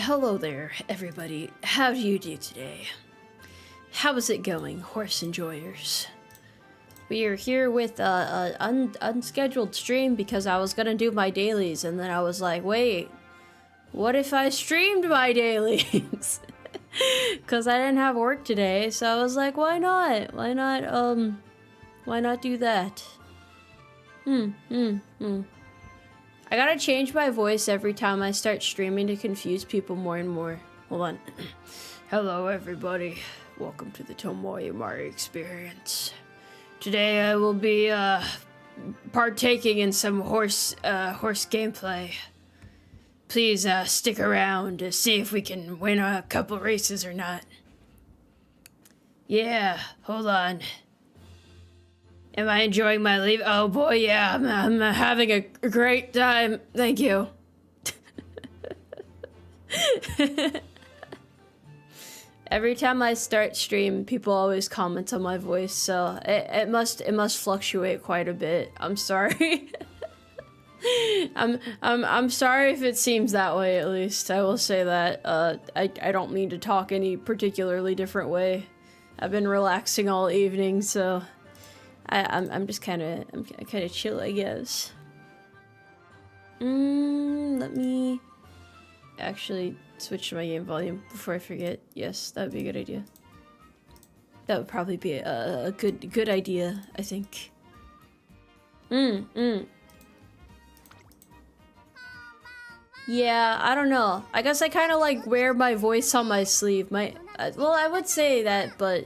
Hello there, everybody. How do you do today? How is it going, horse enjoyers? We are here with an unscheduled stream because I was gonna do my dailies, and then I was like, wait, what if I streamed my dailies? Because I didn't have work today, so I was like, why not? Why not do that? I gotta change my voice every time I start streaming to confuse people more and more. Hold on. Hello, everybody. Welcome to the Tomoe Umari experience. Today I will be partaking in some horse gameplay. Please stick around to see if we can win a couple races or not. Yeah, hold on. Am I enjoying my leave? Oh boy, yeah, I'm having a great time. Thank you. Every time I start stream, people always comment on my voice, so it must fluctuate quite a bit. I'm sorry. I'm sorry if it seems that way. At least I will say that. I don't mean to talk any particularly different way. I've been relaxing all evening, so. I'm just kind of chill, I guess. Let me actually switch to my game volume before I forget. Yes, that would be a good idea. That would probably be a good idea, I think. Yeah, I don't know. I guess I kind of like wear my voice on my sleeve. Well, I would say that, but.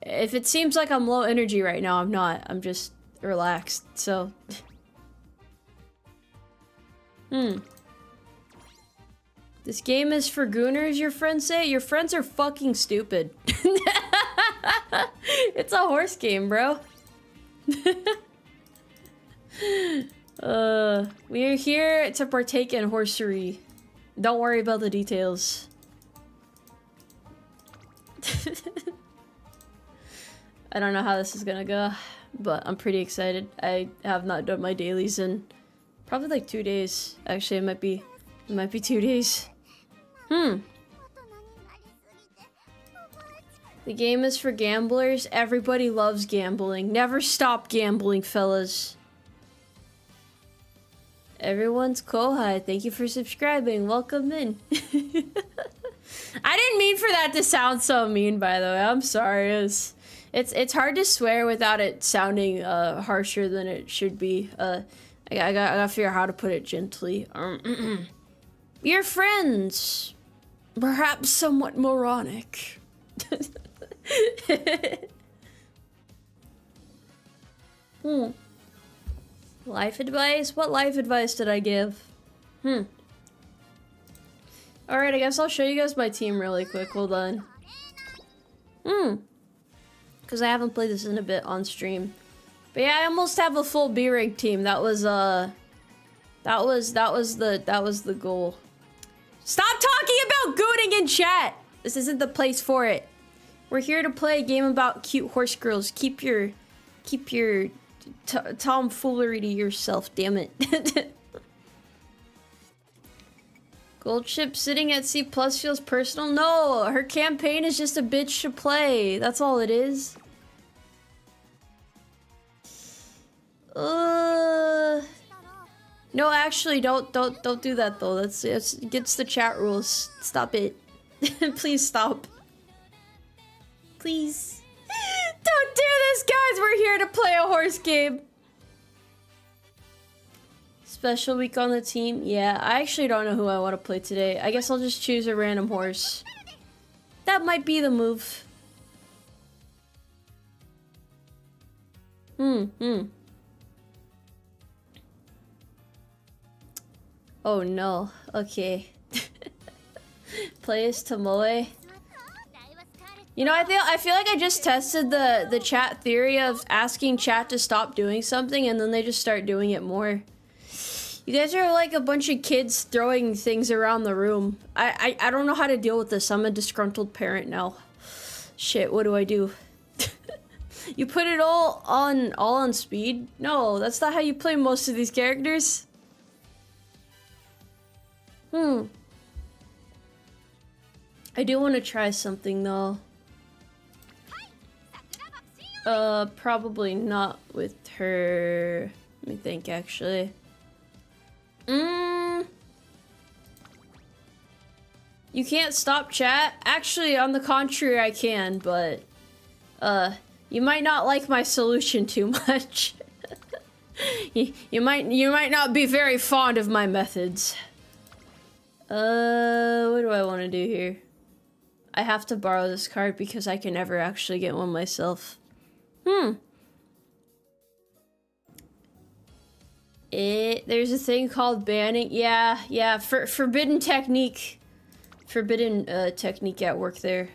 If it seems like I'm low energy right now, I'm not. I'm just relaxed, so... This game is for gooners, your friends say? Your friends are fucking stupid. It's a horse game, bro. We are here to partake in horsery. Don't worry about the details. I don't know how this is gonna go, but I'm pretty excited. I have not done my dailies in probably like 2 days. Actually, it might be 2 days. The game is for gamblers. Everybody loves gambling. Never stop gambling, fellas. Everyone's kohai. Thank you for subscribing. Welcome in. I didn't mean for that to sound so mean, by the way. I'm sorry. It's hard to swear without it sounding harsher than it should be. I gotta figure out how to put it gently. Your friends, perhaps somewhat moronic. Life advice? What life advice did I give? Alright, I guess I'll show you guys my team really quick. Hold on. Because I haven't played this in a bit on stream. But yeah, I almost have a full B-rank team. That was the goal. Stop talking about gooning in chat! This isn't the place for it. We're here to play a game about cute horse girls. Keep your tomfoolery to yourself, damn it. Gold ship sitting at C+ feels personal? No, her campaign is just a bitch to play. That's all it is. No, actually, don't do that though. It's against the chat rules. Stop it. Please stop. Please. Don't do this, guys. We're here to play a horse game. Special week on the team? Yeah, I actually don't know who I want to play today. I guess I'll just choose a random horse. That might be the move. Oh no. Okay. Play as Tomoe. You know, I feel like I just tested the chat theory of asking chat to stop doing something and then they just start doing it more. You guys are like a bunch of kids throwing things around the room. I don't know how to deal with this. I'm a disgruntled parent now. Shit, what do I do? You put it all on speed? No, that's not how you play most of these characters. I do want to try something though. Probably not with her. Let me think actually. You can't stop chat? Actually, on the contrary, I can, but you might not like my solution too much. you might not be very fond of my methods. What do I want to do here? I have to borrow this card because I can never actually get one myself. There's a thing called banning. Yeah, forbidden technique. Forbidden technique at work there.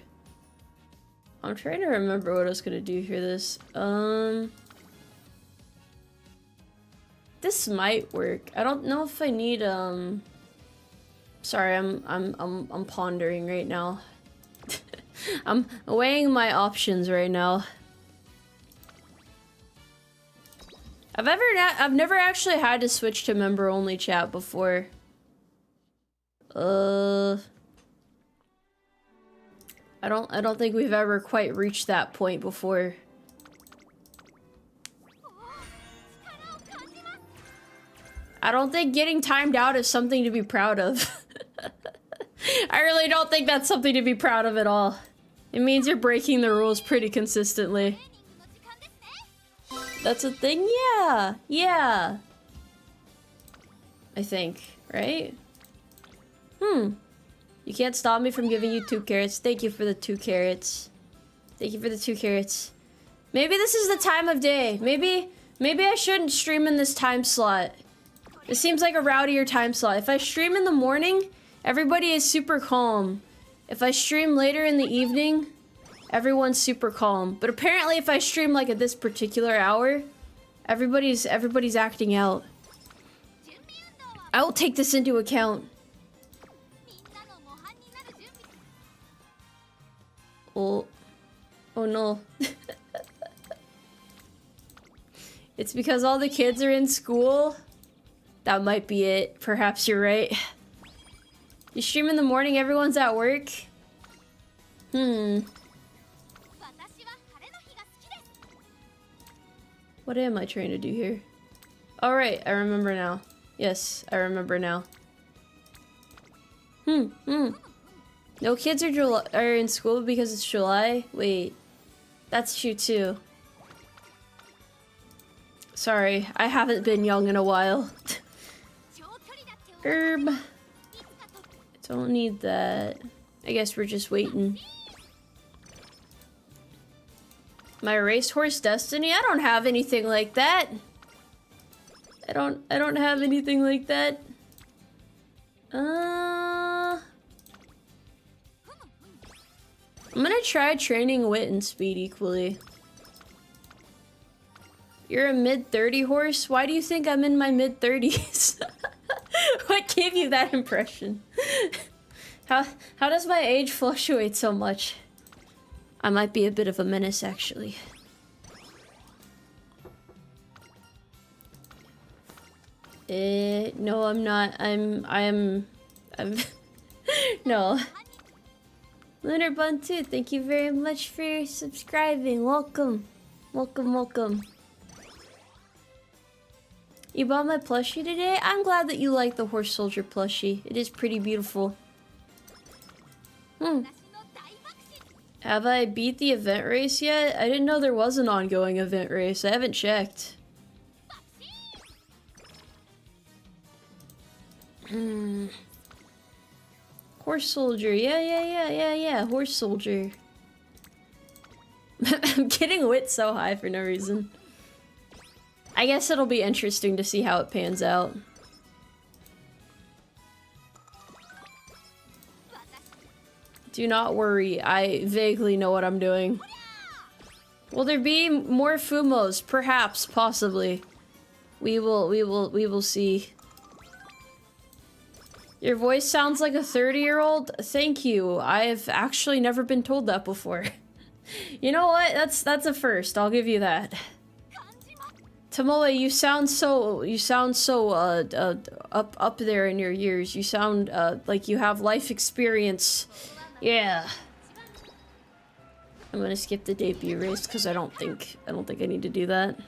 I'm trying to remember what I was gonna do for this. This might work. I don't know if I need sorry, I'm pondering right now. I'm weighing my options right now. I've never actually had to switch to member only chat before. I don't think we've ever quite reached that point before. I don't think getting timed out is something to be proud of. I really don't think that's something to be proud of at all. It means you're breaking the rules pretty consistently. That's a thing? Yeah. I think, right? You can't stop me from giving you 2 carrots. Thank you for the 2 carrots. Thank you for the 2 carrots. Maybe this is the time of day. Maybe I shouldn't stream in this time slot. It seems like a rowdier time slot. If I stream in the morning, everybody is super calm. If I stream later in the evening, everyone's super calm. But apparently if I stream like at this particular hour, everybody's acting out. I will take this into account. Oh no. It's because all the kids are in school? That might be it. Perhaps you're right. You stream in the morning, everyone's at work? What am I trying to do here? Alright, I remember now. Yes, I remember now. No kids are in school because it's July? Wait. That's true too. Sorry, I haven't been young in a while. Herb. Don't need that. I guess we're just waiting. My racehorse destiny? I don't have anything like that. I don't have anything like that. I'm gonna try training wit and speed equally. You're a mid-30 horse? Why do you think I'm in my mid-30s? What gave you that impression? How does my age fluctuate so much? I might be a bit of a menace, actually. No, I'm not. I'm no. Lunar Bun 2, thank you very much for subscribing. Welcome. Welcome. You bought my plushie today? I'm glad that you like the horse soldier plushie. It is pretty beautiful. Have I beat the event race yet? I didn't know there was an ongoing event race. I haven't checked. Horse soldier. Yeah. Horse soldier. I'm getting wit so high for no reason. I guess it'll be interesting to see how it pans out. Do not worry, I vaguely know what I'm doing. Will there be more Fumos? Perhaps, possibly. We will see. Your voice sounds like a 30-year-old? Thank you. I've actually never been told that before. You know what? That's a first. I'll give you that. Tomoe, you sound so up there in your years. You sound like you have life experience Yeah. I'm gonna skip the debut race because I don't think I need to do that.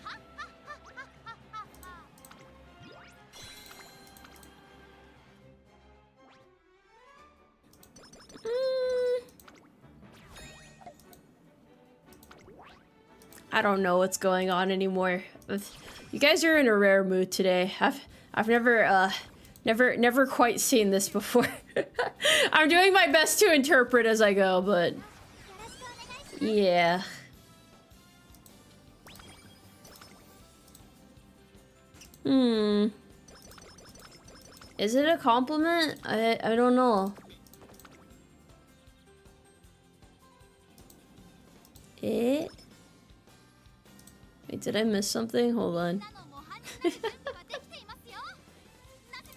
I don't know what's going on anymore. You guys are in a rare mood today. I've never quite seen this before. I'm doing my best to interpret as I go, but yeah. Is it a compliment? I don't know. Wait, did I miss something? Hold on.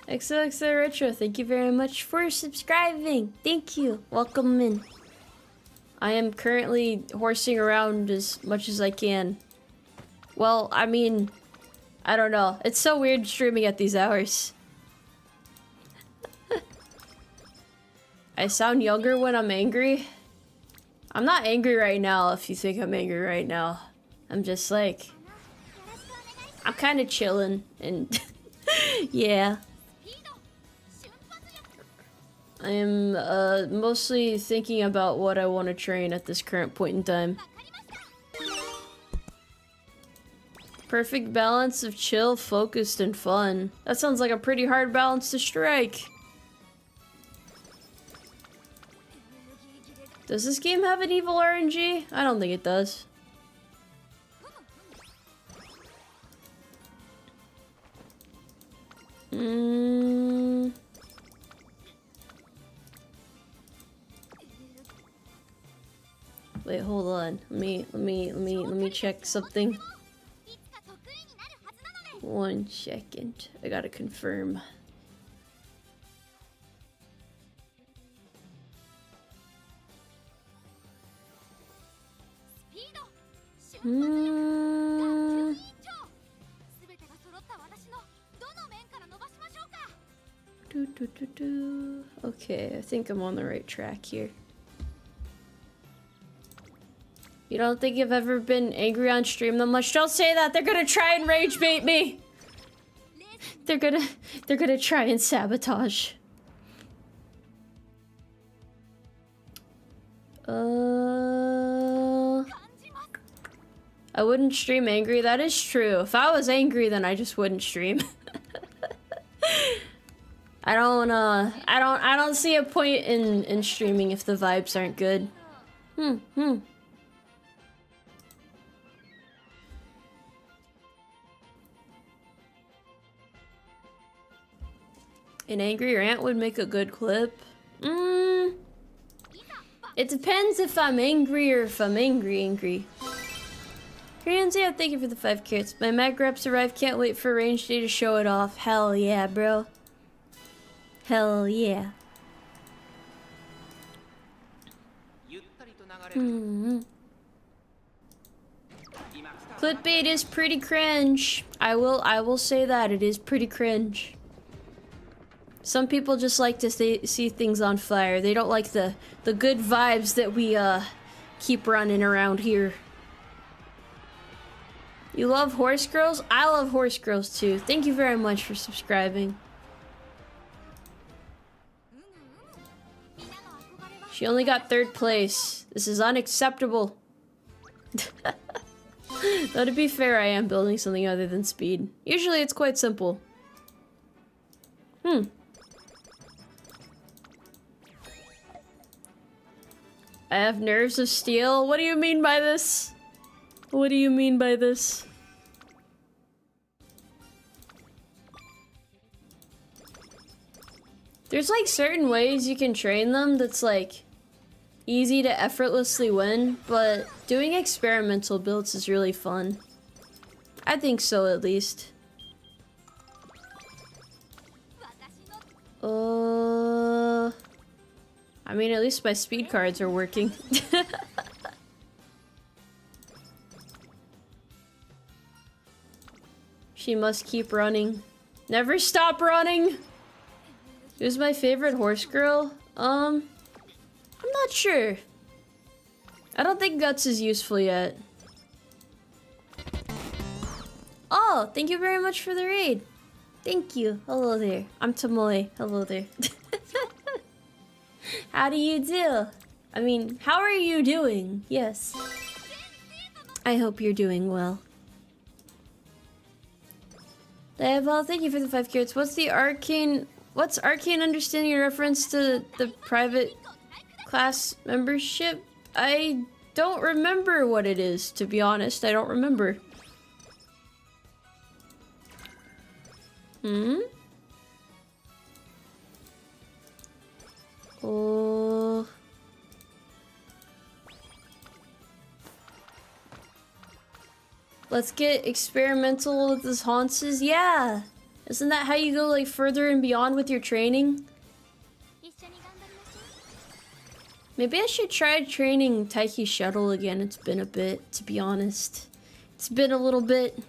XOXO Retro, thank you very much for subscribing. Thank you. Welcome in. I am currently horsing around as much as I can. Well, I mean, I don't know. It's so weird streaming at these hours. I sound younger when I'm angry. I'm not angry right now if you think I'm angry right now. I'm just like, I'm kind of chilling and yeah. I am mostly thinking about what I want to train at this current point in time. Perfect balance of chill, focused, and fun. That sounds like a pretty hard balance to strike. Does this game have an evil RNG? I don't think it does. Wait, hold on. Let me check something. 1 second. I gotta confirm. Okay, I think I'm on the right track here. You don't think you've ever been angry on stream that much? Don't say that! They're gonna try and rage bait me! They're gonna try and sabotage. I wouldn't stream angry. That is true. If I was angry, then I just wouldn't stream. I don't see a point in streaming if the vibes aren't good. An angry rant would make a good clip. It depends if I'm angry or if I'm angry. Korean's, thank you for the 5 carrots. My mag reps arrived. Can't wait for range day to show it off. Hell yeah, bro. Hell yeah. Clickbait is pretty cringe. I will say that it is pretty cringe. Some people just like to see things on fire. They don't like the good vibes that we keep running around here. You love horse girls? I love horse girls too. Thank you very much for subscribing. She only got 3rd place. This is unacceptable. Though to be fair, I am building something other than speed. Usually it's quite simple. I have nerves of steel? What do you mean by this? What do you mean by this? There's like certain ways you can train them that's like easy to effortlessly win, but doing experimental builds is really fun. I think so, at least. I mean, at least my speed cards are working. She must keep running. Never stop running! Who's my favorite horse girl? I'm not sure. I don't think Guts is useful yet. Oh, thank you very much for the raid. Thank you. Hello there. I'm Tomoe. Hello there. How do you do? I mean, how are you doing? Yes. I hope you're doing well. Well, thank you for the 5 carrots. What's arcane understanding in reference to the private class membership? I don't remember what it is, to be honest. I don't remember. Oh. Let's get experimental with this haunces. Yeah! Isn't that how you go like further and beyond with your training? Maybe I should try training Taiki Shuttle again. It's been a bit, to be honest. It's been a little bit.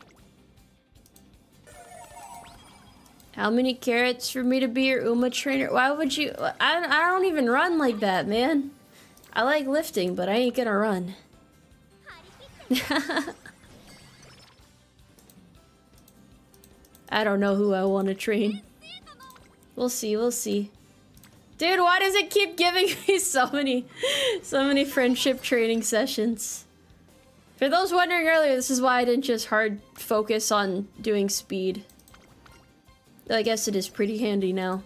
How many carrots for me to be your Uma trainer? Why would you? I don't even run like that, man. I like lifting, but I ain't gonna run. I don't know who I want to train. We'll see, we'll see. Dude, why does it keep giving me so many friendship training sessions? For those wondering earlier, this is why I didn't just hard focus on doing speed. Though I guess it is pretty handy now.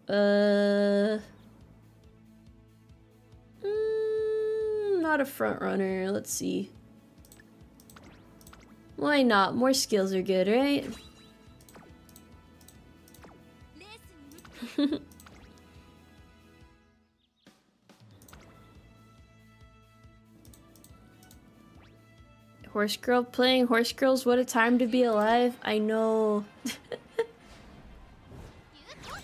Not a front runner. Let's see. Why not? More skills are good, right? Horse girl playing horse girls, what a time to be alive. I know.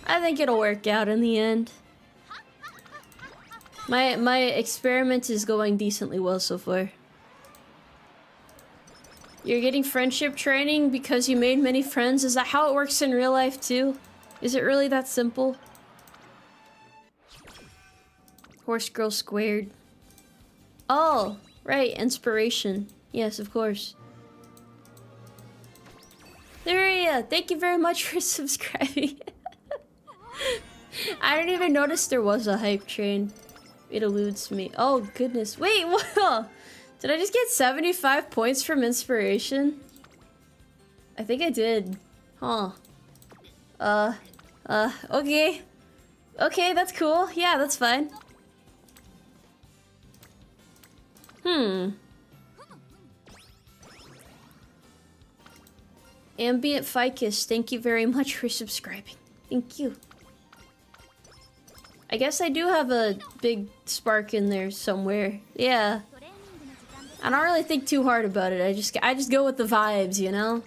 I think it'll work out in the end. My experiment is going decently well so far. You're getting friendship training because you made many friends? Is that how it works in real life too? Is it really that simple? Horse girl squared. Oh, right, inspiration. Yes, of course. There, thank you very much for subscribing. I didn't even notice there was a hype train. It eludes me. Oh, goodness. Wait, what? Did I just get 75 points from inspiration? I think I did. Huh. Okay. Okay, that's cool. Yeah, that's fine. Ambient Ficus, thank you very much for subscribing. Thank you. I guess I do have a big spark in there somewhere. Yeah. I don't really think too hard about it. I just go with the vibes, you know?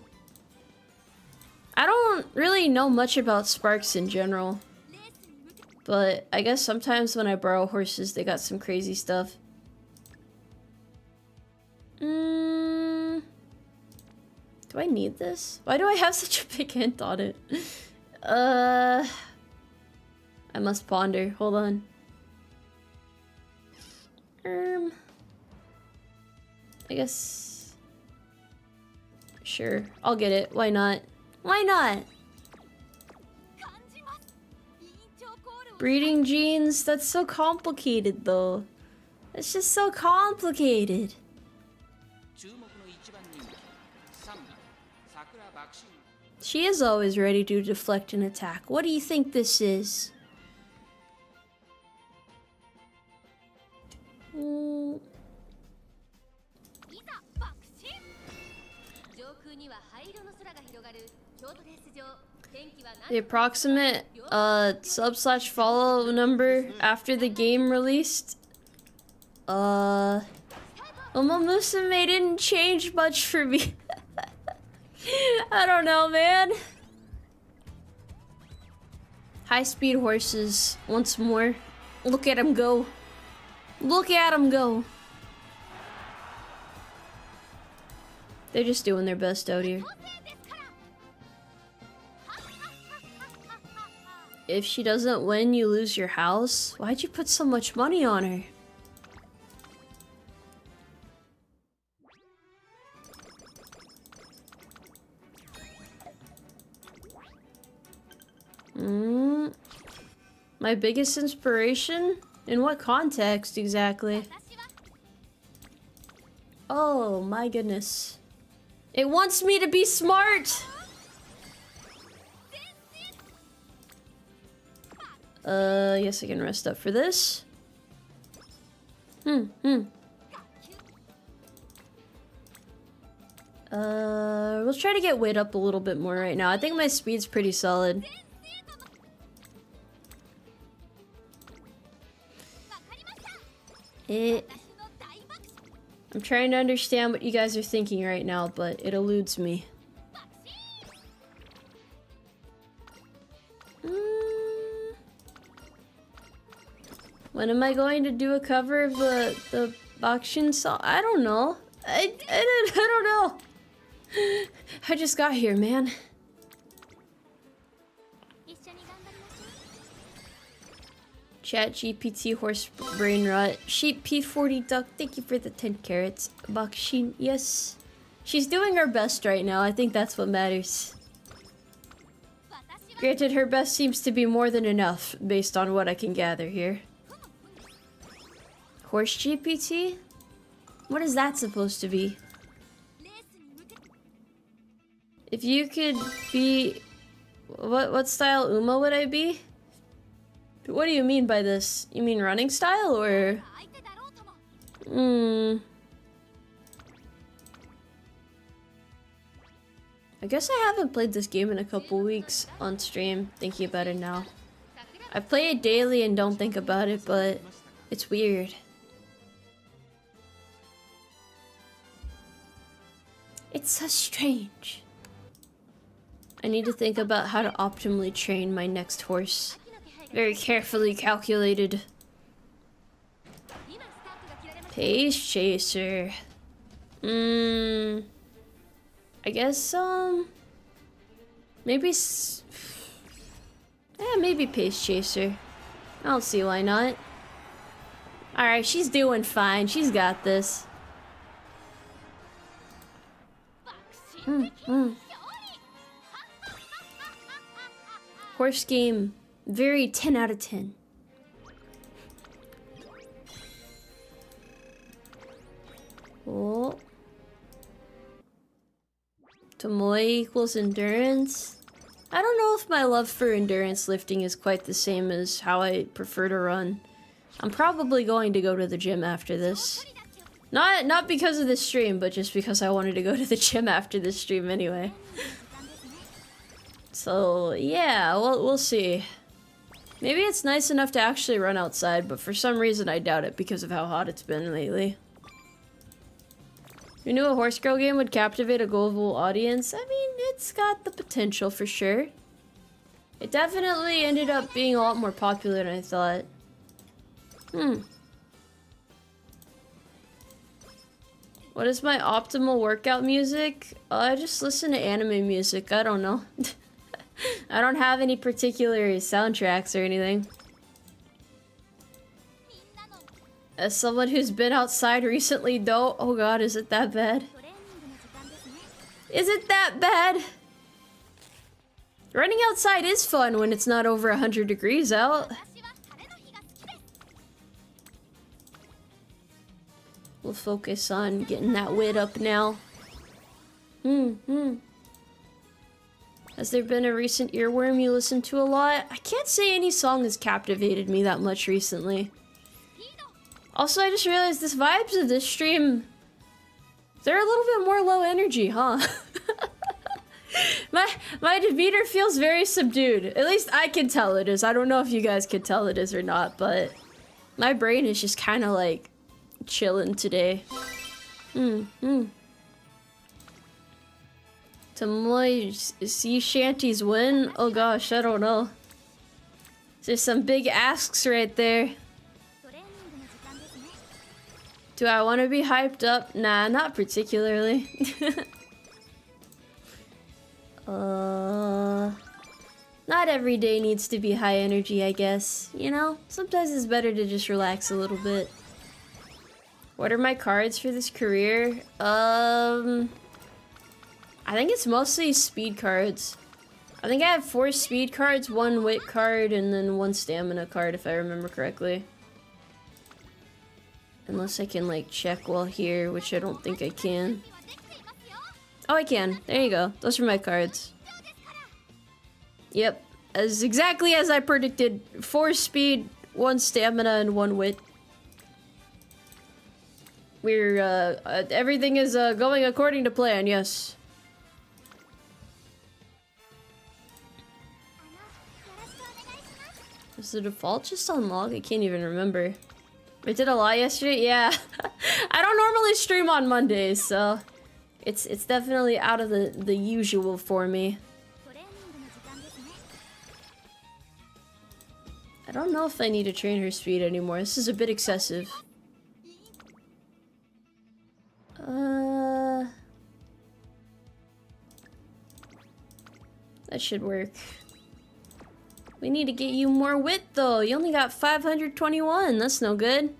I don't really know much about sparks in general. But I guess sometimes when I borrow horses, they got some crazy stuff. Do I need this? Why do I have such a big hint on it? I must ponder. Hold on. I guess... Sure, I'll get it. Why not? Why not? Breeding genes? That's so complicated, though. It's just so complicated. She is always ready to deflect an attack. What do you think this is? The approximate sub/follow number after the game released? UMAMUSUME didn't change much for me. I don't know, man. High-speed horses once more. Look at him go. Look at him go. They're just doing their best out here. If she doesn't win, you lose your house? Why'd you put so much money on her? My biggest inspiration? In what context exactly? Oh my goodness. It wants me to be smart! Yes, I can rest up for this. We'll try to get weight up a little bit more right now. I think my speed's pretty solid. I'm trying to understand what you guys are thinking right now, but it eludes me. When am I going to do a cover of the Bakshin song? I don't know. I don't know. I just got here, man. Chat GPT horse brain rot. Sheep P40 duck, thank you for the 10 carrots. Bakshin, yes. She's doing her best right now. I think that's what matters. Granted, her best seems to be more than enough based on what I can gather here. Horse GPT? What is that supposed to be? If you could be... What style Uma would I be? What do you mean by this? You mean running style, or... I guess I haven't played this game in a couple weeks on stream, thinking about it now. I play it daily and don't think about it, but it's weird. It's so strange. I need to think about how to optimally train my next horse. Very carefully calculated. Pace chaser. I guess, maybe maybe pace chaser. I don't see why not. Alright, she's doing fine. She's got this. Horse game, very 10 out of 10. Oh. Tomoe equals endurance. I don't know if my love for endurance lifting is quite the same as how I prefer to run. I'm probably going to go to the gym after this. Not because of this stream, but just because I wanted to go to the gym after this stream anyway. So, yeah, we'll see. Maybe it's nice enough to actually run outside, but for some reason I doubt it because of how hot it's been lately. You knew a horse girl game would captivate a global audience? I mean, it's got the potential for sure. It definitely ended up being a lot more popular than I thought. What is my optimal workout music? I just listen to anime music. I don't know. I don't have any particular soundtracks or anything. As someone who's been outside recently though, oh god, is it that bad? Is it that bad? Running outside is fun when it's not over 100 degrees out. We'll focus on getting that wit up now. Has there been a recent earworm you listened to a lot? I can't say any song has captivated me that much recently. Also, I just realized this vibes of this stream, they're a little bit more low energy, huh? my demeanor feels very subdued. At least I can tell it is. I don't know if you guys can tell it is or not, but my brain is just kind of like chilling today. Tomoe sea shanties win? Oh gosh, I don't know. There's some big asks right there. Do I want to be hyped up? Nah, not particularly. Not Not every day needs to be high energy, I guess. You know? Sometimes it's better to just relax a little bit. What are my cards for this career? I think it's mostly speed cards. I think I have 4 speed cards, 1 wit card, and then 1 stamina card, if I remember correctly. Unless I can, like, check while here, which I don't think I can. Oh, I can. There you go. Those are my cards. Yep. Exactly as I predicted. 4 speed, 1 stamina, and 1 wit. We're, everything is, going according to plan, yes. Is the default just on log? I can't even remember. I did a lot yesterday? Yeah. I don't normally stream on Mondays, so... It's definitely out of the usual for me. I don't know if I need to train her speed anymore. This is a bit excessive. That should work. We need to get you more wit, though. You only got 521. That's no good.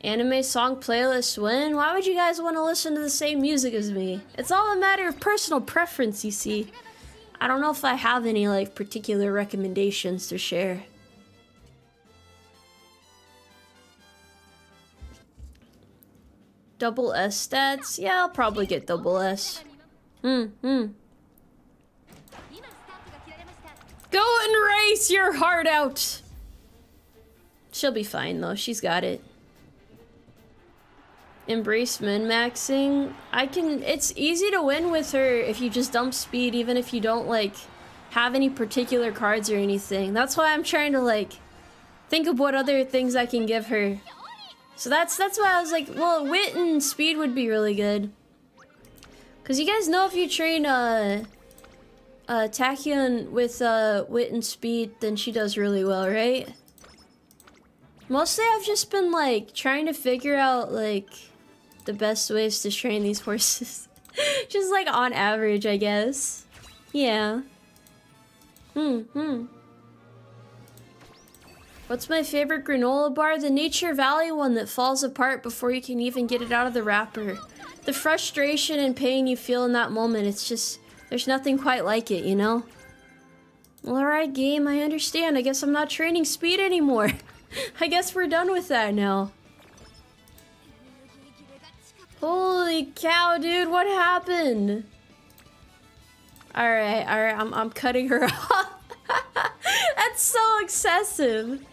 Anime song playlist win? Why would you guys want to listen to the same music as me? It's all a matter of personal preference, you see. I don't know if I have any, like, particular recommendations to share. Double S stats? Yeah, I'll probably get double S. Go and race your heart out! She'll be fine, though. She's got it. Embrace min-maxing. It's easy to win with her if you just dump speed, even if you don't, like, have any particular cards or anything. That's why I'm trying to, like, think of what other things I can give her. So that's why I was like, well, wit and speed would be really good. Because you guys know if you train, Tachyon with, wit and speed, then she does really well, right? Mostly I've just been, like, trying to figure out, like, the best ways to train these horses. Just, like, on average, I guess. Yeah. What's my favorite granola bar? The Nature Valley one that falls apart before you can even get it out of the wrapper. The frustration and pain you feel in that moment, it's just... There's nothing quite like it, you know? Well, alright, game, I understand. I guess I'm not training speed anymore. I guess we're done with that now. Holy cow, dude, what happened? Alright, I'm cutting her off. That's so excessive.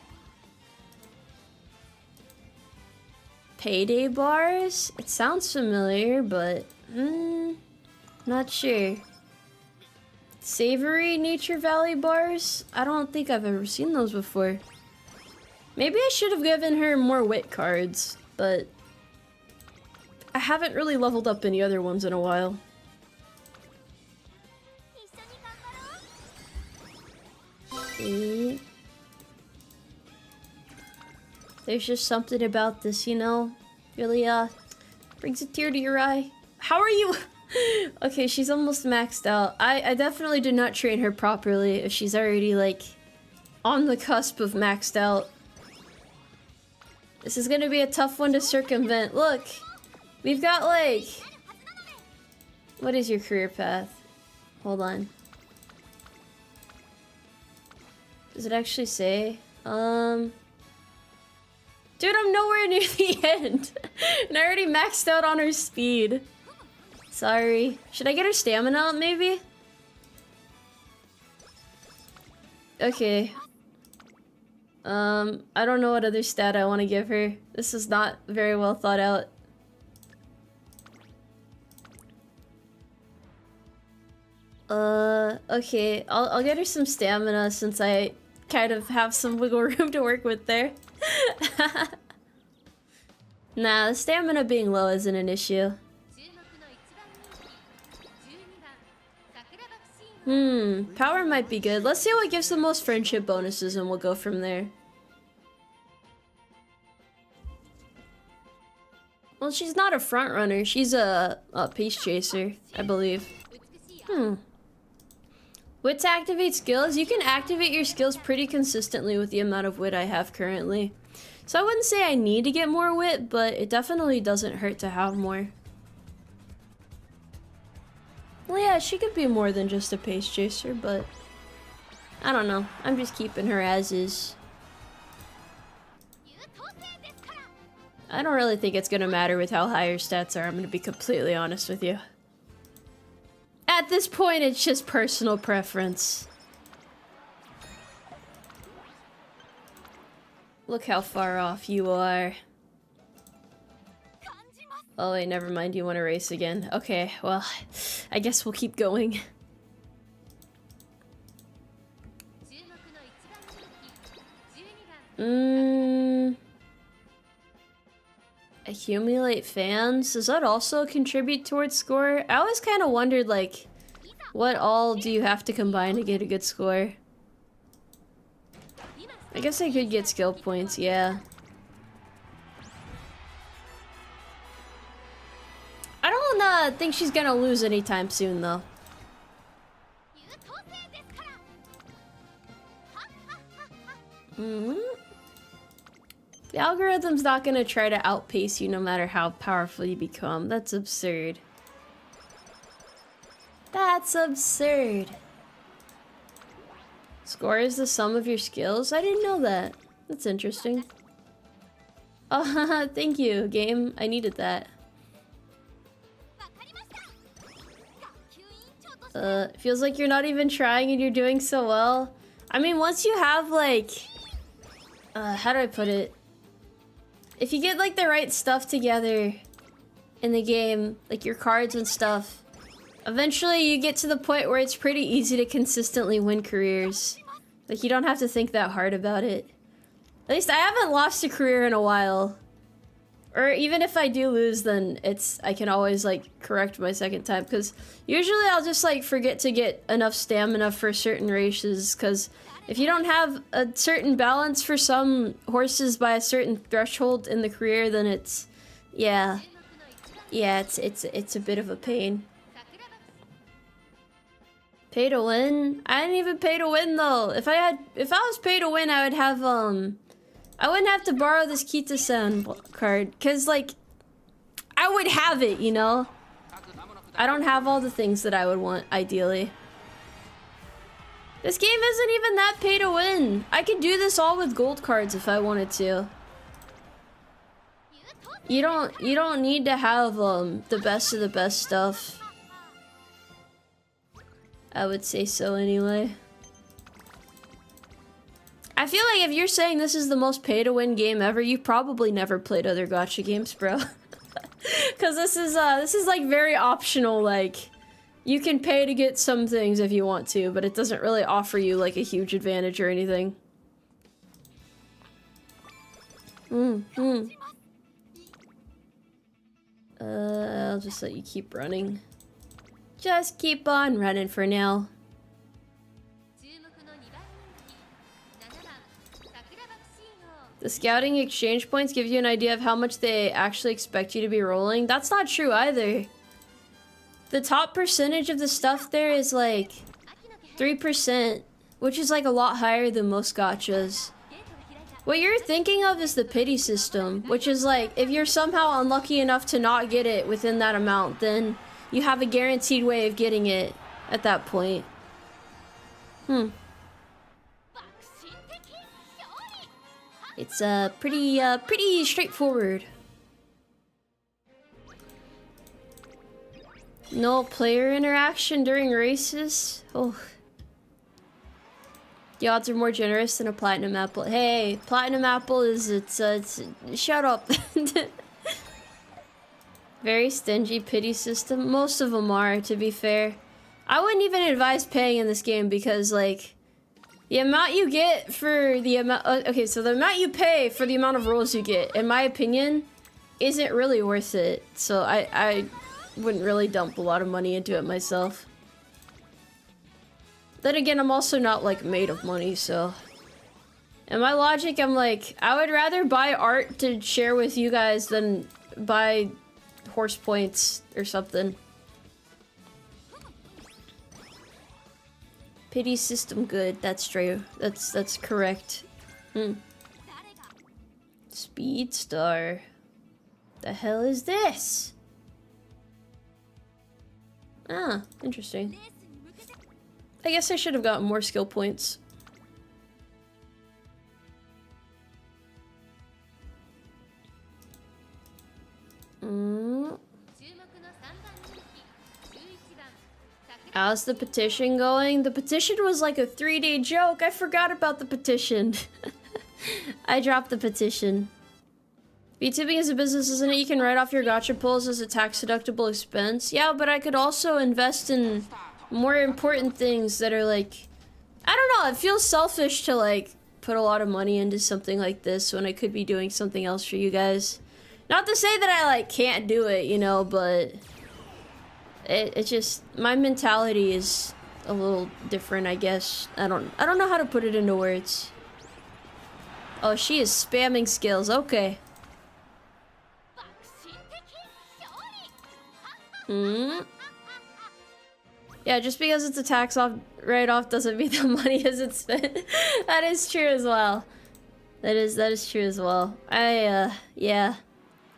Payday bars? It sounds familiar, but... not sure. Savory Nature Valley bars? I don't think I've ever seen those before. Maybe I should have given her more wit cards, but... I haven't really leveled up any other ones in a while. There's just something about this, you know? Really, brings a tear to your eye. How are you? Okay, she's almost maxed out. I definitely did not train her properly if she's already, like, on the cusp of maxed out. This is gonna be a tough one to circumvent. Look! We've got, like... What is your career path? Hold on. Does it actually say? Dude, I'm nowhere near the end. And I already maxed out on her speed. Sorry. Should I get her stamina up, maybe? Okay. I don't know what other stat I want to give her. This is not very well thought out. Okay. I'll get her some stamina since I kind of have some wiggle room to work with there. Nah, the stamina being low isn't an issue. Power might be good. Let's see what gives the most friendship bonuses and we'll go from there. Well, she's not a front runner. She's a pace chaser, I believe. Wit to activate skills? You can activate your skills pretty consistently with the amount of wit I have currently. So I wouldn't say I need to get more wit, but it definitely doesn't hurt to have more. Well, yeah, she could be more than just a pace chaser, but I don't know. I'm just keeping her as is. I don't really think it's gonna matter with how high your stats are, I'm gonna be completely honest with you. At this point, it's just personal preference. Look how far off you are. Oh wait, never mind, you want to race again. Okay, well, I guess we'll keep going. Accumulate fans? Does that also contribute towards score? I always kind of wondered, like, what all do you have to combine to get a good score? I guess I could get skill points, yeah. I don't think she's gonna lose anytime soon, though. The algorithm's not gonna try to outpace you no matter how powerful you become. That's absurd. That's absurd. Score is the sum of your skills? I didn't know that. That's interesting. Oh, thank you, game. I needed that. Feels like you're not even trying and you're doing so well. I mean, once you have, like... how do I put it? If you get, like, the right stuff together in the game, like your cards and stuff, eventually you get to the point where it's pretty easy to consistently win careers. Like, you don't have to think that hard about it. At least I haven't lost a career in a while. Or even if I do lose, then I can always, like, correct my second time. Because usually I'll just, like, forget to get enough stamina for certain races. Because if you don't have a certain balance for some horses by a certain threshold in the career, then it's... Yeah. Yeah, it's a bit of a pain. Pay to win? I didn't even pay to win, though. If I was pay to win, I would have, I wouldn't have to borrow this Kita-san card, because, like, I would have it, you know? I don't have all the things that I would want, ideally. This game isn't even that pay to win. I could do this all with gold cards if I wanted to. You don't need to have, the best of the best stuff. I would say so anyway. I feel like if you're saying this is the most pay-to-win game ever, you probably never played other gacha games, bro. Cause this is like very optional, like, you can pay to get some things if you want to, but it doesn't really offer you like a huge advantage or anything. I'll just let you keep running. Just keep on running for now. The scouting exchange points give you an idea of how much they actually expect you to be rolling. That's not true either. The top percentage of the stuff there is like 3%, which is like a lot higher than most gachas. What you're thinking of is the pity system, which is like, if you're somehow unlucky enough to not get it within that amount, then you have a guaranteed way of getting it at that point. It's pretty straightforward. No player interaction during races? Oh. The odds are more generous than a platinum apple. Hey, platinum apple is, shut up. Very stingy pity system. Most of them are, to be fair. I wouldn't even advise paying in this game because, like, the amount you get for the amount... okay, so the amount you pay for the amount of rolls you get, in my opinion, isn't really worth it. So I wouldn't really dump a lot of money into it myself. Then again, I'm also not, like, made of money, so... In my logic, I'm like, I would rather buy art to share with you guys than buy horse points or something. Pity system good. That's true. That's correct. Speed star. The hell is this? Ah, interesting. I guess I should have gotten more skill points. How's the petition going? The petition was like a 3-day joke. I forgot about the petition. I dropped the petition. Vtubing is a business, isn't it? You can write off your gacha pulls as a tax-deductible expense. Yeah, but I could also invest in more important things that are like... I don't know, it feels selfish to like put a lot of money into something like this when I could be doing something else for you guys. Not to say that I like can't do it, you know, but... It just... my mentality is a little different, I guess. I don't know how to put it into words. Oh, she is spamming skills. Okay. Yeah, just because it's a tax off write-off doesn't mean the money isn't spent. That is true as well. That is true as well. Yeah.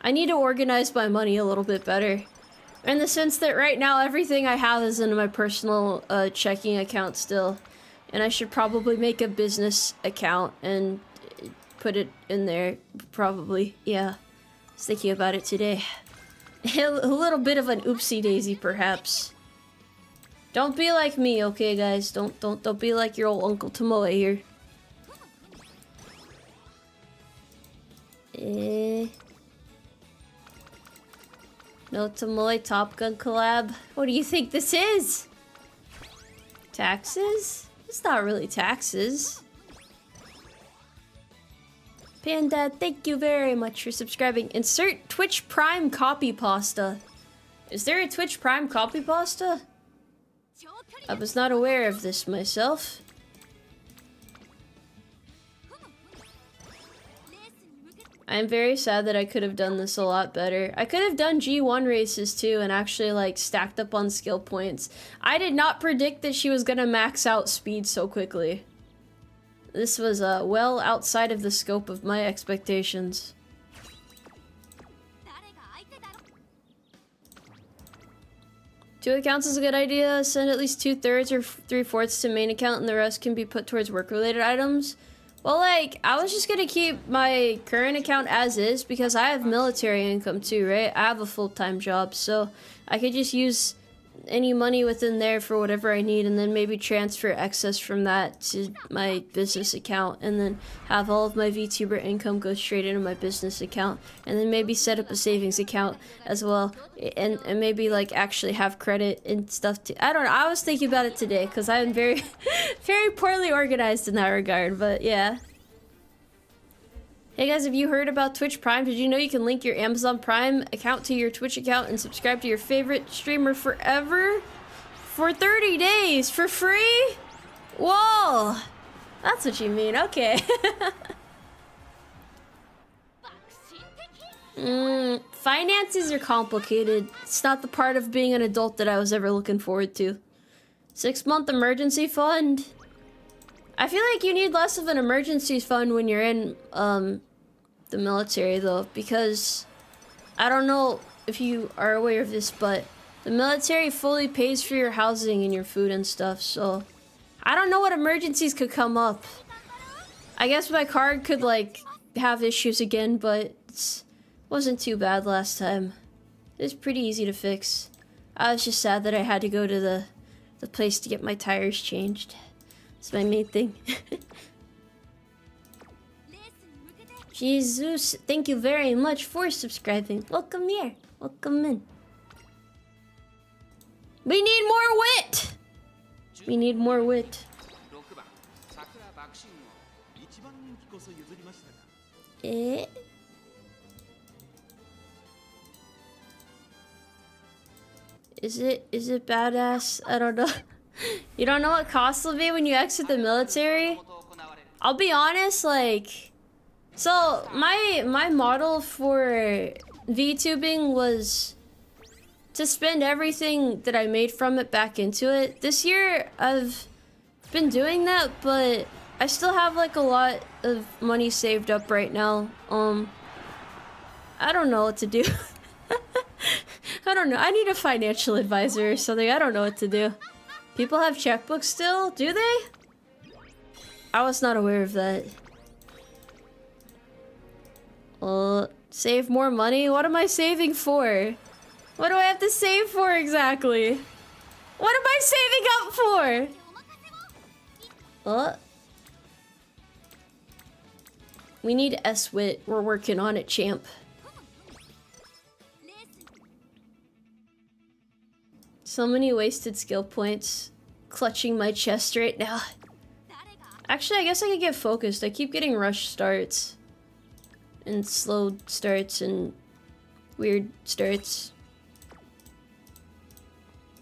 I need to organize my money a little bit better. In the sense that right now everything I have is in my personal checking account still. And I should probably make a business account and put it in there, probably. Yeah. I was thinking about it today. A little bit of an oopsie daisy, perhaps. Don't be like me, okay, guys? Don't be like your old Uncle Tomoe here. No Tomoe Top Gun collab. What do you think this is? Taxes? It's not really taxes. Panda, thank you very much for subscribing. Insert Twitch Prime copy pasta. Is there a Twitch Prime copy pasta? I was not aware of this myself. I am very sad that I could have done this a lot better. I could have done G1 races too and actually like stacked up on skill points. I did not predict that she was gonna max out speed so quickly. This was well outside of the scope of my expectations. 2 accounts is a good idea. Send at least 2/3 or 3/4 to main account and the rest can be put towards work-related items. Well, like, I was just gonna keep my current account as is because I have military income too, right? I have a full-time job, so I could just use any money within there for whatever I need and then maybe transfer excess from that to my business account and then have all of my VTuber income go straight into my business account and then maybe set up a savings account as well and maybe like actually have credit and stuff too. I don't know. I was thinking about it today because I'm very very poorly organized in that regard, but yeah. Hey guys, have you heard about Twitch Prime? Did you know you can link your Amazon Prime account to your Twitch account and subscribe to your favorite streamer forever? For 30 days, for free? Whoa! That's what you mean, okay. Finances are complicated. It's not the part of being an adult that I was ever looking forward to. 6-month emergency fund? I feel like you need less of an emergency fund when you're in the military though, because I don't know if you are aware of this, but the military fully pays for your housing and your food and stuff, so I don't know what emergencies could come up. I guess my card could like have issues again, but it wasn't too bad last time. It's pretty easy to fix. I was just sad that I had to go to the place to get my tires changed. It's my main thing. Jesus, thank you very much for subscribing. Welcome here. Welcome in. We need more wit! We need more wit. Eh? Is it badass? I don't know. You don't know what costs will be when you exit the military? I'll be honest, like... So, my model for VTubing was to spend everything that I made from it back into it. This year, I've been doing that, but I still have like a lot of money saved up right now. I don't know what to do. I don't know. I need a financial advisor or something. I don't know what to do. People have checkbooks still? Do they? I was not aware of that. Save more money? What am I saving for? What do I have to save for exactly? What am I saving up for? We need S-Wit. We're working on it, champ. So many wasted skill points. Clutching my chest right now. Actually, I guess I could get focused. I keep getting rush starts. And slow starts and weird starts.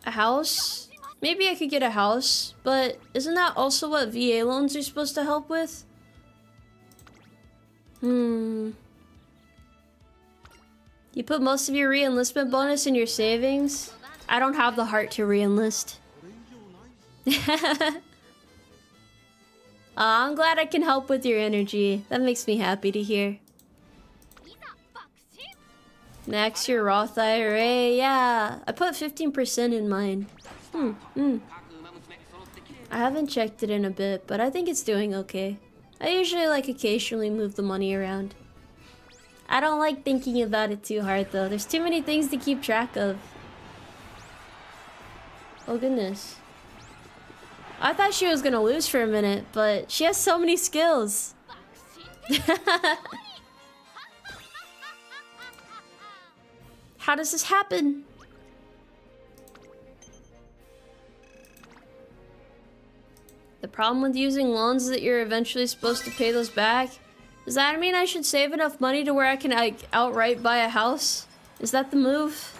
A house? Maybe I could get a house, but isn't that also what VA loans are supposed to help with? You put most of your re-enlistment bonus in your savings? I don't have the heart to re-enlist. I'm glad I can help with your energy. That makes me happy to hear. Max your Roth IRA, yeah. I put 15% in mine. I haven't checked it in a bit, but I think it's doing okay. I usually like occasionally move the money around. I don't like thinking about it too hard though. There's too many things to keep track of. Oh goodness. I thought she was gonna lose for a minute, but she has so many skills. How does this happen? The problem with using loans is that you're eventually supposed to pay those back. Does that mean I should save enough money to where I can like outright buy a house? Is that the move?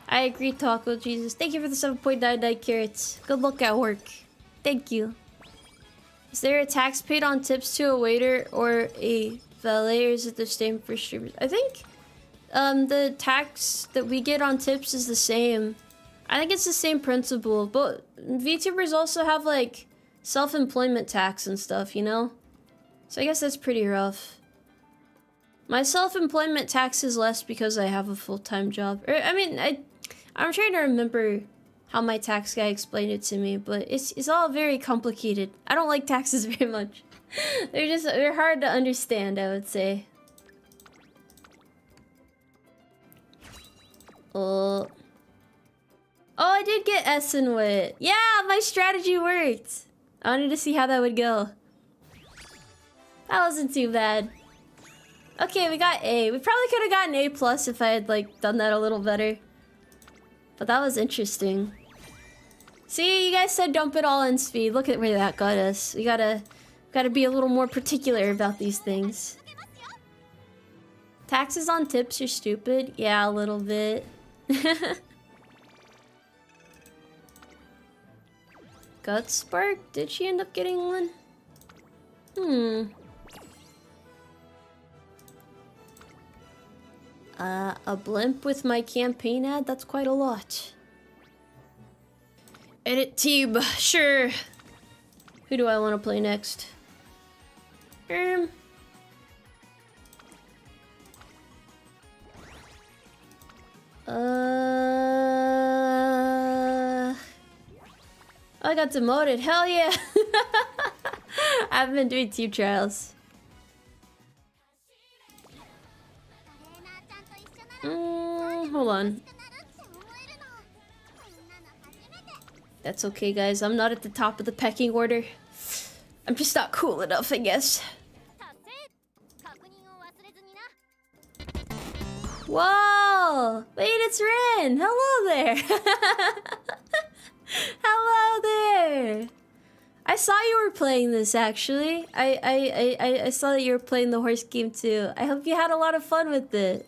I agree, Taco Jesus. Thank you for the 7.99 carats. Good luck at work. Thank you. Is there a tax paid on tips to a waiter or a valet, or is it the same for streamers? I think the tax that we get on tips is the same. I think it's the same principle, but VTubers also have like self-employment tax and stuff, you know? So I guess that's pretty rough. My self-employment tax is less because I have a full-time job. I mean, I'm trying to remember how my tax guy explained it to me, but it's all very complicated. I don't like taxes very much. They're hard to understand, I would say. Oh, I did get S in Wit. Yeah, my strategy worked. I wanted to see how that would go. That wasn't too bad. Okay, we got A. We probably could have gotten A+ if I had like done that a little better. But that was interesting. See, you guys said dump it all in speed. Look at where that got us. We gotta be a little more particular about these things. Taxes on tips are stupid. Yeah, a little bit. Gut Spark? Did she end up getting one? A blimp with my campaign ad? That's quite a lot. Edit Tube, sure. Who do I want to play next? I got demoted. Hell yeah! I've been doing team trials. Hold on. That's okay, guys. I'm not at the top of the pecking order. I'm just not cool enough, I guess. Whoa! Wait, it's Ren! Hello there! Hello there! I saw you were playing this, actually. I saw that you were playing the horse game, too. I hope you had a lot of fun with it.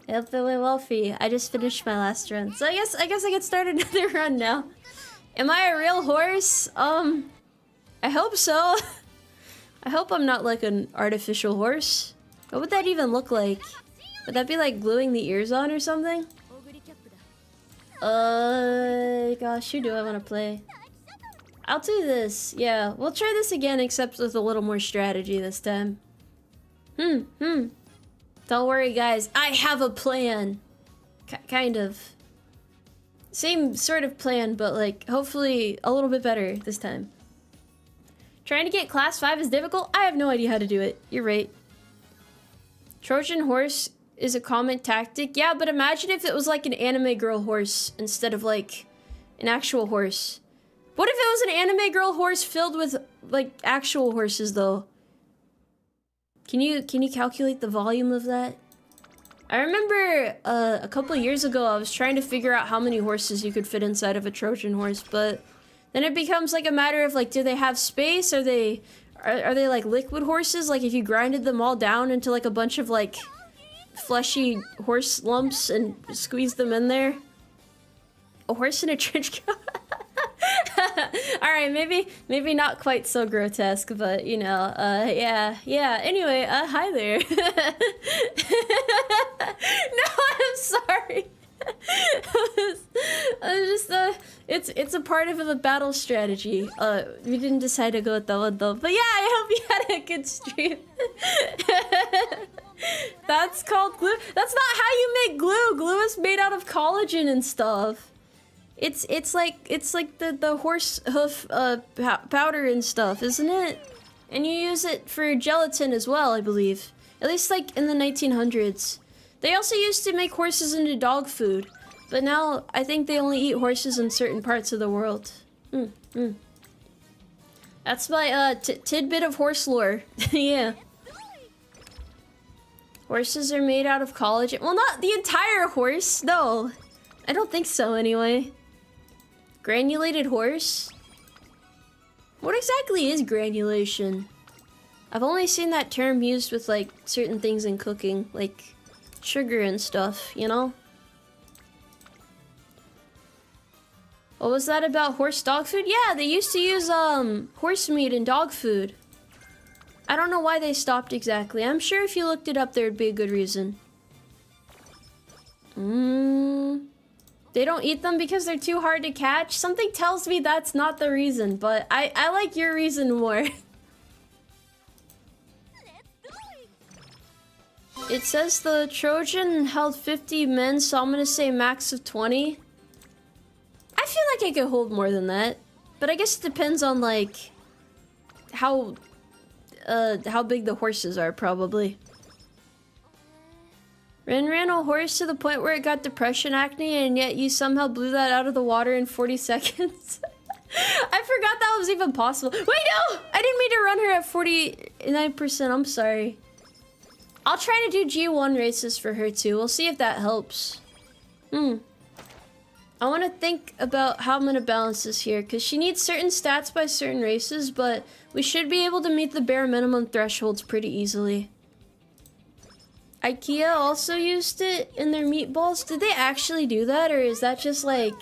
I hope it went well for you. I just finished my last run. So I guess I can start another run now. Am I a real horse? I hope so. I hope I'm not like an artificial horse. What would that even look like? Would that be like gluing the ears on or something? Gosh, who do I want to play? I'll do this. Yeah, we'll try this again, except with a little more strategy this time. Don't worry, guys. I have a plan. Kind of. Same sort of plan, but like, hopefully a little bit better this time. Trying to get class 5 is difficult? I have no idea how to do it. You're right. Trojan horse is a common tactic. Yeah, but imagine if it was like an anime girl horse instead of like an actual horse. What if it was an anime girl horse filled with like actual horses though? Can you calculate the volume of that? I remember a couple years ago I was trying to figure out how many horses you could fit inside of a Trojan horse, but then it becomes like a matter of like, do they have space? Are they like liquid horses? Like if you grinded them all down into like a bunch of like fleshy horse lumps and squeezed them in there? A horse in a trench coat? Alright, maybe not quite so grotesque, but you know, yeah. Anyway, hi there. No, I'm sorry. It's a part of a battle strategy. We didn't decide to go with that one though. But yeah, I hope you had a good stream. That's called glue. That's not how you make glue. Glue is made out of collagen and stuff. It's like the horse hoof powder and stuff, isn't it? And you use it for gelatin as well, I believe. At least like in the 1900s. They also used to make horses into dog food, but now I think they only eat horses in certain parts of the world. That's my tidbit of horse lore. Yeah. Horses are made out of collagen. Well, not the entire horse. No, I don't think so anyway. Granulated horse? What exactly is granulation? I've only seen that term used with like certain things in cooking, like sugar and stuff, you know? What was that about horse dog food? Yeah, they used to use horse meat in dog food. I don't know why they stopped exactly. I'm sure if you looked it up there'd be a good reason. They don't eat them because they're too hard to catch? Something tells me that's not the reason, but I like your reason more. It says the Trojan held 50 men, so I'm gonna say max of 20. I feel like I could hold more than that, but I guess it depends on like how big the horses are, probably. Ran a horse to the point where it got depression acne, and yet you somehow blew that out of the water in 40 seconds. I forgot that was even possible. Wait, no! I didn't mean to run her at 49%. I'm sorry. I'll try to do G1 races for her too. We'll see if that helps. I want to think about how I'm going to balance this here, because she needs certain stats by certain races, but we should be able to meet the bare minimum thresholds pretty easily. IKEA also used it in their meatballs. Did they actually do that, or is that just like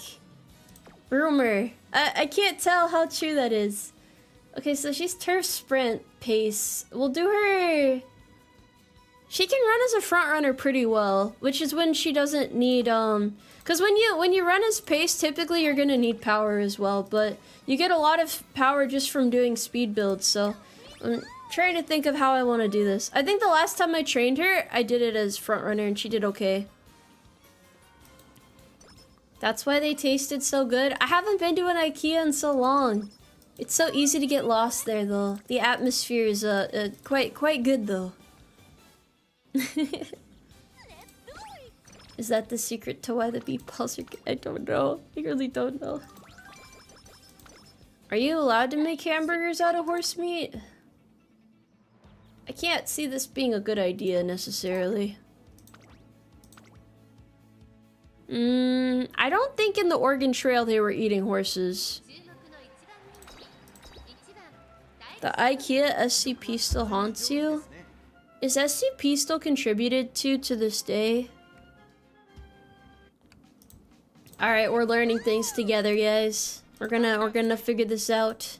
rumor? I can't tell how true that is. Okay, so she's turf sprint pace. We'll do her. She can run as a front runner pretty well, which is when she doesn't need because when you run as pace, typically you're gonna need power as well, but you get a lot of power just from doing speed builds. So I'm trying to think of how I want to do this. I think the last time I trained her, I did it as front runner and she did okay. That's why they tasted so good. I haven't been to an IKEA in so long. It's so easy to get lost there though. The atmosphere is quite good though. Is that the secret to why the meatballs are good? I don't know. I really don't know. Are you allowed to make hamburgers out of horse meat? I can't see this being a good idea necessarily. I don't think in the Oregon Trail they were eating horses. The IKEA SCP still haunts you? Is SCP still contributed to this day? Alright, we're learning things together, guys. We're gonna figure this out.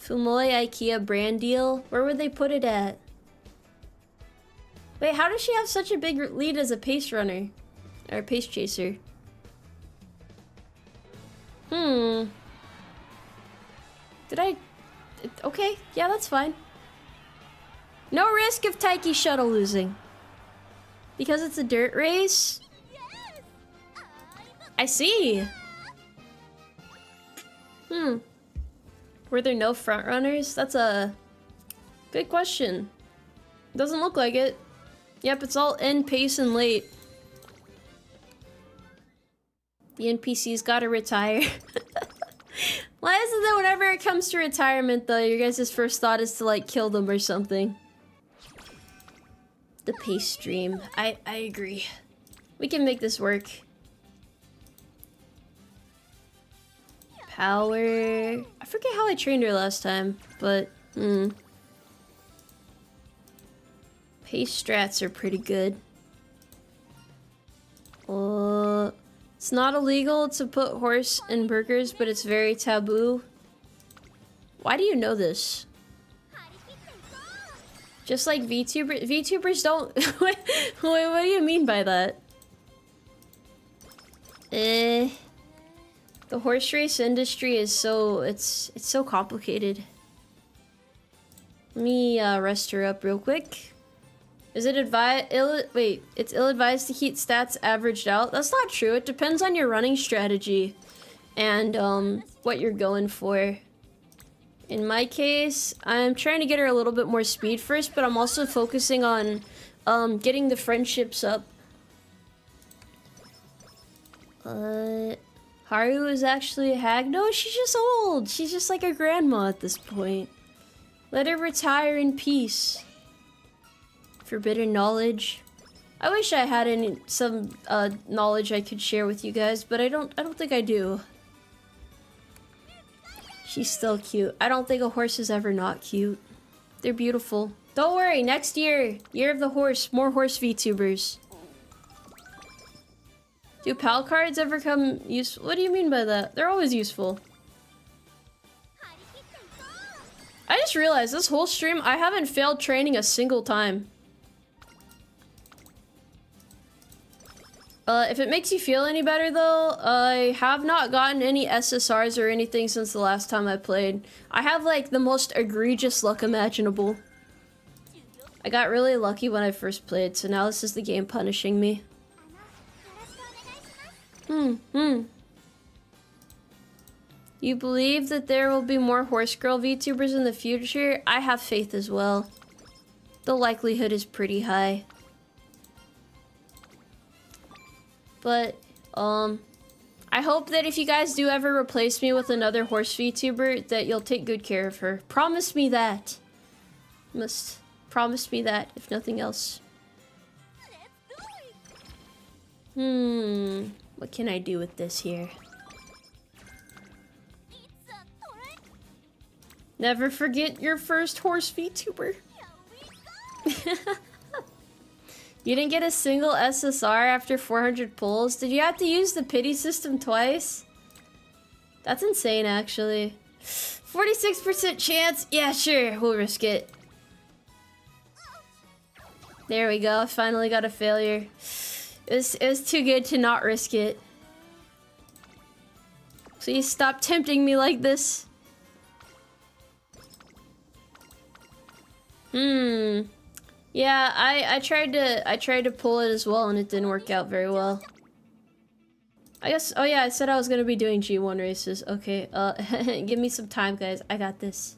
Fumoy IKEA brand deal? Where would they put it at? Wait, how does she have such a big lead as a pace runner? Or a pace chaser? Hmm. Did I... Okay, yeah, that's fine. No risk of Taiki Shuttle losing. Because it's a dirt race? I see. Hmm. Were there no front runners? That's a good question. Doesn't look like it. Yep, it's all end, pace, and late. The NPC's gotta retire. Why is it that whenever it comes to retirement, though, your guys' first thought is to, like, kill them or something? The pace stream. I agree. We can make this work. Power... I forget how I trained her last time, but... Pace strats are pretty good. It's not illegal to put horse in burgers, but it's very taboo. Why do you know this? Just like VTubers? VTubers don't... what do you mean by that? The horse race industry is so... It's so complicated. Let me rest her up real quick. Is it wait, it's ill-advised to keep stats averaged out? That's not true. It depends on your running strategy and what you're going for. In my case, I'm trying to get her a little bit more speed first, but I'm also focusing on getting the friendships up. Haru is actually a hag? No, she's just old. She's just like a grandma at this point. Let her retire in peace. Forbidden knowledge. I wish I had some knowledge I could share with you guys, but I don't think I do. She's still cute. I don't think a horse is ever not cute. They're beautiful. Don't worry, next year, year of the horse, more horse VTubers. Do PAL cards ever come useful? What do you mean by that? They're always useful. I just realized this whole stream, I haven't failed training a single time. If it makes you feel any better though, I have not gotten any SSRs or anything since the last time I played. I have like the most egregious luck imaginable. I got really lucky when I first played, so now this is the game punishing me. You believe that there will be more horse girl VTubers in the future? I have faith as well. The likelihood is pretty high. But, I hope that if you guys do ever replace me with another horse VTuber, that you'll take good care of her. Promise me that. You must promise me that, if nothing else. What can I do with this here? Never forget your first horse VTuber. You didn't get a single SSR after 400 pulls? Did you have to use the pity system twice? That's insane, actually. 46% chance? Yeah, sure, we'll risk it. There we go, finally got a failure. It was too good to not risk it. Please stop tempting me like this. Yeah, I tried to pull it as well and it didn't work out very well. I guess, oh yeah, I said I was gonna be doing G1 races. Okay, give me some time, guys. I got this.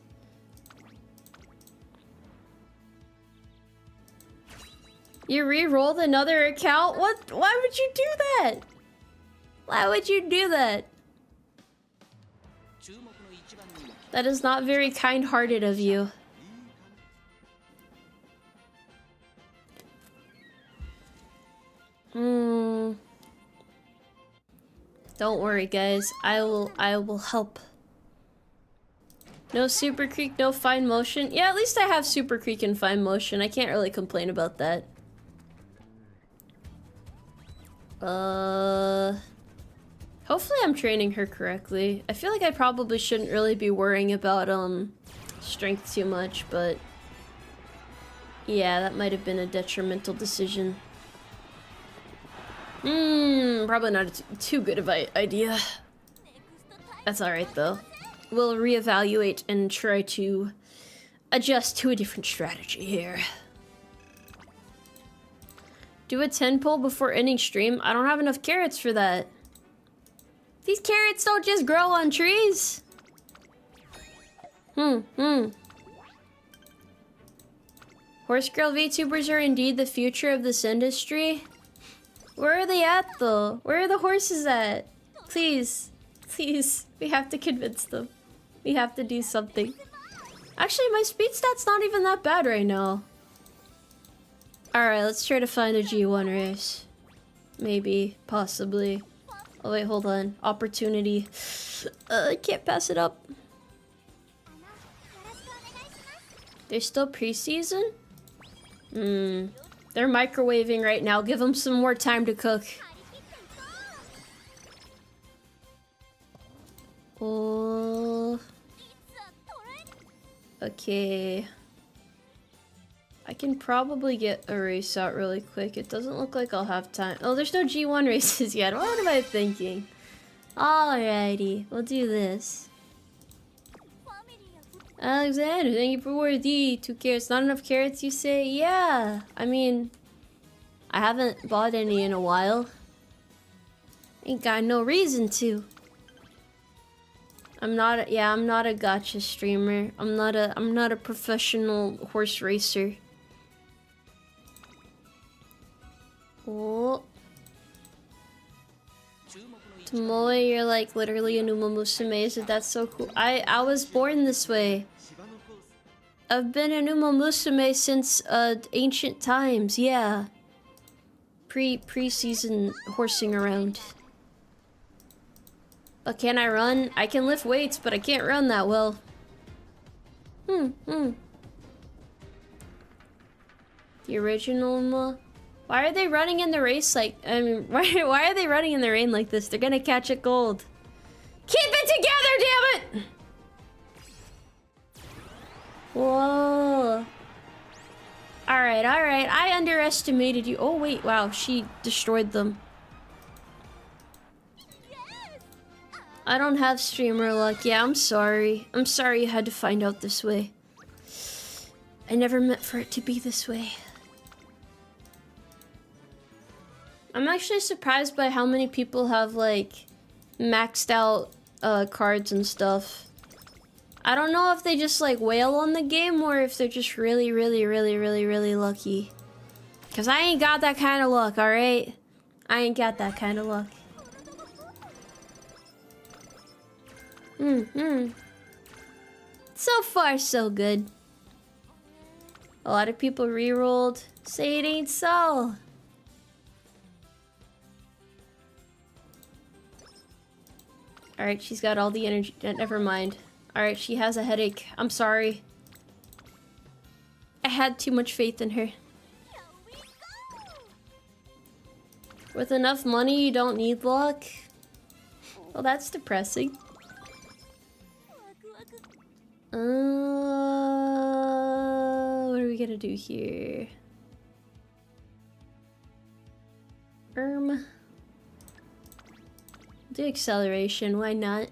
You re-rolled another account? What? Why would you do that? Why would you do that? That is not very kind-hearted of you. Don't worry, guys. I will help. No Super Creek, no Fine Motion. Yeah, at least I have Super Creek and Fine Motion. I can't really complain about that. Hopefully I'm training her correctly. I feel like I probably shouldn't really be worrying about, strength too much, but... yeah, that might have been a detrimental decision. Probably not too good of an idea. That's alright though. We'll reevaluate and try to adjust to a different strategy here. Do a 10 pull before ending stream? I don't have enough carrots for that. These carrots don't just grow on trees. Horse girl VTubers are indeed the future of this industry. Where are they at though? Where are the horses at? Please, please, we have to convince them. We have to do something. Actually, my speed stat's not even that bad right now. Alright, let's try to find a G1 race. Maybe, possibly. Oh wait, hold on. Opportunity. I can't pass it up. There's still preseason? They're microwaving right now. Give them some more time to cook. Oh. Okay. I can probably get a race out really quick. It doesn't look like I'll have time. Oh, there's no G1 races yet. What am I thinking? Alrighty, we'll do this. Alexander, thank you for worthy. 2 carrots. Not enough carrots, you say? Yeah. I mean, I haven't bought any in a while. Ain't got no reason to. I'm not a gacha streamer. I'm not a professional horse racer. Oh. Tomoe, you're like literally a UMAMUSUME. Is that's so cool? I was born this way. I've been an UMAMUSUME since ancient times, yeah. Pre-season horsing around. But can I run? I can lift weights, but I can't run that well. The original Uma. Why are they running in the race like, I mean, why are they running in the rain like this? They're gonna catch it gold. Keep it together, damn it! Whoa. Alright, alright. I underestimated you. Oh, wait, wow. She destroyed them. I don't have streamer luck. Yeah, I'm sorry. I'm sorry you had to find out this way. I never meant for it to be this way. I'm actually surprised by how many people have, like, maxed out cards and stuff. I don't know if they just, like, wail on the game or if they're just really, really, really, really, really lucky. Because I ain't got that kind of luck, alright? I ain't got that kind of luck. So far, so good. A lot of people re-rolled. Say it ain't so. Alright, she's got all the energy. Never mind. Alright, she has a headache. I'm sorry. I had too much faith in her. With enough money, you don't need luck? Well, that's depressing. What are we gonna do here? Do acceleration, why not?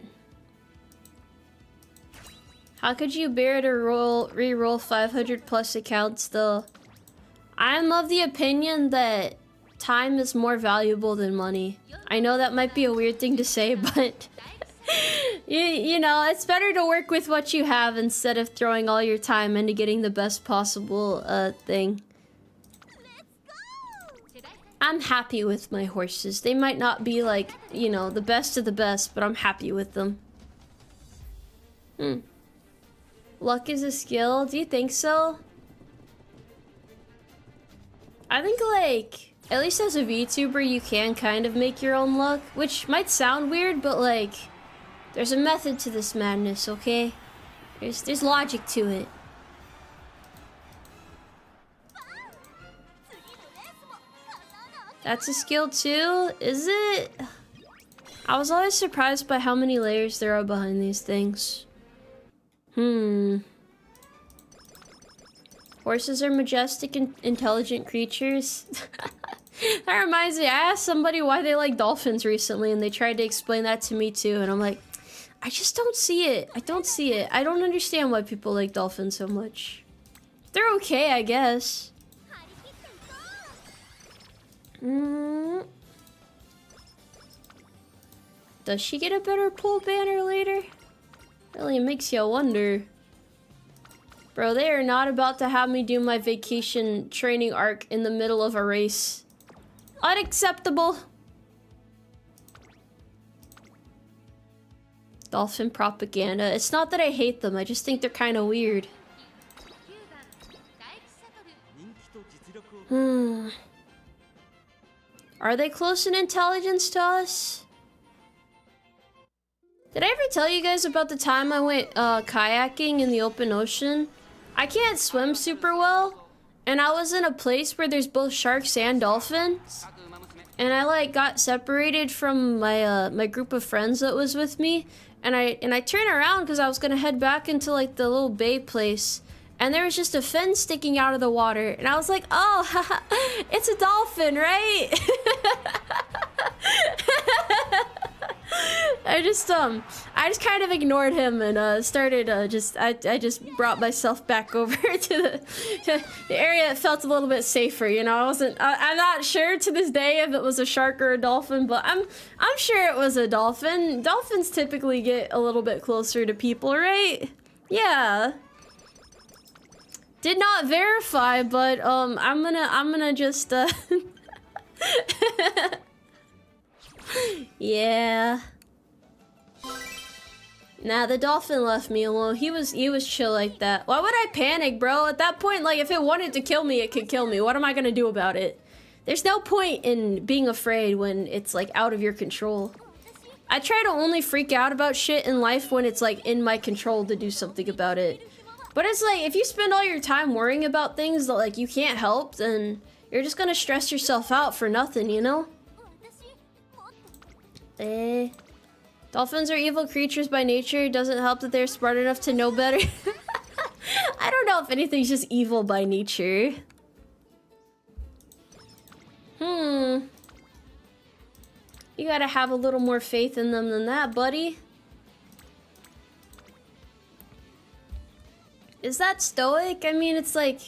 How could you bear to re-roll 500 plus accounts though? I'm of the opinion that time is more valuable than money. I know that might be a weird thing to say, but you know, it's better to work with what you have instead of throwing all your time into getting the best possible thing. I'm happy with my horses. They might not be like, you know, the best of the best, but I'm happy with them. Luck is a skill? Do you think so? I think, like, at least as a VTuber, you can kind of make your own luck, which might sound weird, but, like, there's a method to this madness, okay? There's logic to it. That's a skill too? Is it? I was always surprised by how many layers there are behind these things. Horses are majestic and intelligent creatures. That reminds me, I asked somebody why they like dolphins recently and they tried to explain that to me too, and I'm like, I just don't see it. I don't see it. I don't understand why people like dolphins so much. They're okay, I guess. Does she get a better pool banner later? Really makes you wonder. Bro, they are not about to have me do my vacation training arc in the middle of a race. Unacceptable. Dolphin propaganda. It's not that I hate them, I just think they're kind of weird. Are they close in intelligence to us? Did I ever tell you guys about the time I went kayaking in the open ocean? I can't swim super well, and I was in a place where there's both sharks and dolphins. And I like got separated from my my group of friends that was with me, and I turned around because I was gonna head back into like the little bay place, and there was just a fin sticking out of the water, and I was like, oh, haha, it's a dolphin, right? I just kind of ignored him and started I just brought myself back over to the area that felt a little bit safer, you know. I'm not sure to this day if it was a shark or a dolphin, but I'm sure it was a dolphin. Dolphins typically get a little bit closer to people, right? Yeah. Did not verify, but I'm gonna just yeah. Nah, the dolphin left me alone. He was chill like that. Why would I panic, bro? At that point, like, if it wanted to kill me, it could kill me. What am I gonna do about it? There's no point in being afraid when it's, like, out of your control. I try to only freak out about shit in life when it's, like, in my control to do something about it. But it's like, if you spend all your time worrying about things that, like, you can't help, then you're just gonna stress yourself out for nothing, you know? Dolphins are evil creatures by nature. It doesn't help that they're smart enough to know better. I don't know if anything's just evil by nature. You gotta have a little more faith in them than that, buddy. Is that stoic? I mean, it's like...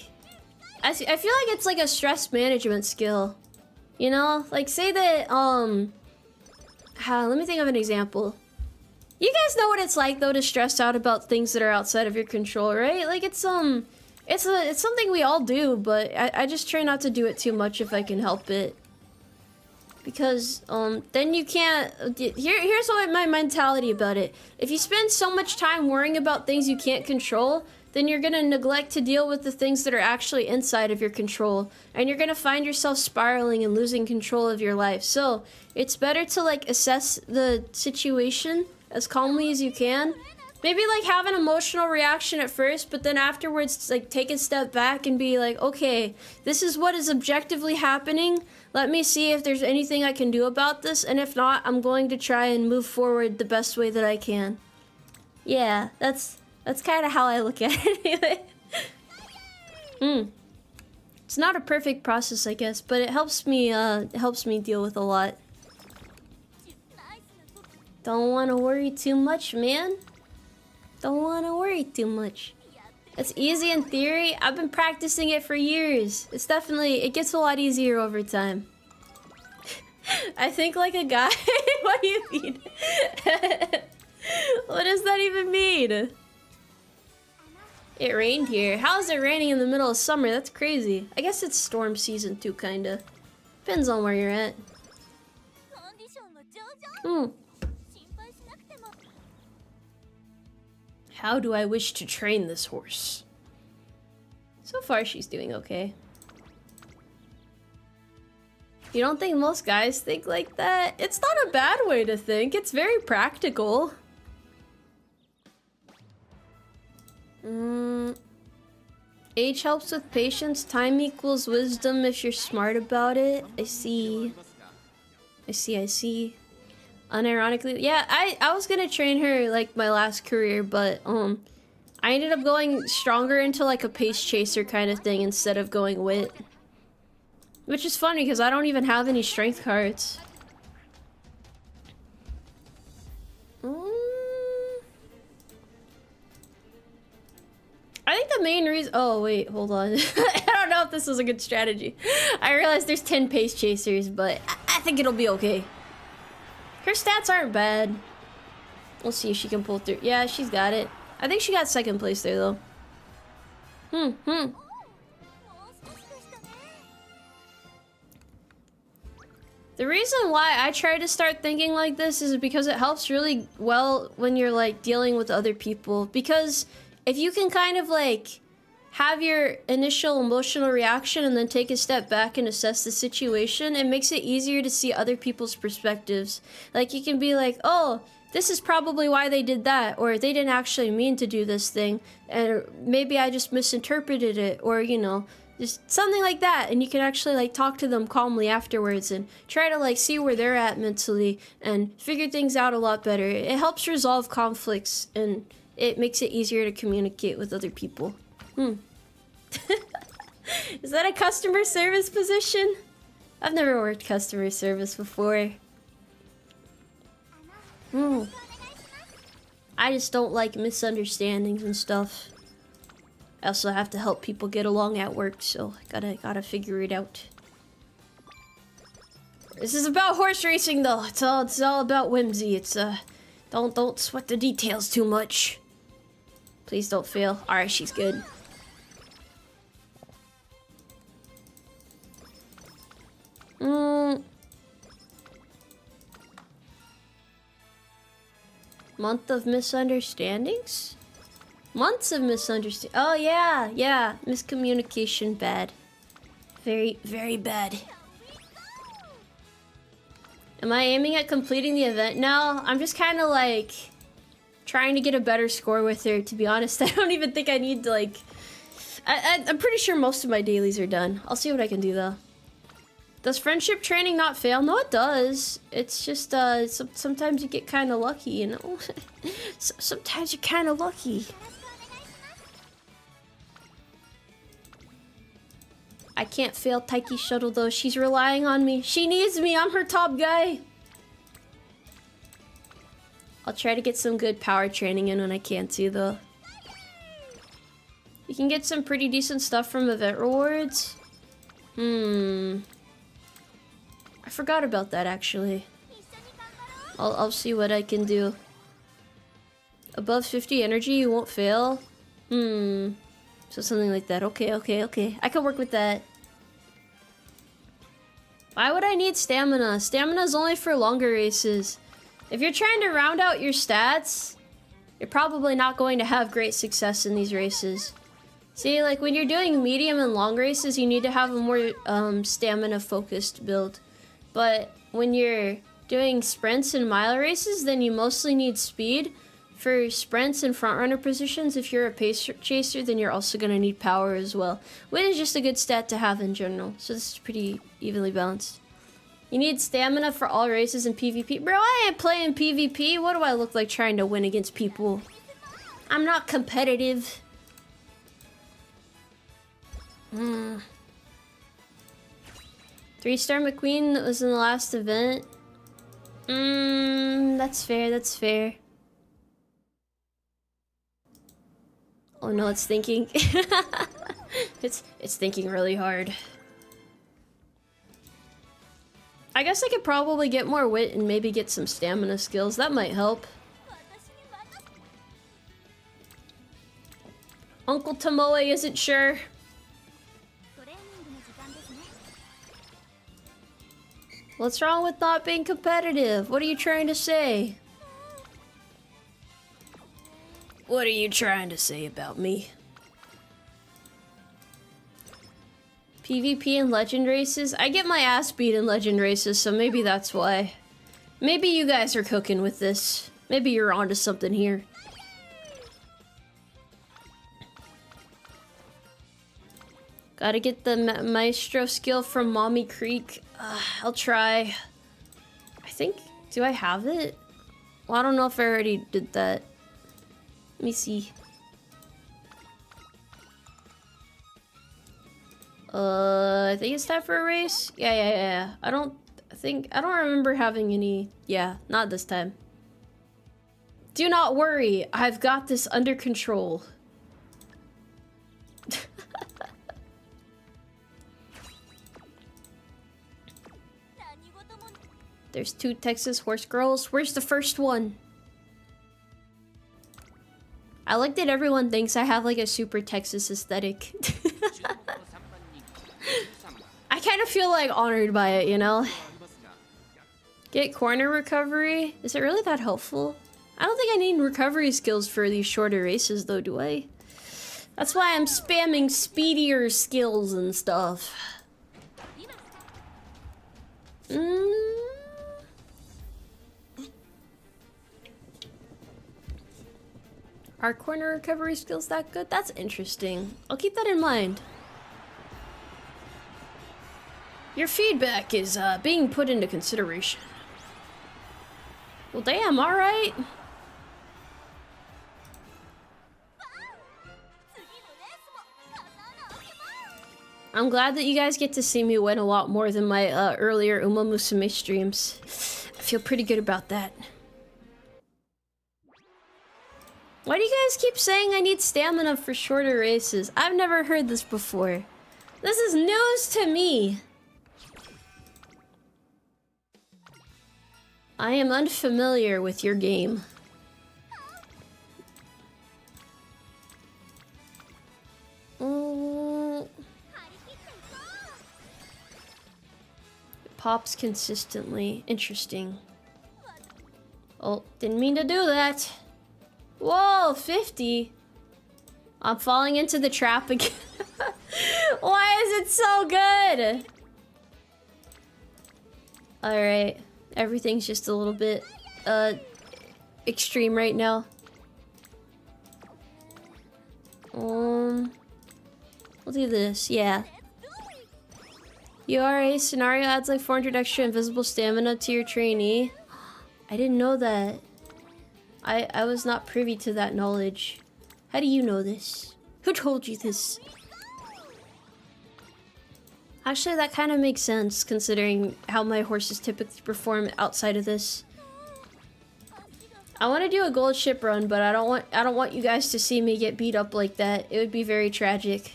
I feel like it's like a stress management skill. You know? Like, say that, let me think of an example. You guys know what it's like, though, to stress out about things that are outside of your control, right? Like, it's something we all do, but I just try not to do it too much if I can help it. Because, then you can't... Here's what my mentality about it. If you spend so much time worrying about things you can't control, then you're gonna neglect to deal with the things that are actually inside of your control. And you're gonna find yourself spiraling and losing control of your life. So, it's better to, like, assess the situation as calmly as you can. Maybe, like, have an emotional reaction at first, but then afterwards, like, take a step back and be like, okay, this is what is objectively happening. Let me see if there's anything I can do about this, and if not, I'm going to try and move forward the best way that I can. Yeah, that's kind of how I look at it anyway. It's not a perfect process, I guess, but it helps me deal with a lot. Don't want to worry too much, man. Don't want to worry too much. It's easy in theory. I've been practicing it for years. It gets a lot easier over time. I think like a guy. What do you mean? What does that even mean? It rained here. How is it raining in the middle of summer? That's crazy. I guess it's storm season too, kinda. Depends on where you're at. How do I wish to train this horse? So far, she's doing okay. You don't think most guys think like that? It's not a bad way to think. It's very practical. Age helps with patience. Time equals wisdom if you're smart about it. I see. Unironically, yeah, I was gonna train her like my last career, but I ended up going stronger into like a pace chaser kind of thing instead of going wit. Which is funny because I don't even have any strength cards. the main reason? Oh wait, hold on. I don't know if this is a good strategy. I realize there's 10 pace chasers, but I think it'll be okay. Her stats aren't bad. We'll see if she can pull through. Yeah, she's got it. I think she got second place there though. The reason why I try to start thinking like this is because it helps really well when you're like dealing with other people. Because if you can kind of like have your initial emotional reaction and then take a step back and assess the situation, it makes it easier to see other people's perspectives. Like you can be like, oh, this is probably why they did that, or they didn't actually mean to do this thing, and maybe I just misinterpreted it, or you know, just something like that. And you can actually like talk to them calmly afterwards and try to like see where they're at mentally and figure things out a lot better. It helps resolve conflicts and it makes it easier to communicate with other people. Is that a customer service position? I've never worked customer service before. I just don't like misunderstandings and stuff. I also have to help people get along at work, so I gotta figure it out. This is about horse racing, though. It's all about whimsy. It's don't sweat the details too much. Please don't fail. All right, she's good. Month of misunderstandings? Months of misunderstanding. Oh yeah, miscommunication, bad. Very, very bad. Am I aiming at completing the event now? I'm just kind of like trying to get a better score with her, to be honest. I don't even think I need to like... I'm pretty sure most of my dailies are done. I'll see what I can do though. Does friendship training not fail? No, it does. It's just, sometimes you get kind of lucky, you know? Sometimes you're kind of lucky. I can't fail Taiki Shuttle, though. She's relying on me. She needs me. I'm her top guy. I'll try to get some good power training in when I can, too, though. You can get some pretty decent stuff from event rewards. I forgot about that, actually. I'll see what I can do. Above 50 energy, you won't fail? So something like that. Okay. I can work with that. Why would I need stamina? Stamina's only for longer races. If you're trying to round out your stats, you're probably not going to have great success in these races. See, like when you're doing medium and long races, you need to have a more stamina-focused build. But when you're doing sprints and mile races, then you mostly need speed. For sprints and front runner positions, if you're a pace chaser, then you're also going to need power as well. Wit is just a good stat to have in general, so this is pretty evenly balanced. You need stamina for all races in PvP. Bro, I ain't playing PvP. What do I look like trying to win against people? I'm not competitive. 3-star McQueen that was in the last event. That's fair. Oh no, it's thinking. it's thinking really hard. I guess I could probably get more wit and maybe get some stamina skills. That might help. Uncle Tomoe isn't sure. What's wrong with not being competitive? What are you trying to say? What are you trying to say about me? PvP and legend races? I get my ass beat in legend races, so maybe that's why. Maybe you guys are cooking with this. Maybe you're onto something here. Gotta get the Maestro skill from Mommy Creek. I'll try. I think... Do I have it? Well, I don't know if I already did that. Let me see. I think it's time for a race. Yeah. I don't remember having any. Yeah, not this time. Do not worry. I've got this under control. There's 2 Texas horse girls. Where's the first one? I like that everyone thinks I have like a super Texas aesthetic. I kind of feel like honored by it, you know? Get corner recovery? Is it really that helpful? I don't think I need recovery skills for these shorter races though, do I? That's why I'm spamming speedier skills and stuff. Are corner recovery skills that good? That's interesting. I'll keep that in mind. Your feedback is being put into consideration. Well, damn, alright. I'm glad that you guys get to see me win a lot more than my earlier UMAMUSUME streams. I feel pretty good about that. Why do you guys keep saying I need stamina for shorter races? I've never heard this before. This is news to me. I am unfamiliar with your game. It pops consistently. Interesting. Oh, didn't mean to do that. Whoa, 50. I'm falling into the trap again. Why is it so good? Alright. Everything's just a little bit, extreme right now. We'll do this, yeah. URA scenario adds like 400 extra invisible stamina to your trainee. I didn't know that. I was not privy to that knowledge. How do you know this? Who told you this? Actually, that kind of makes sense considering how my horses typically perform outside of this. I want to do a gold ship run, but I don't want you guys to see me get beat up like that. It would be very tragic.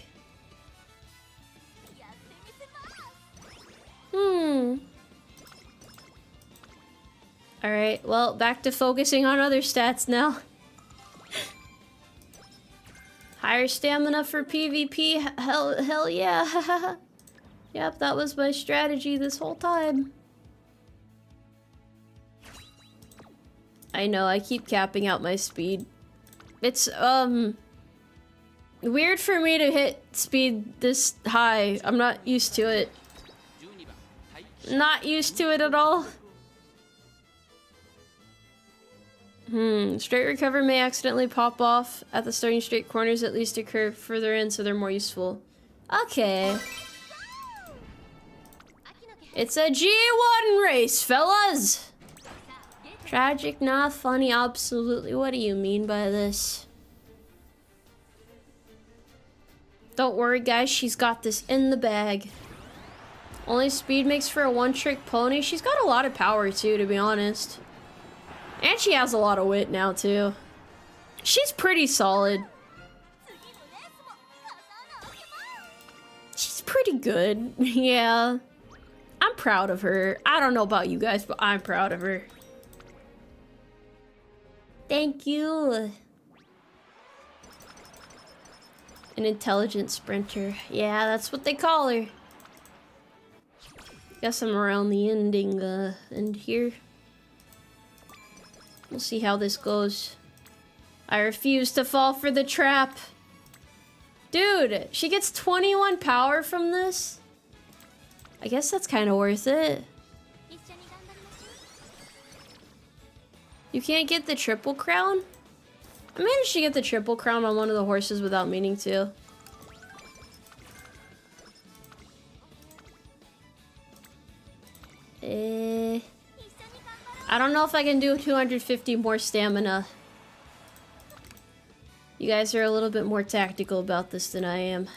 Alright, well, back to focusing on other stats now. Higher stamina for PvP? Hell yeah. Yep, that was my strategy this whole time. I know, I keep capping out my speed. It's, weird for me to hit speed this high. I'm not used to it. Not used to it at all. Straight recover may accidentally pop off at the starting straight corners, at least occur further in, so they're more useful. Okay. It's a G1 race, fellas! Tragic, not funny, absolutely. What do you mean by this? Don't worry, guys, she's got this in the bag. Only speed makes for a one-trick pony. She's got a lot of power, too, to be honest. And she has a lot of wit now, too. She's pretty solid. She's pretty good, yeah. I'm proud of her. I don't know about you guys, but I'm proud of her. Thank you. An intelligent sprinter. Yeah, that's what they call her. Guess I'm around the ending, end here. We'll see how this goes. I refuse to fall for the trap. Dude, she gets 21 power from this? I guess that's kind of worth it. You can't get the triple crown? I managed to get the triple crown on one of the horses without meaning to. I don't know if I can do 250 more stamina. You guys are a little bit more tactical about this than I am.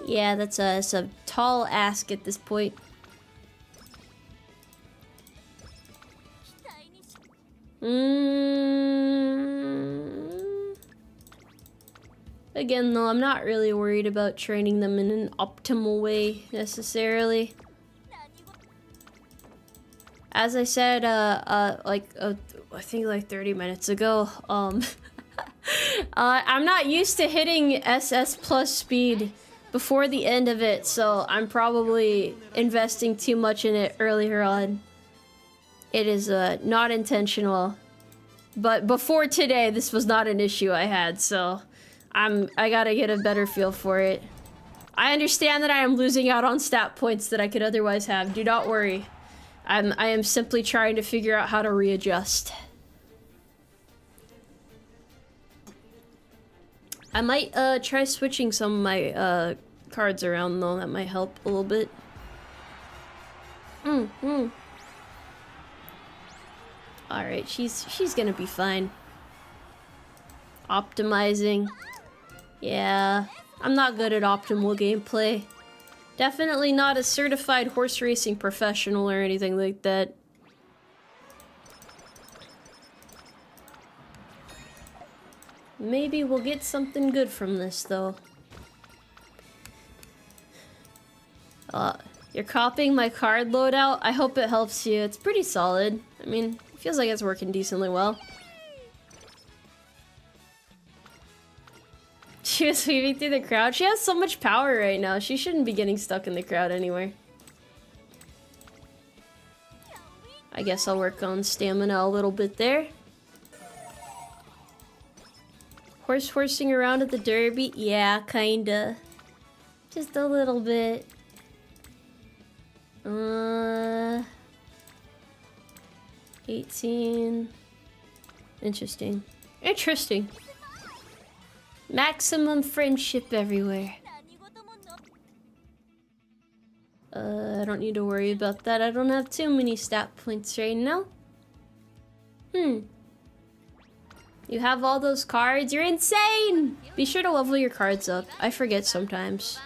Yeah, that's a tall ask at this point. Again, though, I'm not really worried about training them in an optimal way, necessarily. as I said, I think like 30 minutes ago, I'm not used to hitting SS plus speed before the end of it, so I'm probably investing too much in it earlier on. It is not intentional, but before today, this was not an issue I had, so I gotta get a better feel for it. I understand that I am losing out on stat points that I could otherwise have. Do not worry. I am simply trying to figure out how to readjust. I might try switching some of my cards around though. That might help a little bit. Alright, she's gonna be fine. Optimizing. Yeah, I'm not good at optimal gameplay. Definitely not a certified horse racing professional or anything like that. Maybe we'll get something good from this, though. You're copying my card loadout? I hope it helps you. It's pretty solid. I mean, it feels like it's working decently well. She was weaving through the crowd. She has so much power right now. She shouldn't be getting stuck in the crowd anywhere. I guess I'll work on stamina a little bit there. Horsing around at the derby? Yeah, kinda. Just a little bit. 18. Interesting. Interesting. Maximum friendship everywhere. I don't need to worry about that. I don't have too many stat points right now. You have all those cards? You're insane! Be sure to level your cards up. I forget sometimes.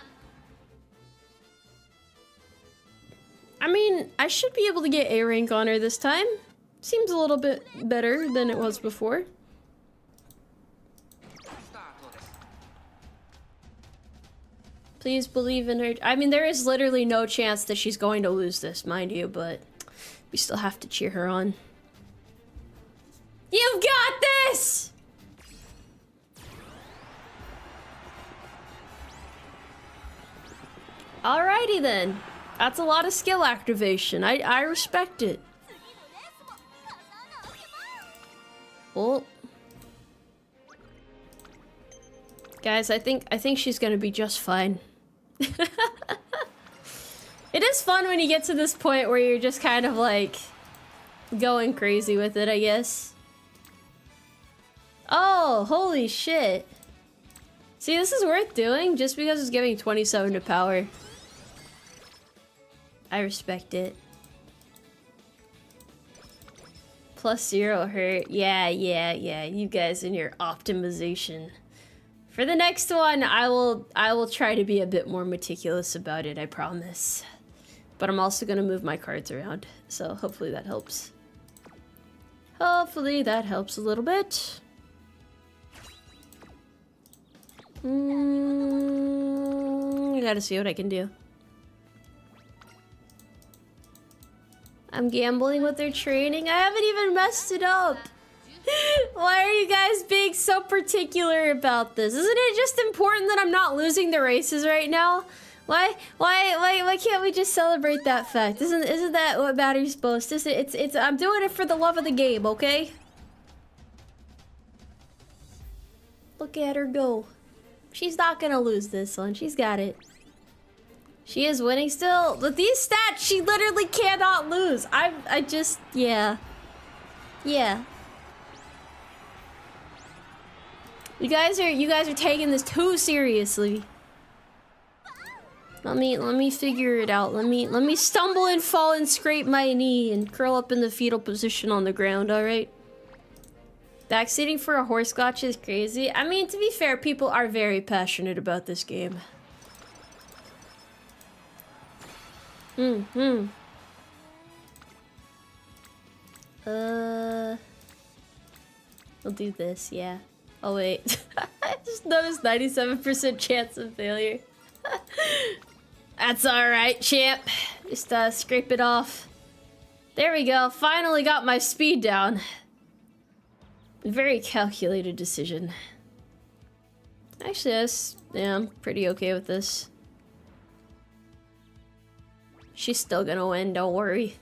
I mean, I should be able to get A rank on her this time. Seems a little bit better than it was before. Please believe in her. I mean, there is literally no chance that she's going to lose this, mind you, but we still have to cheer her on. You've got this! Alrighty then. That's a lot of skill activation. I respect it. Well, guys, I think she's gonna be just fine. It is fun when you get to this point where you're just kind of like going crazy with it, I guess. Oh, holy shit. See, this is worth doing just because it's giving 27 to power. I respect it. +0 hurt. Yeah, you guys and your optimization. For the next one, I will try to be a bit more meticulous about it, I promise. But I'm also gonna move my cards around, so hopefully that helps. Hopefully that helps a little bit. I gotta see what I can do. I'm gambling with their training. I haven't even messed it up. Why are you guys being so particular about this? Isn't it just important that I'm not losing the races right now? Why can't we just celebrate that fact? Isn't that what matters most? It's I'm doing it for the love of the game, okay? Look at her go. She's not gonna lose this one. She's got it. She is winning still. With these stats, she literally cannot lose. I just, yeah. Yeah. You guys are taking this too seriously. Let me figure it out. Let me stumble and fall and scrape my knee and curl up in the fetal position on the ground, alright? Backseating for a horse gotcha is crazy. I mean, to be fair, people are very passionate about this game. We'll do this, yeah. Oh wait, I just noticed 97% chance of failure. That's alright, champ. Just scrape it off. There we go. Finally got my speed down. Very calculated decision. Actually, yeah, I'm pretty okay with this. She's still gonna win, don't worry.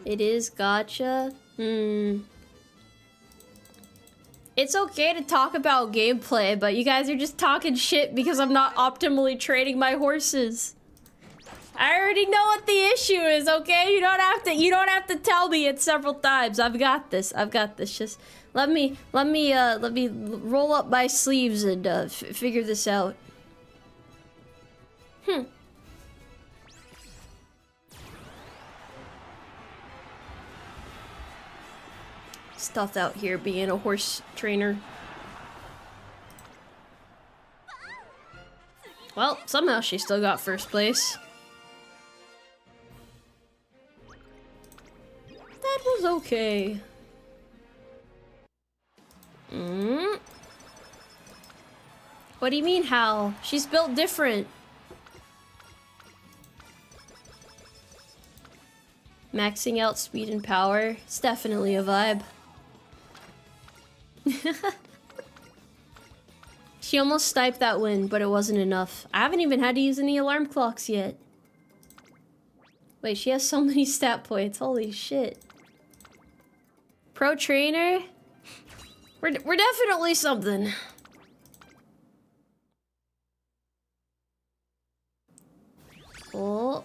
It is gotcha. It's okay to talk about gameplay, but you guys are just talking shit because I'm not optimally training my horses. I already know what the issue is, okay? You don't have to tell me it several times. I've got this. Just let me roll up my sleeves and figure this out. Stuff out here being a horse trainer. Well, somehow she still got first place. That was okay. What do you mean how? She's built different. Maxing out speed and power. It's definitely a vibe. She almost sniped that win, but it wasn't enough. I haven't even had to use any alarm clocks yet. Wait, she has so many stat points. Holy shit. Pro trainer? We're definitely something. Oh.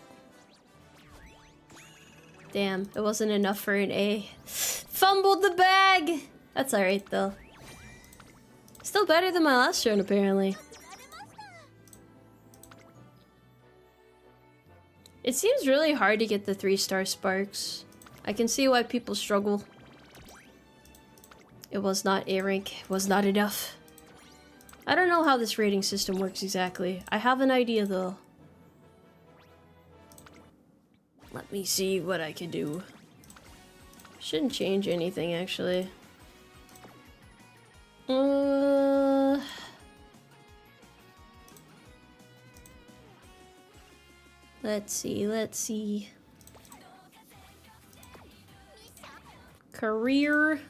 Damn, it wasn't enough for an A. Fumbled the bag! That's alright though. Still better than my last run apparently. It seems really hard to get the 3-star sparks. I can see why people struggle. It was not A rank, it was not enough. I don't know how this rating system works exactly. I have an idea though. Let me see what I can do. Shouldn't change anything actually. Let's see. Career.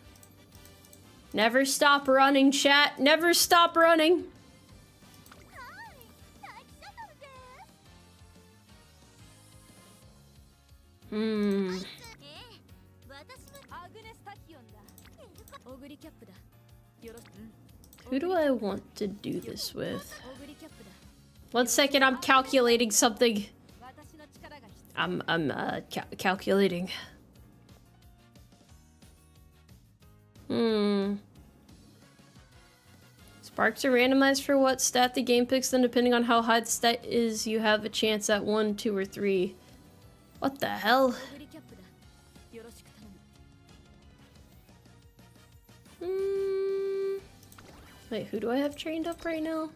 Never stop running, chat. Never stop running. Who do I want to do this with? 1 second, I'm calculating something. I'm calculating. Sparks are randomized for what stat the game picks, then depending on how high the stat is, you have a chance at 1, 2, or 3. What the hell? Wait, who do I have trained up right now?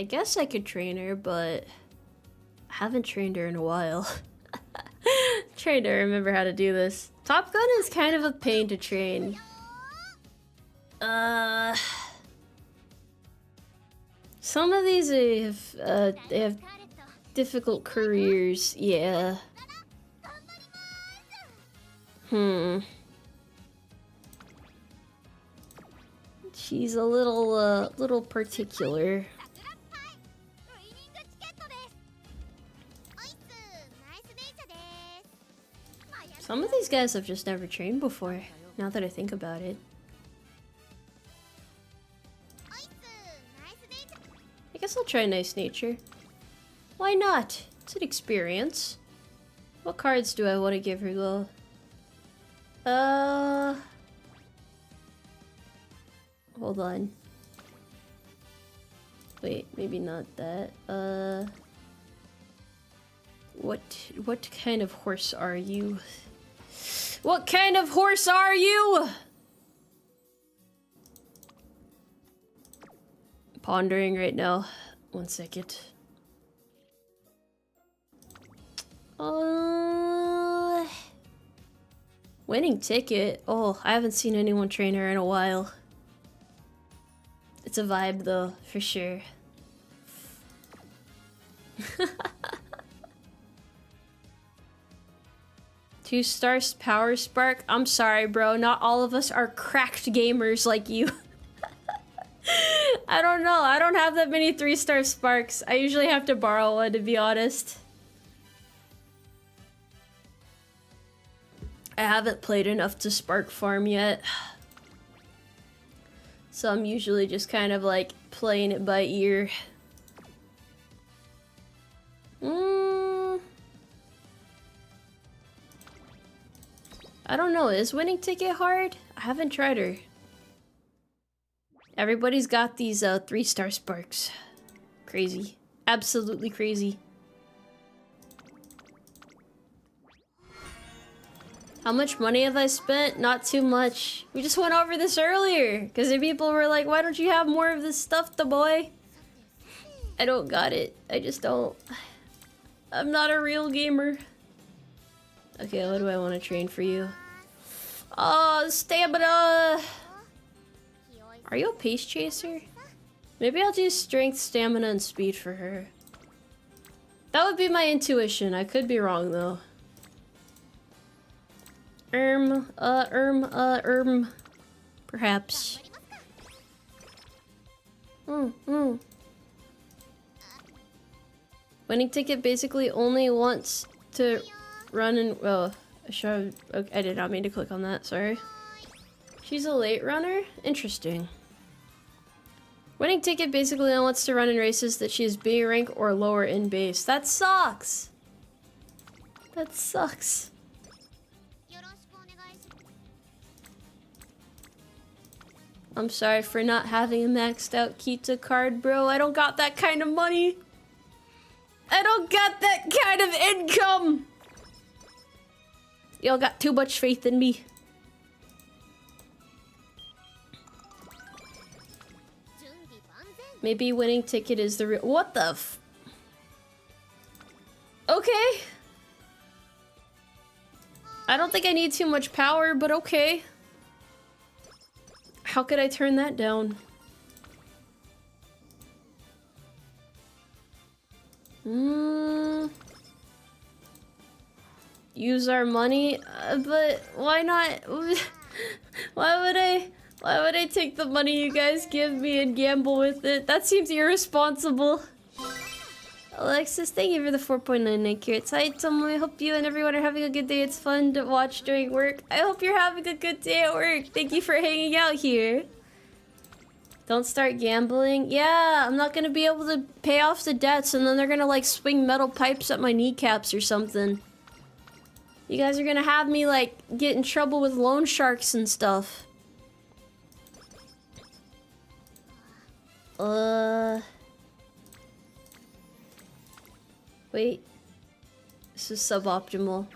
I guess I could train her, but I haven't trained her in a while. Trying to remember how to do this. Top Gun is kind of a pain to train. Some of these they have difficult careers, yeah. She's a little particular. Some of these guys I've just never trained before, now that I think about it. I guess I'll try Nice Nature. Why not? It's an experience. What cards do I want to give her though? Hold on. Wait, maybe not that. What kind of horse are you? What kind of horse are you? pondering right now. 1 second. Winning ticket. Oh, I haven't seen anyone train her in a while. It's a vibe though, for sure. Two stars power spark. I'm sorry, bro. Not all of us are cracked gamers like you. I don't know. I don't have that many 3-star sparks. I usually have to borrow one, to be honest. I haven't played enough to spark farm yet. So I'm usually just kind of like playing it by ear. I don't know, is winning ticket hard? I haven't tried her. Everybody's got these 3-star sparks. Crazy. Absolutely crazy. How much money have I spent? Not too much. We just went over this earlier. Because people were like, why don't you have more of this stuff, Tomoe? I don't got it. I just don't. I'm not a real gamer. Okay, what do I want to train for you? Oh, stamina! Are you a pace chaser? Maybe I'll do strength, stamina, and speed for her. That would be my intuition. I could be wrong, though. Perhaps. Winning ticket basically only wants to run and okay, I did not mean to click on that, sorry. She's a late runner? Interesting. Winning ticket basically only wants to run in races that she is B rank or lower in base. That sucks! That sucks. I'm sorry for not having a maxed out Kita card, bro. I don't got that kind of money. I don't got that kind of income. Y'all got too much faith in me. Maybe winning ticket is the real— what the f— okay. I don't think I need too much power, but okay. How could I turn that down? Use our money? But why not? Why would I take the money you guys give me and gamble with it? That seems irresponsible. Alexis, thank you for the 4.99 carats. Hi, Tomoe. I hope you and everyone are having a good day. It's fun to watch during work. I hope you're having a good day at work. Thank you for hanging out here. Don't start gambling. Yeah, I'm not gonna be able to pay off the debts, and then they're gonna like swing metal pipes at my kneecaps or something. You guys are gonna have me like get in trouble with loan sharks and stuff. Wait. This is suboptimal.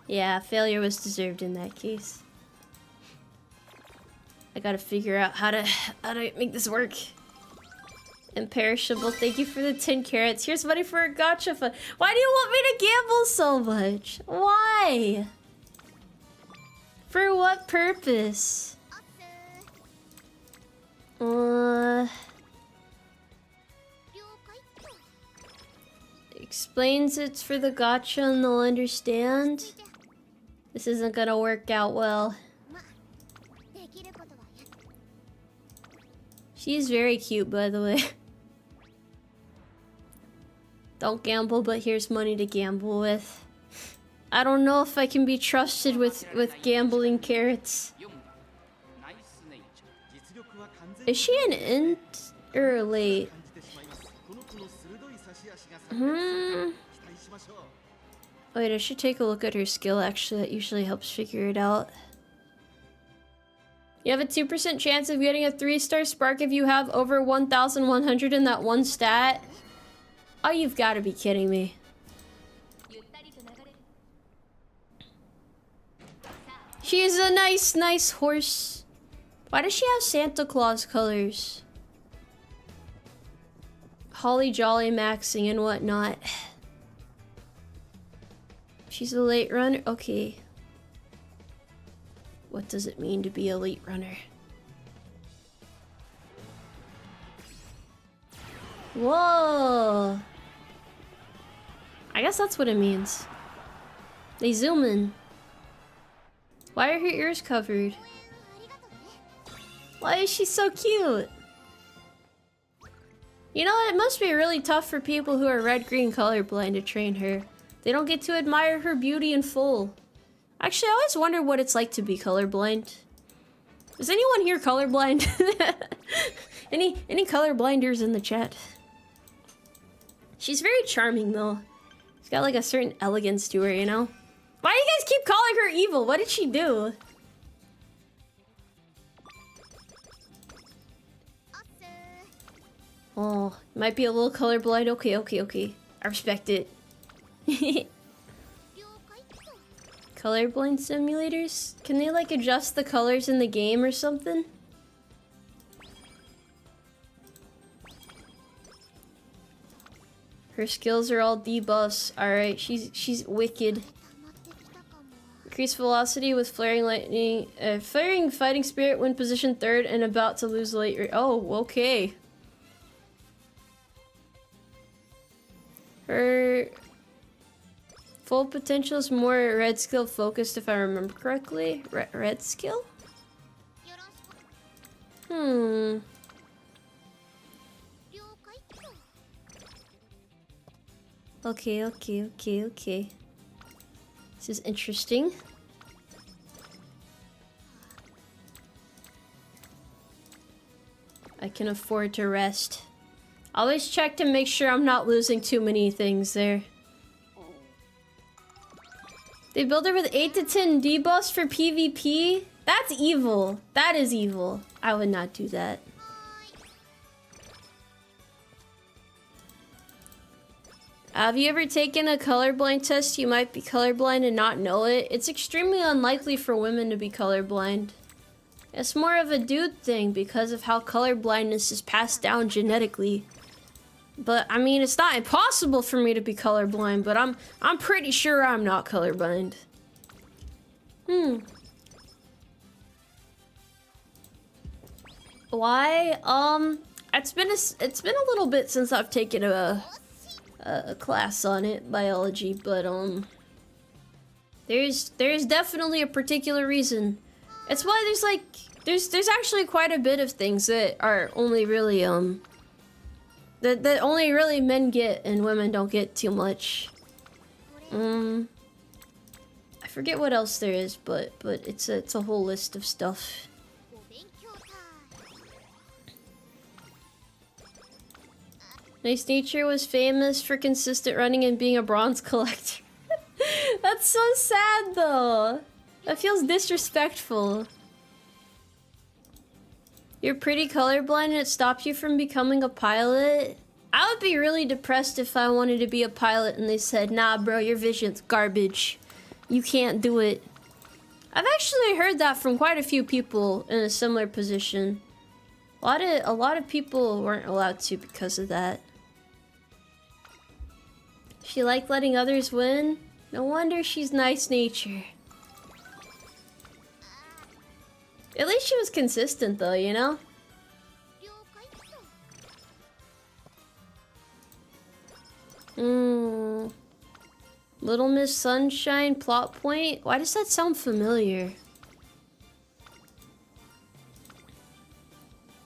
Yeah, failure was deserved in that case. I gotta figure out how to make this work. Imperishable, thank you for the 10 carats. Here's money for a gacha fund. Why do you want me to gamble so much? Why? For what purpose? Explains it's for the gacha and they'll understand. This isn't gonna work out well. She's very cute, by the way. Don't gamble, but here's money to gamble with. I don't know if I can be trusted with gambling carrots. Is she an int or late? Wait, I should take a look at her skill, actually. That usually helps figure it out. You have a 2% chance of getting a 3-star spark if you have over 1,100 in that one stat. Oh, you've got to be kidding me. She is a nice horse. Why does she have Santa Claus colors? holly jolly maxing and whatnot. She's a late runner? Okay. What does it mean to be a late runner? Whoa! I guess that's what it means. They zoom in. Why are her ears covered? Why is she so cute? You know, it must be really tough for people who are red-green colorblind to train her. They don't get to admire her beauty in full. Actually, I always wonder what it's like to be colorblind. Is anyone here colorblind? Any colorblinders in the chat? She's very charming though. She's got like a certain elegance to her, you know? Why do you guys keep calling her evil? What did she do? Oh, might be a little colorblind. Okay. I respect it. Colorblind simulators? Can they like adjust the colors in the game or something? Her skills are all debuffs. Alright, she's wicked. Increased velocity with flaring lightning. Flaring fighting spirit when positioned third and about to lose late rate. Oh, okay. Her full potential is more red skill focused if I remember correctly. Red skill? Okay. This is interesting. I can afford to rest. Always check to make sure I'm not losing too many things there. They build her with 8 to 10 debuffs for PvP? That's evil. That is evil. I would not do that. Have you ever taken a colorblind test? You might be colorblind and not know it. It's extremely unlikely for women to be colorblind. It's more of a dude thing because of how colorblindness is passed down genetically. But I mean, it's not impossible for me to be colorblind, but I'm pretty sure I'm not colorblind. Why? It's been a little bit since I've taken a class on it, biology, but there's definitely a particular reason. It's why there's actually quite a bit of things that are only really that only really men get and women don't get too much. I forget what else there is, but it's a whole list of stuff. Nice Nature was famous for consistent running and being a bronze collector. That's so sad though. That feels disrespectful. You're pretty colorblind and it stopped you from becoming a pilot? I would be really depressed if I wanted to be a pilot and they said, nah bro, your vision's garbage. You can't do it. I've actually heard that from quite a few people in a similar position. A lot of people weren't allowed to because of that. She liked letting others win? No wonder she's nice nature. At least she was consistent though, you know? Little Miss Sunshine plot point? Why does that sound familiar?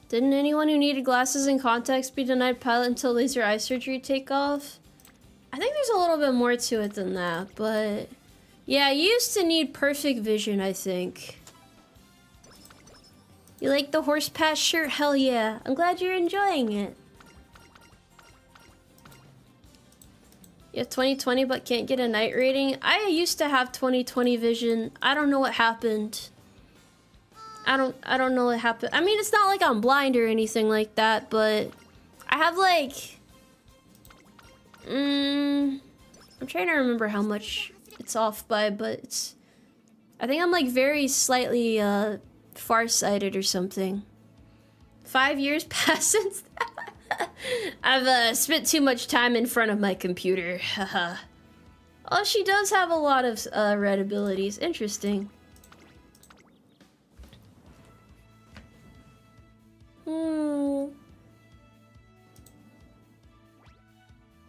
Didn't anyone who needed glasses and contacts be denied pilot until laser eye surgery take off? I think there's a little bit more to it than that, but... yeah, you used to need perfect vision, I think. You like the horse pass shirt? Hell yeah. I'm glad you're enjoying it. You have 20/20 but can't get a night rating? I used to have 20/20 vision. I don't know what happened. I don't know what happened. I mean, it's not like I'm blind or anything like that, but I have like... I'm trying to remember how much it's off by, but it's... I think I'm like very slightly farsighted or something. 5 years passed since that. I've spent too much time in front of my computer. Haha. Oh, she does have a lot of red abilities. Interesting.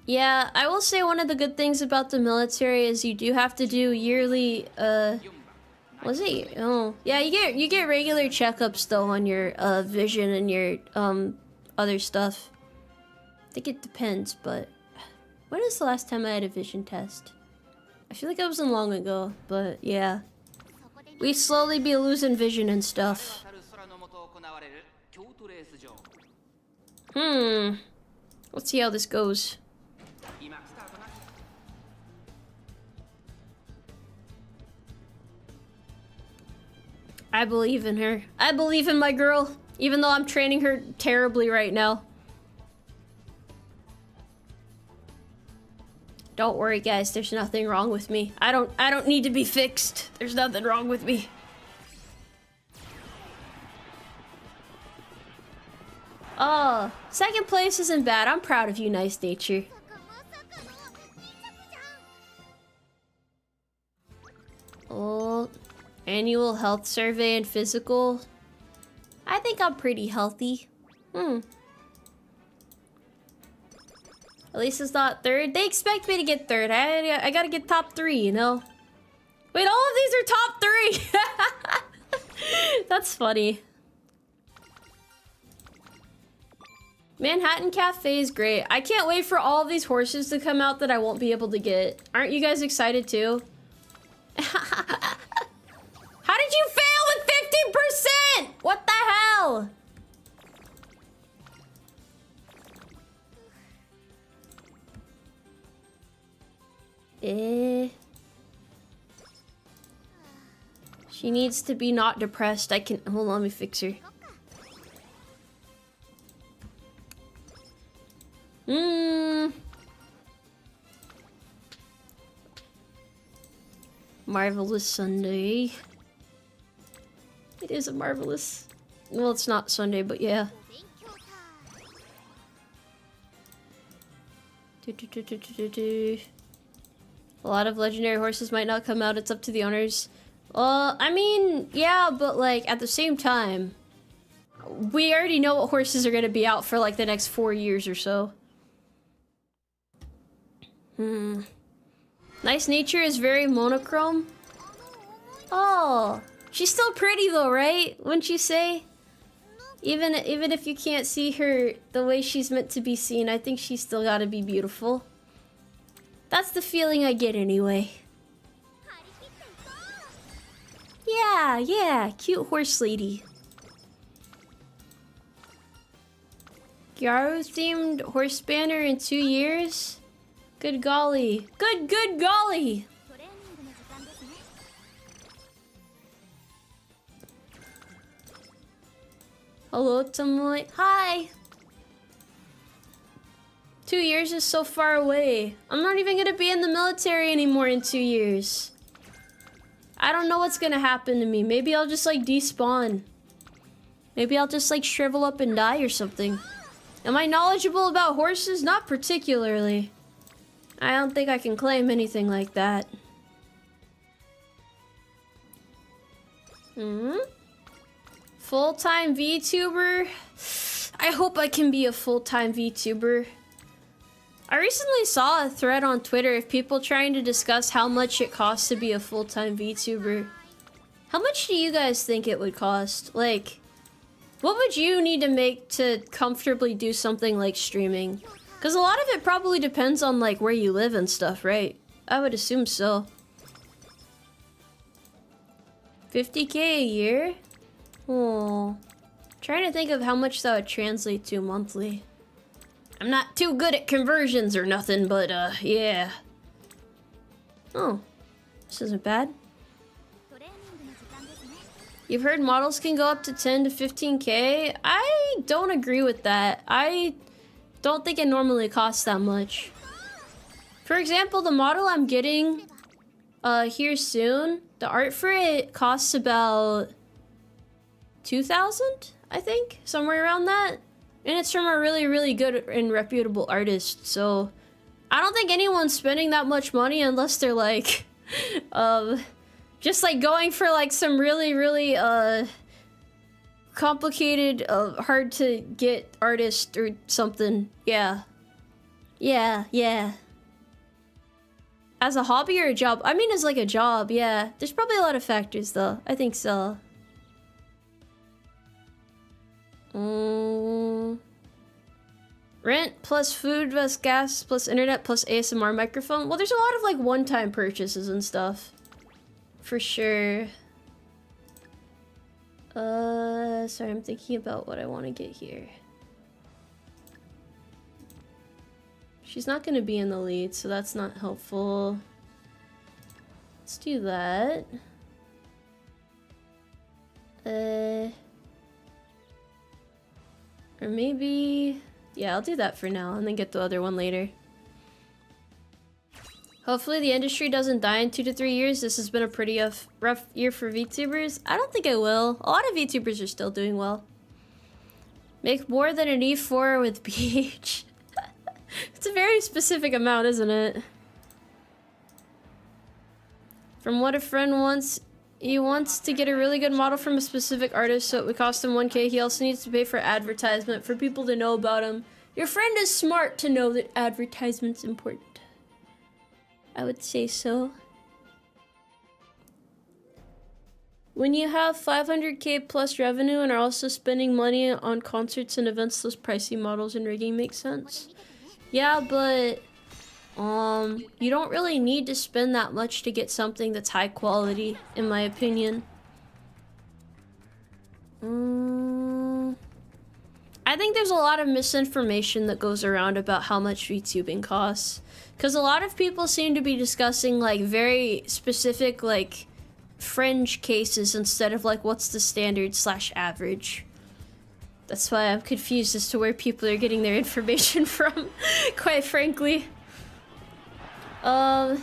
Yeah, I will say one of the good things about the military is you do have to do yearly, was it? Oh, yeah, you get regular checkups though on your vision and your other stuff. I think it depends, but when is the last time I had a vision test? I feel like it wasn't long ago, but yeah. We slowly be losing vision and stuff. Let's see how this goes. I believe in her. I believe in my girl, even though I'm training her terribly right now. Don't worry, guys. There's nothing wrong with me. I don't need to be fixed. There's nothing wrong with me. Oh, second place isn't bad. I'm proud of you, Nice Nature. Oh, annual health survey and physical. I think I'm pretty healthy. At least it's not third. They expect me to get third. I gotta get top 3, you know? Wait, all of these are top 3! That's funny. Manhattan Cafe is great. I can't wait for all of these horses to come out that I won't be able to get. Aren't you guys excited too? How did you fail with 50%? What the hell? She needs to be not depressed. I can hold on, let me fix her. Marvelous Sunday. It is a marvelous. Well, it's not Sunday, but yeah. A lot of legendary horses might not come out. It's up to the owners. I mean, yeah, but like at the same time, we already know what horses are gonna be out for like the next 4 years or so. Nice Nature is very monochrome. Oh, she's still pretty though, right? Wouldn't you say? Even if you can't see her the way she's meant to be seen, I think she's still gotta be beautiful. That's the feeling I get anyway. Yeah, cute horse lady. Gyaru themed horse banner in 2 years? Good golly. Good golly! Hello, Tomoe. Hi! 2 years is so far away. I'm not even gonna be in the military anymore in 2 years. I don't know what's gonna happen to me. Maybe I'll just like despawn. Maybe I'll just like shrivel up and die or something. Am I knowledgeable about horses? Not particularly. I don't think I can claim anything like that. Full-time VTuber? I hope I can be a full-time VTuber. I recently saw a thread on Twitter of people trying to discuss how much it costs to be a full-time VTuber. How much do you guys think it would cost? Like, what would you need to make to comfortably do something like streaming? Because a lot of it probably depends on like where you live and stuff, right? I would assume so. 50K a year? Oh, trying to think of how much that would translate to monthly. I'm not too good at conversions or nothing, but yeah. Oh, this isn't bad. You've heard models can go up to 10 to 15K? I don't agree with that. I don't think it normally costs that much. For example, the model I'm getting here soon, the art for it costs about 2,000, I think, somewhere around that. And it's from a really, really good and reputable artist, so I don't think anyone's spending that much money unless they're like, just like going for like some really, really, complicated, hard to get artist or something. Yeah. Yeah. As a hobby or a job? I mean, as like a job, yeah. There's probably a lot of factors though. I think so. Rent plus food plus gas plus internet plus ASMR microphone. Well, there's a lot of like one-time purchases and stuff. For sure. Sorry, I'm thinking about what I want to get here. She's not going to be in the lead, so that's not helpful. Let's do that. Or maybe... Yeah, I'll do that for now and then get the other one later. Hopefully the industry doesn't die in 2 to 3 years. This has been a pretty rough year for VTubers. I don't think it will. A lot of VTubers are still doing well. Make more than an E4 with BH. It's a very specific amount, isn't it? From what a friend wants, he wants to get a really good model from a specific artist, so it would cost him 1K. He also needs to pay for advertisement for people to know about him. Your friend is smart to know that advertisement's important. I would say so. When you have 500K plus revenue and are also spending money on concerts and events, those pricey models and rigging make sense. Yeah, but you don't really need to spend that much to get something that's high quality, in my opinion. I think there's a lot of misinformation that goes around about how much VTubing costs. Because a lot of people seem to be discussing like very specific like fringe cases instead of like what's the standard / average. That's why I'm confused as to where people are getting their information from, quite frankly. For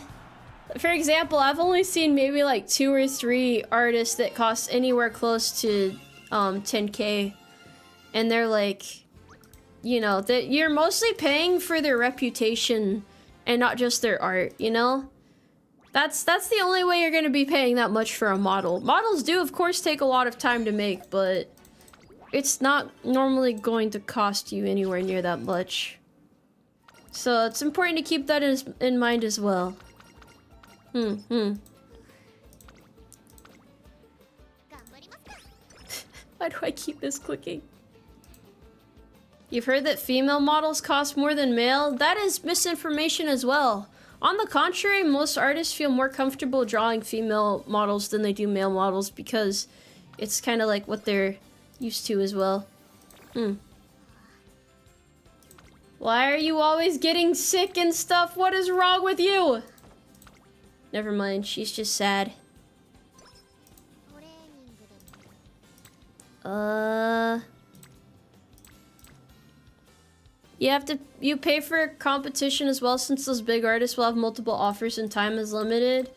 example, I've only seen maybe like 2 or 3 artists that cost anywhere close to 10K. And they're like, you know, that you're mostly paying for their reputation and not just their art, you know? That's the only way you're gonna be paying that much for a model. Models do, of course, take a lot of time to make, but it's not normally going to cost you anywhere near that much. So it's important to keep that in mind as well. Why do I keep misclicking? You've heard that female models cost more than male? That is misinformation as well. On the contrary, most artists feel more comfortable drawing female models than they do male models because it's kind of like what they're used to as well. Why are you always getting sick and stuff? What is wrong with you? Never mind, she's just sad. You pay for competition as well since those big artists will have multiple offers and time is limited.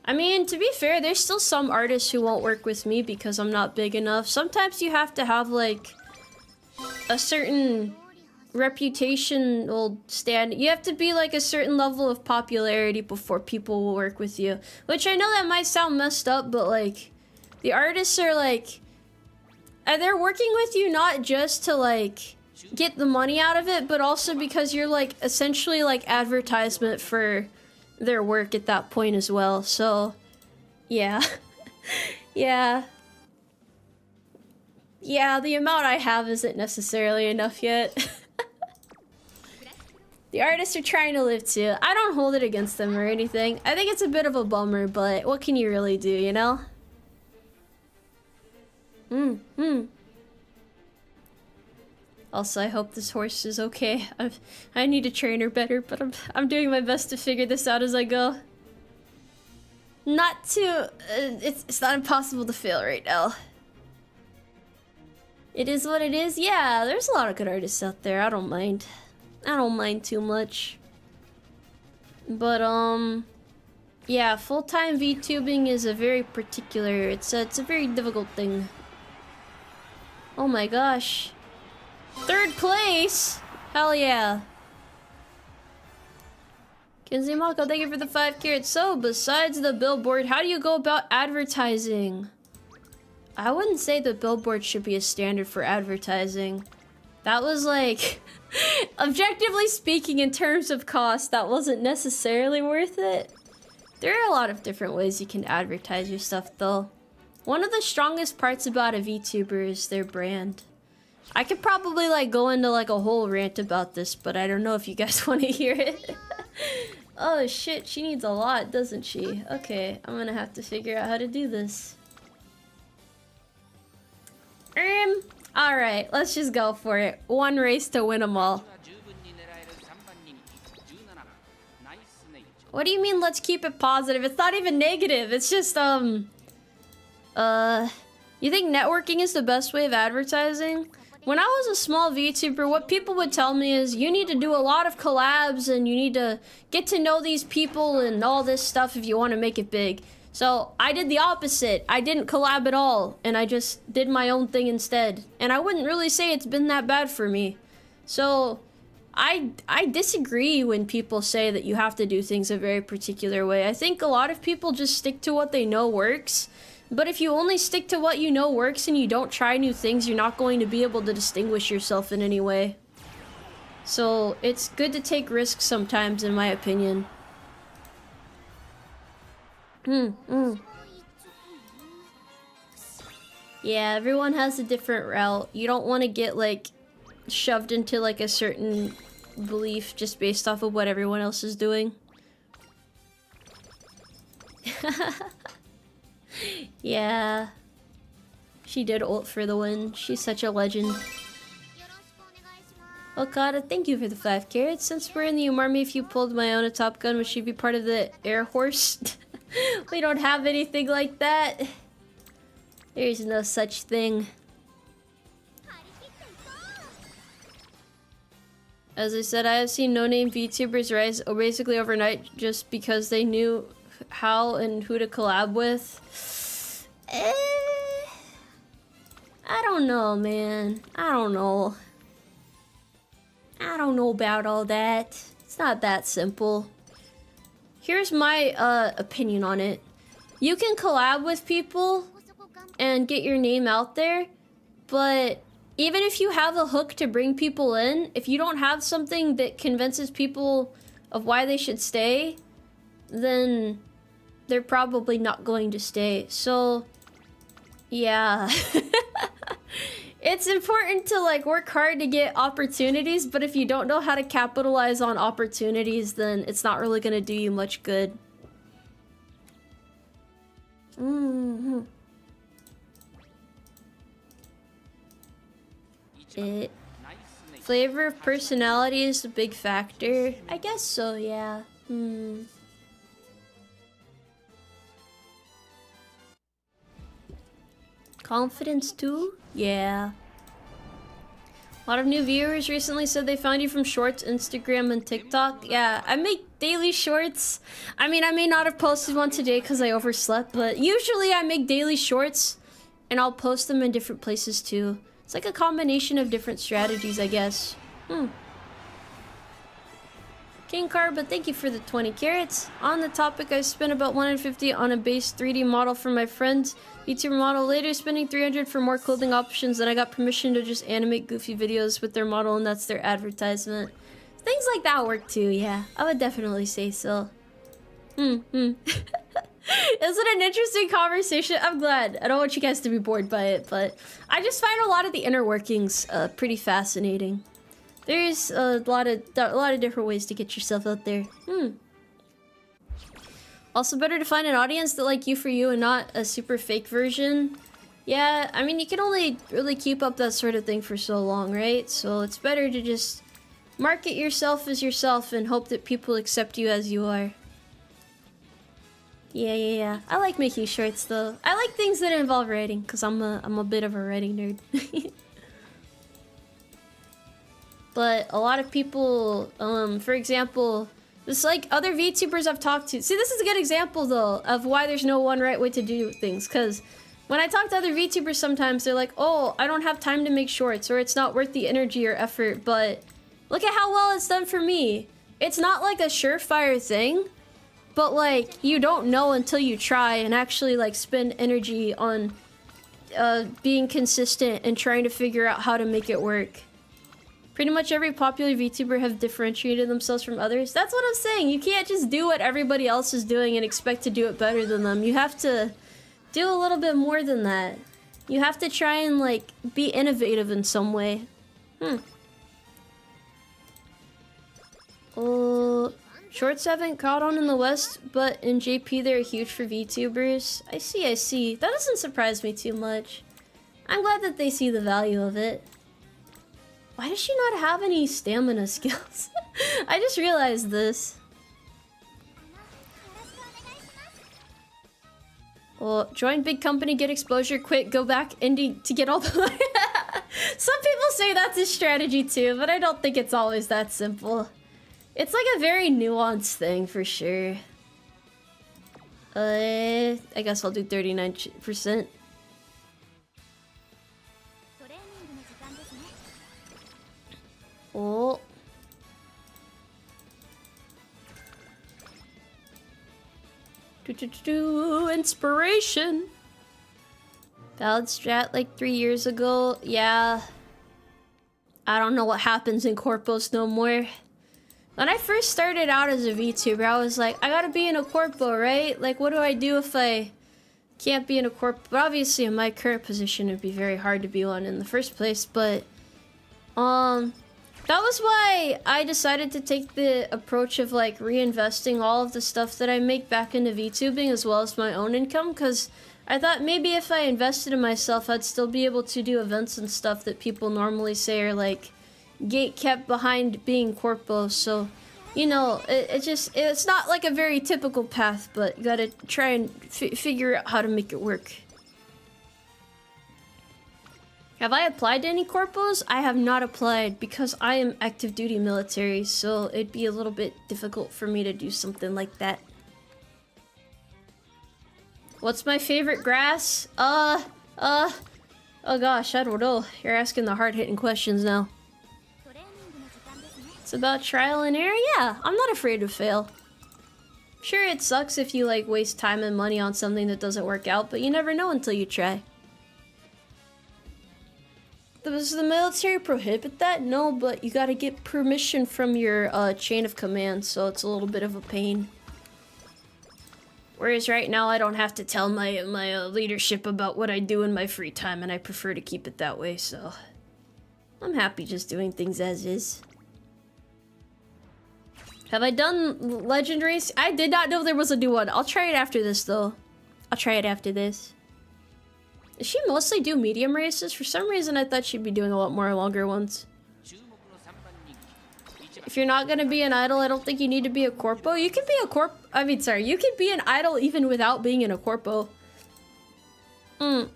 I mean, to be fair, there's still some artists who won't work with me because I'm not big enough. Sometimes you have to have like a certain reputational stand. You have to be like a certain level of popularity before people will work with you. Which I know that might sound messed up, but like the artists are like, they're working with you not just to like get the money out of it, but also because you're like essentially like advertisement for their work at that point as well. So yeah. Yeah, the amount I have isn't necessarily enough yet. The artists are trying to live too. I don't hold it against them or anything. I think it's a bit of a bummer, but what can you really do, you know? Also, I hope this horse is okay. I need to train her better, but I'm doing my best to figure this out as I go. Not too... it's not impossible to fail right now. It is what it is. Yeah, there's a lot of good artists out there. I don't mind. I don't mind too much. But, yeah, full-time VTubing is a very particular... It's a very difficult thing. Oh my gosh. Third place? Hell yeah. Kenzie Mako, thank you for the 5 carats. So, besides the billboard, how do you go about advertising? I wouldn't say the billboard should be a standard for advertising. That was like, objectively speaking, in terms of cost, that wasn't necessarily worth it. There are a lot of different ways you can advertise your stuff, though. One of the strongest parts about a VTuber is their brand. I could probably like go into like a whole rant about this, but I don't know if you guys want to hear it. Oh shit, she needs a lot, doesn't she? Okay, I'm gonna have to figure out how to do this. Alright, let's just go for it. One race to win them all. What do you mean, let's keep it positive? It's not even negative, it's just, you think networking is the best way of advertising? When I was a small VTuber, what people would tell me is you need to do a lot of collabs and you need to get to know these people and all this stuff if you want to make it big. So I did the opposite. I didn't collab at all and I just did my own thing instead. And I wouldn't really say it's been that bad for me. So I disagree when people say that you have to do things a very particular way. I think a lot of people just stick to what they know works. But if you only stick to what you know works and you don't try new things, you're not going to be able to distinguish yourself in any way. So it's good to take risks sometimes, in my opinion. Yeah, everyone has a different route. You don't want to get like shoved into like a certain belief just based off of what everyone else is doing. Yeah. She did ult for the win. She's such a legend. Okada, thank you for the 5 carats. Since we're in the Umarmy, if you pulled my own a Top Gun, would she be part of the Air Horse? We don't have anything like that. There's no such thing. As I said, I have seen no-name VTubers rise basically overnight just because they knew how and who to collab with. I don't know, man. I don't know about all that. It's not that simple. Here's my opinion on it. You can collab with people and get your name out there, but even if you have a hook to bring people in, if you don't have something that convinces people of why they should stay, then they're probably not going to stay. So, yeah. It's important to like work hard to get opportunities, but if you don't know how to capitalize on opportunities, then it's not really gonna do you much good. Flavor of personality is a big factor. I guess so, yeah. Confidence too? Yeah. A lot of new viewers recently said they found you from Shorts, Instagram, and TikTok. Yeah, I make daily shorts. I mean, I may not have posted one today because I overslept, but usually I make daily shorts and I'll post them in different places too. It's like a combination of different strategies, I guess. King Carba, thank you for the 20 carats. On the topic, I spent about 150 on a base 3D model for my friend's VTuber model. Later, spending 300 for more clothing options. Then I got permission to just animate goofy videos with their model, and that's their advertisement. Things like that work too, yeah. I would definitely say so. Isn't it an interesting conversation? I'm glad. I don't want you guys to be bored by it, but I just find a lot of the inner workings pretty fascinating. There's a lot of different ways to get yourself out there. Also, better to find an audience that like you for you and not a super fake version. Yeah, I mean, you can only really keep up that sort of thing for so long, right? So it's better to just market yourself as yourself and hope that people accept you as you are. Yeah. I like making shorts though. I like things that involve writing because I'm a bit of a writing nerd. But a lot of people, for example, just like other VTubers I've talked to. See, this is a good example though of why there's no one right way to do things. Because When I talk to other VTubers sometimes, they're like, oh, I don't have time to make shorts, or it's not worth the energy or effort, but look at how well it's done for me. It's not like a surefire thing, but like, you don't know until you try and actually like spend energy on being consistent and trying to figure out how to make it work. Pretty much every popular VTuber have differentiated themselves from others. That's what I'm saying. You can't just do what everybody else is doing and expect to do it better than them. You have to do a little bit more than that. You have to try and like be innovative in some way. Shorts haven't caught on in the West, but in JP they're huge for VTubers. I see. That doesn't surprise me too much. I'm glad that they see the value of it. Why does she not have any stamina skills? I just realized this. Well, join big company, get exposure, quit, go back indie to get all the money. Some people say that's a strategy too, but I don't think it's always that simple. It's like a very nuanced thing for sure. I guess I'll do 39%. Oh. Inspiration. Valid strat like 3 years ago. Yeah. I don't know what happens in corpos no more. When I first started out as a VTuber, I was like, I gotta be in a corpo, right? Like, what do I do if I can't be in a corpo? But obviously, in my current position, it'd be very hard to be one in the first place. But, that was why I decided to take the approach of like reinvesting all of the stuff that I make back into VTubing as well as my own income, because I thought maybe if I invested in myself, I'd still be able to do events and stuff that people normally say are like gate kept behind being corpo. So, you know, it's not like a very typical path, but you gotta try and figure out how to make it work. Have I applied to any corpos? I have not applied because I am active duty military, so it'd be a little bit difficult for me to do something like that. What's my favorite grass? Oh gosh, I don't know. You're asking the hard-hitting questions now. It's about trial and error? Yeah, I'm not afraid to fail. Sure, it sucks if you like waste time and money on something that doesn't work out, but you never know until you try. Does the military prohibit that? No, but you gotta get permission from your chain of command, so it's a little bit of a pain. Whereas right now, I don't have to tell my leadership about what I do in my free time, and I prefer to keep it that way, so I'm happy just doing things as is. Have I done legendaries? I did not know there was a new one. I'll try it after this, though. I'll try it after this. Does she mostly do medium races? For some reason, I thought she'd be doing a lot more longer ones. If you're not gonna be an idol, I don't think you need to be a corpo. You can be a you can be an idol even without being in a corpo. The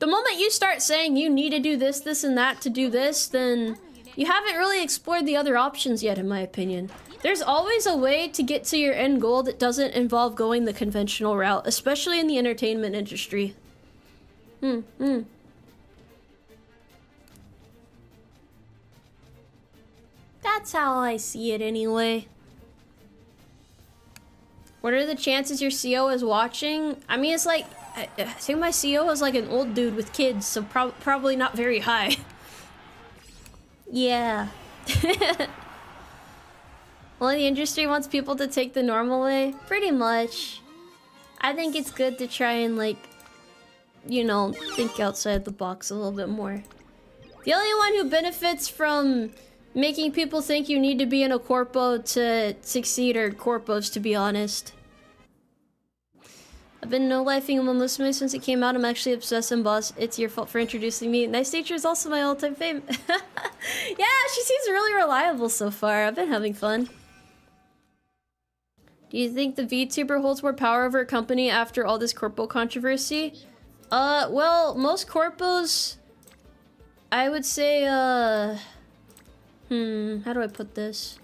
moment you start saying you need to do this, this, and that to do this, then you haven't really explored the other options yet, in my opinion. There's always a way to get to your end goal that doesn't involve going the conventional route, especially in the entertainment industry. That's how I see it anyway. What are the chances your CO is watching? I mean, it's like, I think my CO is like an old dude with kids, so probably not very high. Yeah. Well, the industry wants people to take the normal way. Pretty much. I think it's good to try and like, you know, think outside the box a little bit more. The only one who benefits from making people think you need to be in a corpo to succeed are corpos, to be honest. I've been no-lifing UMAMUSUME since it came out. I'm actually obsessed, and boss, it's your fault for introducing me. Nice Nature is also my all-time fave. Yeah, she seems really reliable so far. I've been having fun. Do you think the VTuber holds more power over a company after all this corpo controversy? Well, most corpos, I would say, how do I put this?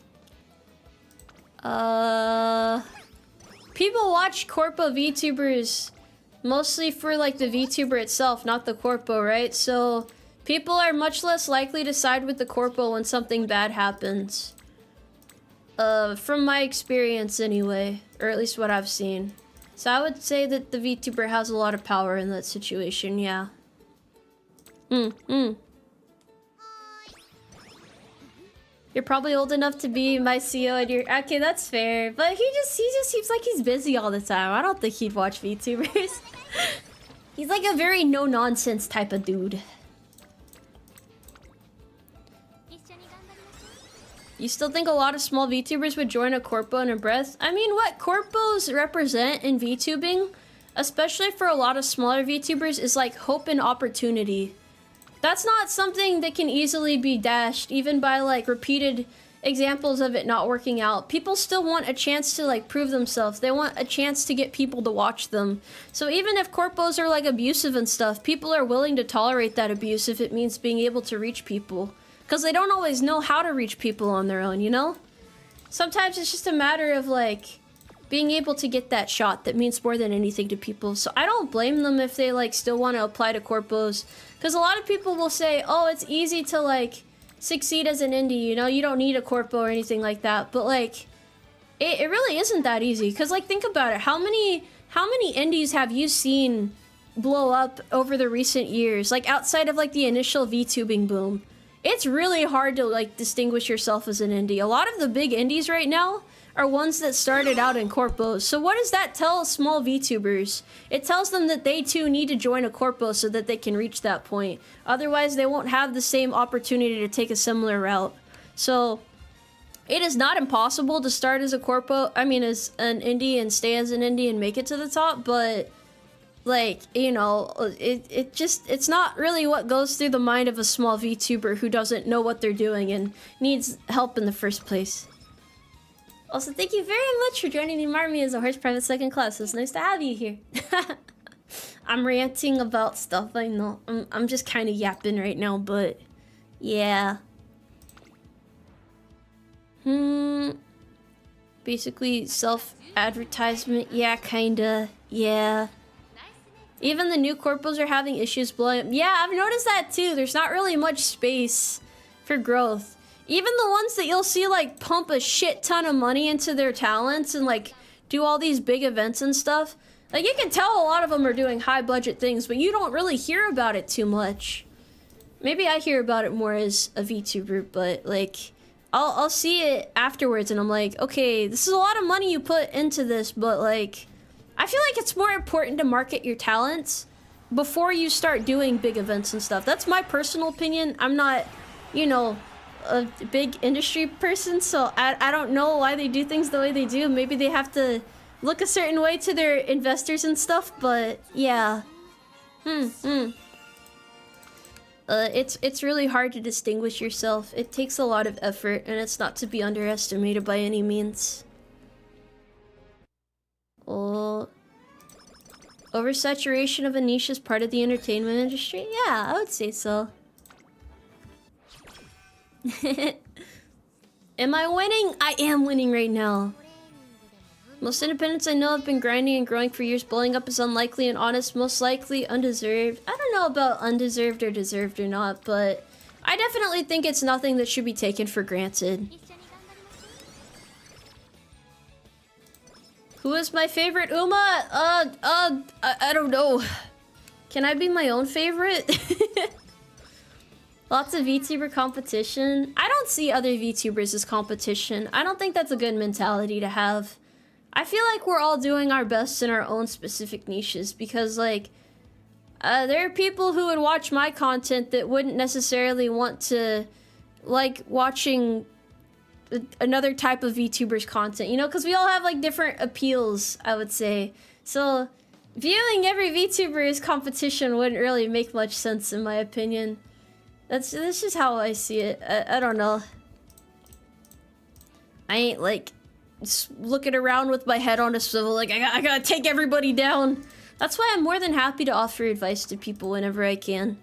People watch corpo VTubers mostly for like the VTuber itself, not the corpo, right? So people are much less likely to side with the corpo when something bad happens. From my experience anyway, or at least what I've seen. So I would say that the VTuber has a lot of power in that situation, yeah. You're probably old enough to be my CEO and you're... Okay, that's fair. But he just seems like he's busy all the time. I don't think he'd watch VTubers. He's like a very no-nonsense type of dude. You still think a lot of small VTubers would join a corpo in a breath? I mean, what corpos represent in VTubing, especially for a lot of smaller VTubers, is like hope and opportunity. That's not something that can easily be dashed, even by like repeated examples of it not working out. People still want a chance to like prove themselves. They want a chance to get people to watch them. So even if corpos are like abusive and stuff, people are willing to tolerate that abuse if it means being able to reach people. Because they don't always know how to reach people on their own, you know? Sometimes it's just a matter of like being able to get that shot that means more than anything to people. So I don't blame them if they like still want to apply to corpos. Because a lot of people will say, oh, it's easy to like succeed as an indie, you know? You don't need a corpo or anything like that. But like, it really isn't that easy. Because like, think about it. How many indies have you seen blow up over the recent years? Like outside of like the initial VTubing boom. It's really hard to like distinguish yourself as an indie. A lot of the big indies right now are ones that started out in corpos. So what does that tell small VTubers? It tells them that they too need to join a corpo so that they can reach that point. Otherwise, they won't have the same opportunity to take a similar route. So it is not impossible to start as a corpo, I mean as an indie and stay as an indie and make it to the top, but like, you know, it's not really what goes through the mind of a small VTuber who doesn't know what they're doing and needs help in the first place. Also, thank you very much for joining the Umarmy as a horse private second class. It's nice to have you here. I'm ranting about stuff, I know. I'm just kind of yapping right now, but yeah. Basically, self-advertisement, yeah, kinda, yeah. Even the new corpos are having issues blowing up. Yeah, I've noticed that too. There's not really much space for growth. Even the ones that you'll see like pump a shit ton of money into their talents and like do all these big events and stuff. Like you can tell a lot of them are doing high budget things, but you don't really hear about it too much. Maybe I hear about it more as a VTuber, but like I'll see it afterwards and I'm like, okay, this is a lot of money you put into this, but like I feel like it's more important to market your talents before you start doing big events and stuff. That's my personal opinion. I'm not, you know, a big industry person, so I don't know why they do things the way they do. Maybe they have to look a certain way to their investors and stuff, but yeah. It's really hard to distinguish yourself. It takes a lot of effort, and it's not to be underestimated by any means. Oh, oversaturation of a niche is part of the entertainment industry? Yeah, I would say so. Am I winning? I am winning right now. Most independents I know have been grinding and growing for years. Blowing up is unlikely and honest, most likely undeserved. I don't know about undeserved or deserved or not, but I definitely think it's nothing that should be taken for granted. Who is my favorite Uma? I don't know. Can I be my own favorite? Lots of VTuber competition. I don't see other VTubers as competition. I don't think that's a good mentality to have. I feel like we're all doing our best in our own specific niches because, like, there are people who would watch my content that wouldn't necessarily want to like watching another type of VTuber's content, you know, because we all have like different appeals, I would say. So viewing every VTuber as competition wouldn't really make much sense in my opinion. That's just how I see it. I don't know. I ain't like just looking around with my head on a swivel like I gotta take everybody down. That's why I'm more than happy to offer advice to people whenever I can.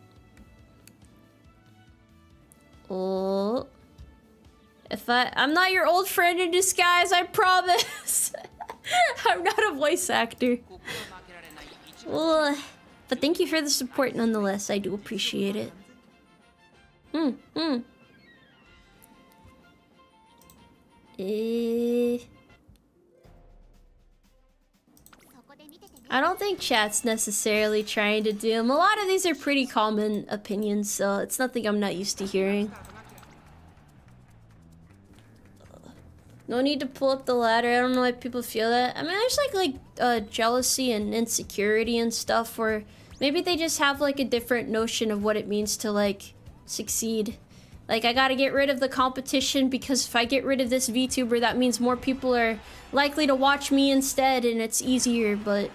Oh. I'm not your old friend in disguise, I promise. I'm not a voice actor. Ugh. But thank you for the support nonetheless. I do appreciate it. I don't think chat's necessarily trying to doom. A lot of these are pretty common opinions, so it's nothing I'm not used to hearing. No need to pull up the ladder. I don't know why people feel that. I mean, there's like jealousy and insecurity and stuff, or maybe they just have like a different notion of what it means to like succeed. Like, I gotta get rid of the competition because if I get rid of this VTuber, that means more people are likely to watch me instead and it's easier. But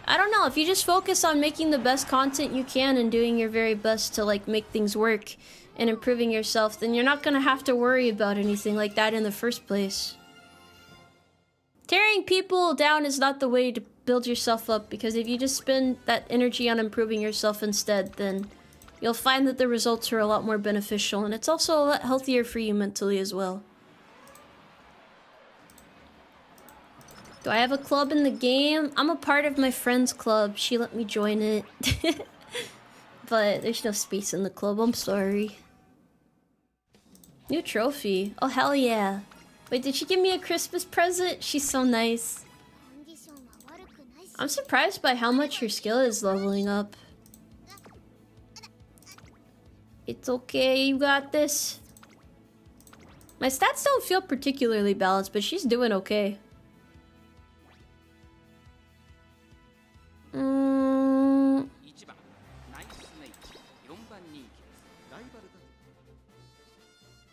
I don't know, if you just focus on making the best content you can and doing your very best to like make things work and improving yourself, then you're not gonna have to worry about anything like that in the first place. Tearing people down is not the way to build yourself up, because if you just spend that energy on improving yourself instead, then you'll find that the results are a lot more beneficial, and it's also a lot healthier for you mentally as well. Do I have a club in the game? I'm a part of my friend's club. She let me join it. But there's no space in the club, I'm sorry. New trophy. Oh, hell yeah. Wait, did she give me a Christmas present? She's so nice. I'm surprised by how much her skill is leveling up. It's okay, you got this. My stats don't feel particularly balanced, but she's doing okay.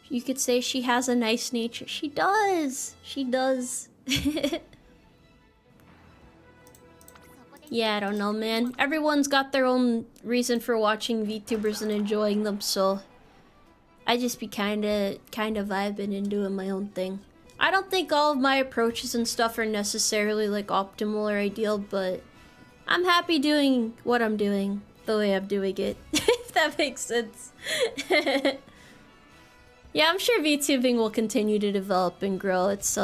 You could say she has a nice nature. She does. She does. Yeah, I don't know, man. Everyone's got their own reason for watching VTubers and enjoying them, so I just be kinda vibing and doing my own thing. I don't think all of my approaches and stuff are necessarily like optimal or ideal, but I'm happy doing what I'm doing the way I'm doing it. If that makes sense. Yeah, I'm sure VTubing will continue to develop and grow. It's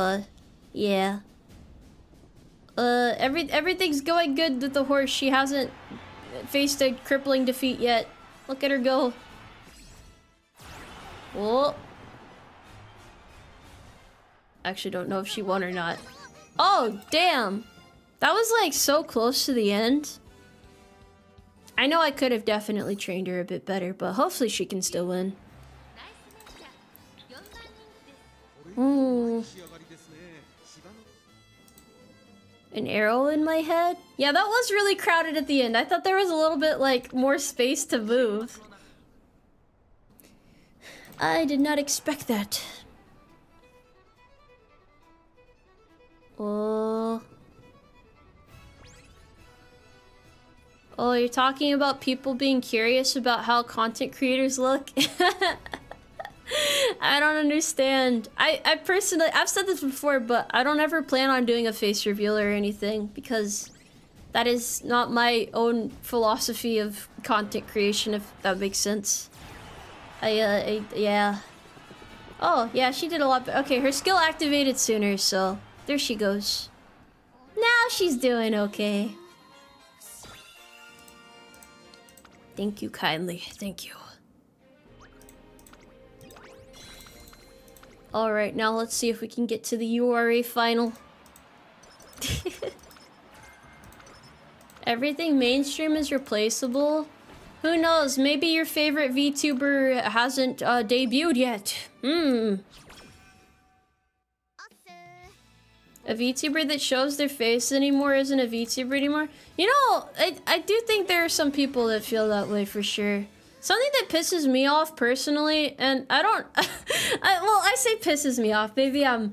yeah. Everything's going good with the horse. She hasn't faced a crippling defeat yet. Look at her go. Oh. Actually don't know if she won or not. Oh, damn. That was like so close to the end. I know I could have definitely trained her a bit better, but hopefully she can still win. Ooh. An arrow in my head? Yeah, that was really crowded at the end. I thought there was a little bit like more space to move. I did not expect that. Oh. Oh, you're talking about people being curious about how content creators look? I don't understand. I personally, I've said this before, but I don't ever plan on doing a face reveal or anything because that is not my own philosophy of content creation, if that makes sense. Yeah. Oh, yeah, she did a lot. Okay, her skill activated sooner, so there she goes. Now she's doing okay. Thank you kindly. Thank you. Alright, now let's see if we can get to the URA final. Everything mainstream is replaceable? Who knows? Maybe your favorite VTuber hasn't debuted yet. A VTuber that shows their face anymore isn't a VTuber anymore? You know, I do think there are some people that feel that way for sure. Something that pisses me off personally, and I don't... I say pisses me off. Maybe I'm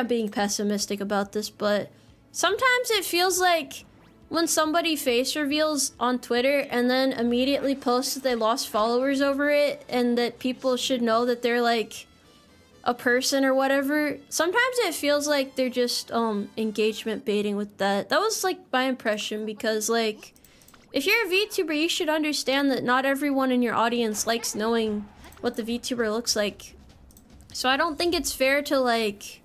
being pessimistic about this, but sometimes it feels like when somebody face reveals on Twitter and then immediately posts that they lost followers over it and that people should know that they're like a person or whatever, sometimes it feels like they're just engagement baiting with that. That was like my impression, because like, if you're a VTuber, you should understand that not everyone in your audience likes knowing what the VTuber looks like. So I don't think it's fair to like,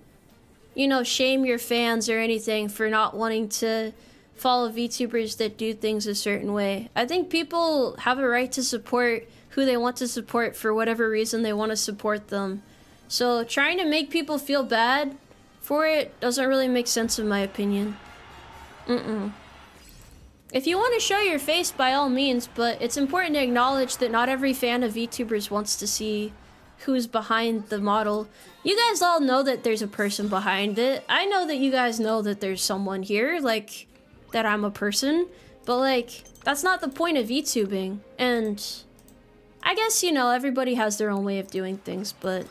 you know, shame your fans or anything for not wanting to follow VTubers that do things a certain way. I think people have a right to support who they want to support for whatever reason they want to support them. So trying to make people feel bad for it doesn't really make sense in my opinion. If you want to show your face, by all means, but it's important to acknowledge that not every fan of VTubers wants to see who's behind the model. You guys all know that there's a person behind it. I know that you guys know that there's someone here, like, that I'm a person, but like, that's not the point of VTubing. And I guess, you know, everybody has their own way of doing things, but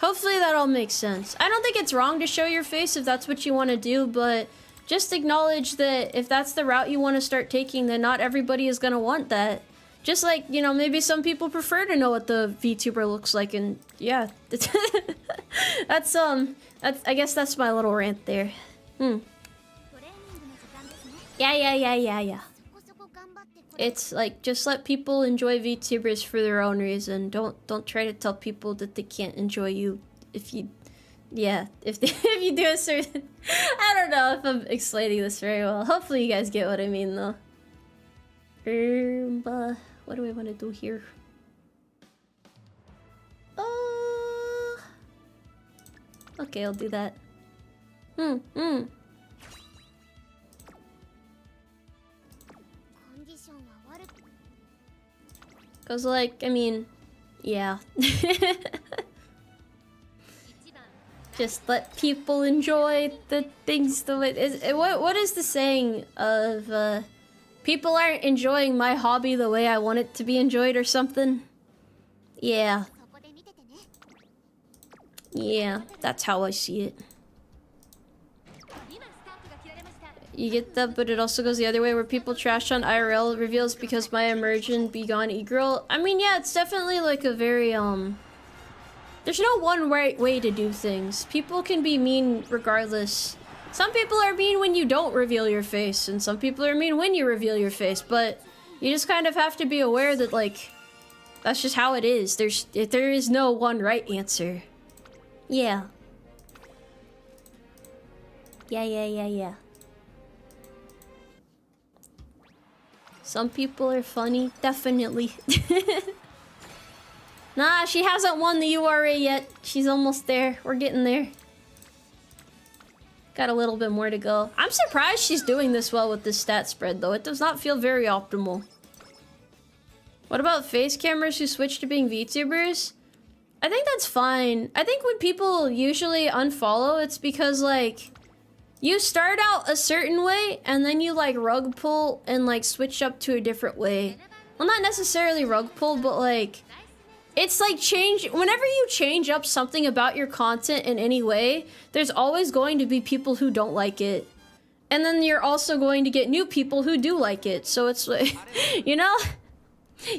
hopefully that all makes sense. I don't think it's wrong to show your face if that's what you want to do, but just acknowledge that if that's the route you want to start taking, then not everybody is going to want that. Just like, you know, maybe some people prefer to know what the VTuber looks like, and yeah. That's, I guess that's my little rant there. Yeah. It's like, just let people enjoy VTubers for their own reason. Don't try to tell people that they can't enjoy you if you... Yeah, if you do a certain... I don't know if I'm explaining this very well. Hopefully you guys get what I mean, though. What do we want to do here? Okay, I'll do that. Cause like, I mean, yeah. Just let people enjoy the things the way... What is the saying of, people aren't enjoying my hobby the way I want it to be enjoyed or something? Yeah. Yeah, that's how I see it. You get that, but it also goes the other way where people trash on IRL reveals because my immersion be gone e-girl. I mean, yeah, it's definitely like a very, there's no one right way to do things. People can be mean regardless. Some people are mean when you don't reveal your face, and some people are mean when you reveal your face, but you just kind of have to be aware that, like, that's just how it is. There is no one right answer. Yeah. Yeah. Some people are funny, definitely. Nah, she hasn't won the URA yet. She's almost there. We're getting there. Got a little bit more to go. I'm surprised she's doing this well with this stat spread, though. It does not feel very optimal. What about face cameras who switch to being VTubers? I think that's fine. I think when people usually unfollow, it's because, like, you start out a certain way, and then you, like, rug pull and, like, switch up to a different way. Well, not necessarily rug pull, but, like... It's like whenever you change up something about your content in any way, there's always going to be people who don't like it. And then you're also going to get new people who do like it. So it's like, you know?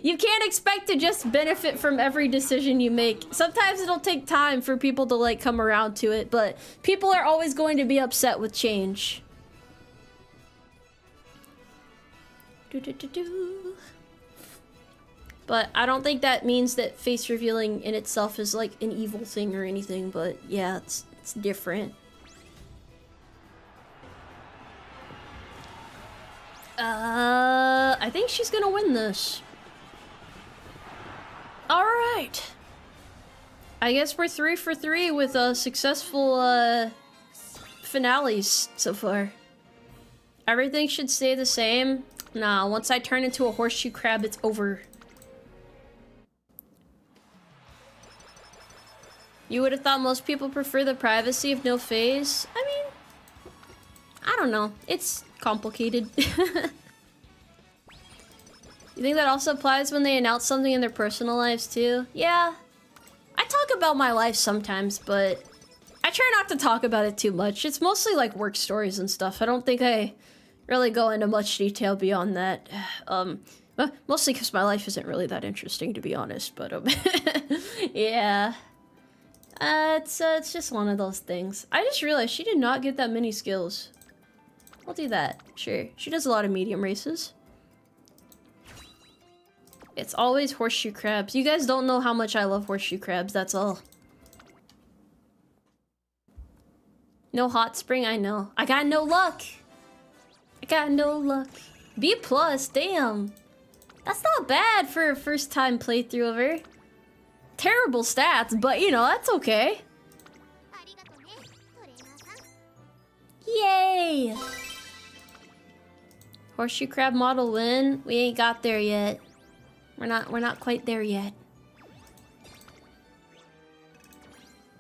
You can't expect to just benefit from every decision you make. Sometimes it'll take time for people to like come around to it, but people are always going to be upset with change. But I don't think that means that face revealing in itself is like an evil thing or anything, but yeah, it's different. I think she's gonna win this. Alright. I guess we're 3 for 3 with successful finales so far. Everything should stay the same. Nah, once I turn into a horseshoe crab, it's over. You would have thought most people prefer the privacy of no face. I mean, I don't know. It's complicated. You think that also applies when they announce something in their personal lives too? Yeah. I talk about my life sometimes, but I try not to talk about it too much. It's mostly like work stories and stuff. I don't think I really go into much detail beyond that. Mostly because my life isn't really that interesting, to be honest, but yeah. It's just one of those things. I just realized she did not get that many skills. I'll do that. Sure. She does a lot of medium races. It's always horseshoe crabs. You guys don't know how much I love horseshoe crabs, that's all. No hot spring, I know. I got no luck! I got no luck. B+, damn. That's not bad for a first time playthrough of her. Terrible stats, but you know, that's okay. Yay! Horseshoe crab model win? We ain't got there yet. We're not quite there yet.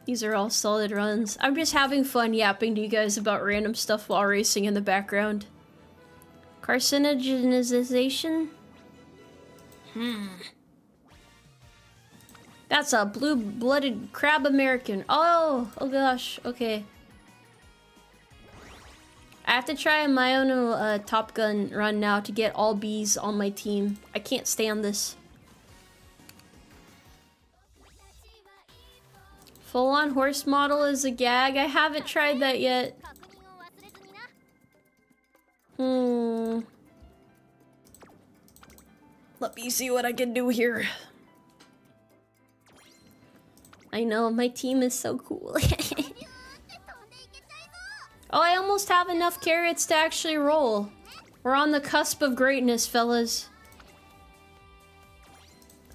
These are all solid runs. I'm just having fun yapping to you guys about random stuff while racing in the background. Carcinogenization? That's a blue-blooded crab American. Oh gosh, okay. I have to try my own Top Gun run now to get all Bs on my team. I can't stand this. Full-on horse model is a gag. I haven't tried that yet. Let me see what I can do here. I know, my team is so cool. Oh, I almost have enough carrots to actually roll. We're on the cusp of greatness, fellas.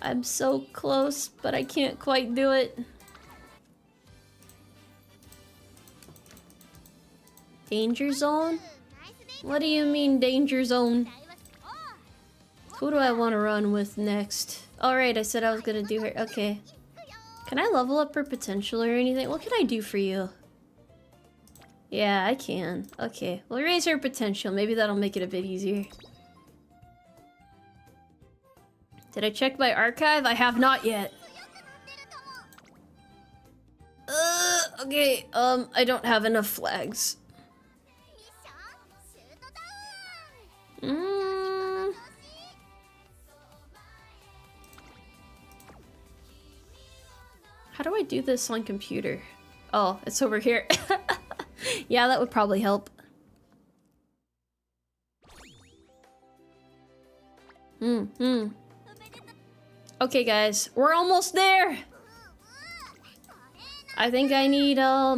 I'm so close, but I can't quite do it. Danger zone? What do you mean, danger zone? Who do I want to run with next? Alright, I said I was gonna do her. Okay. Can I level up her potential or anything? What can I do for you? Yeah, I can. Okay, we'll raise her potential. Maybe that'll make it a bit easier. Did I check my archive? I have not yet. Okay, I don't have enough flags. How do I do this on computer? Oh, it's over here. Yeah, that would probably help. Okay, guys, we're almost there. I think I need, how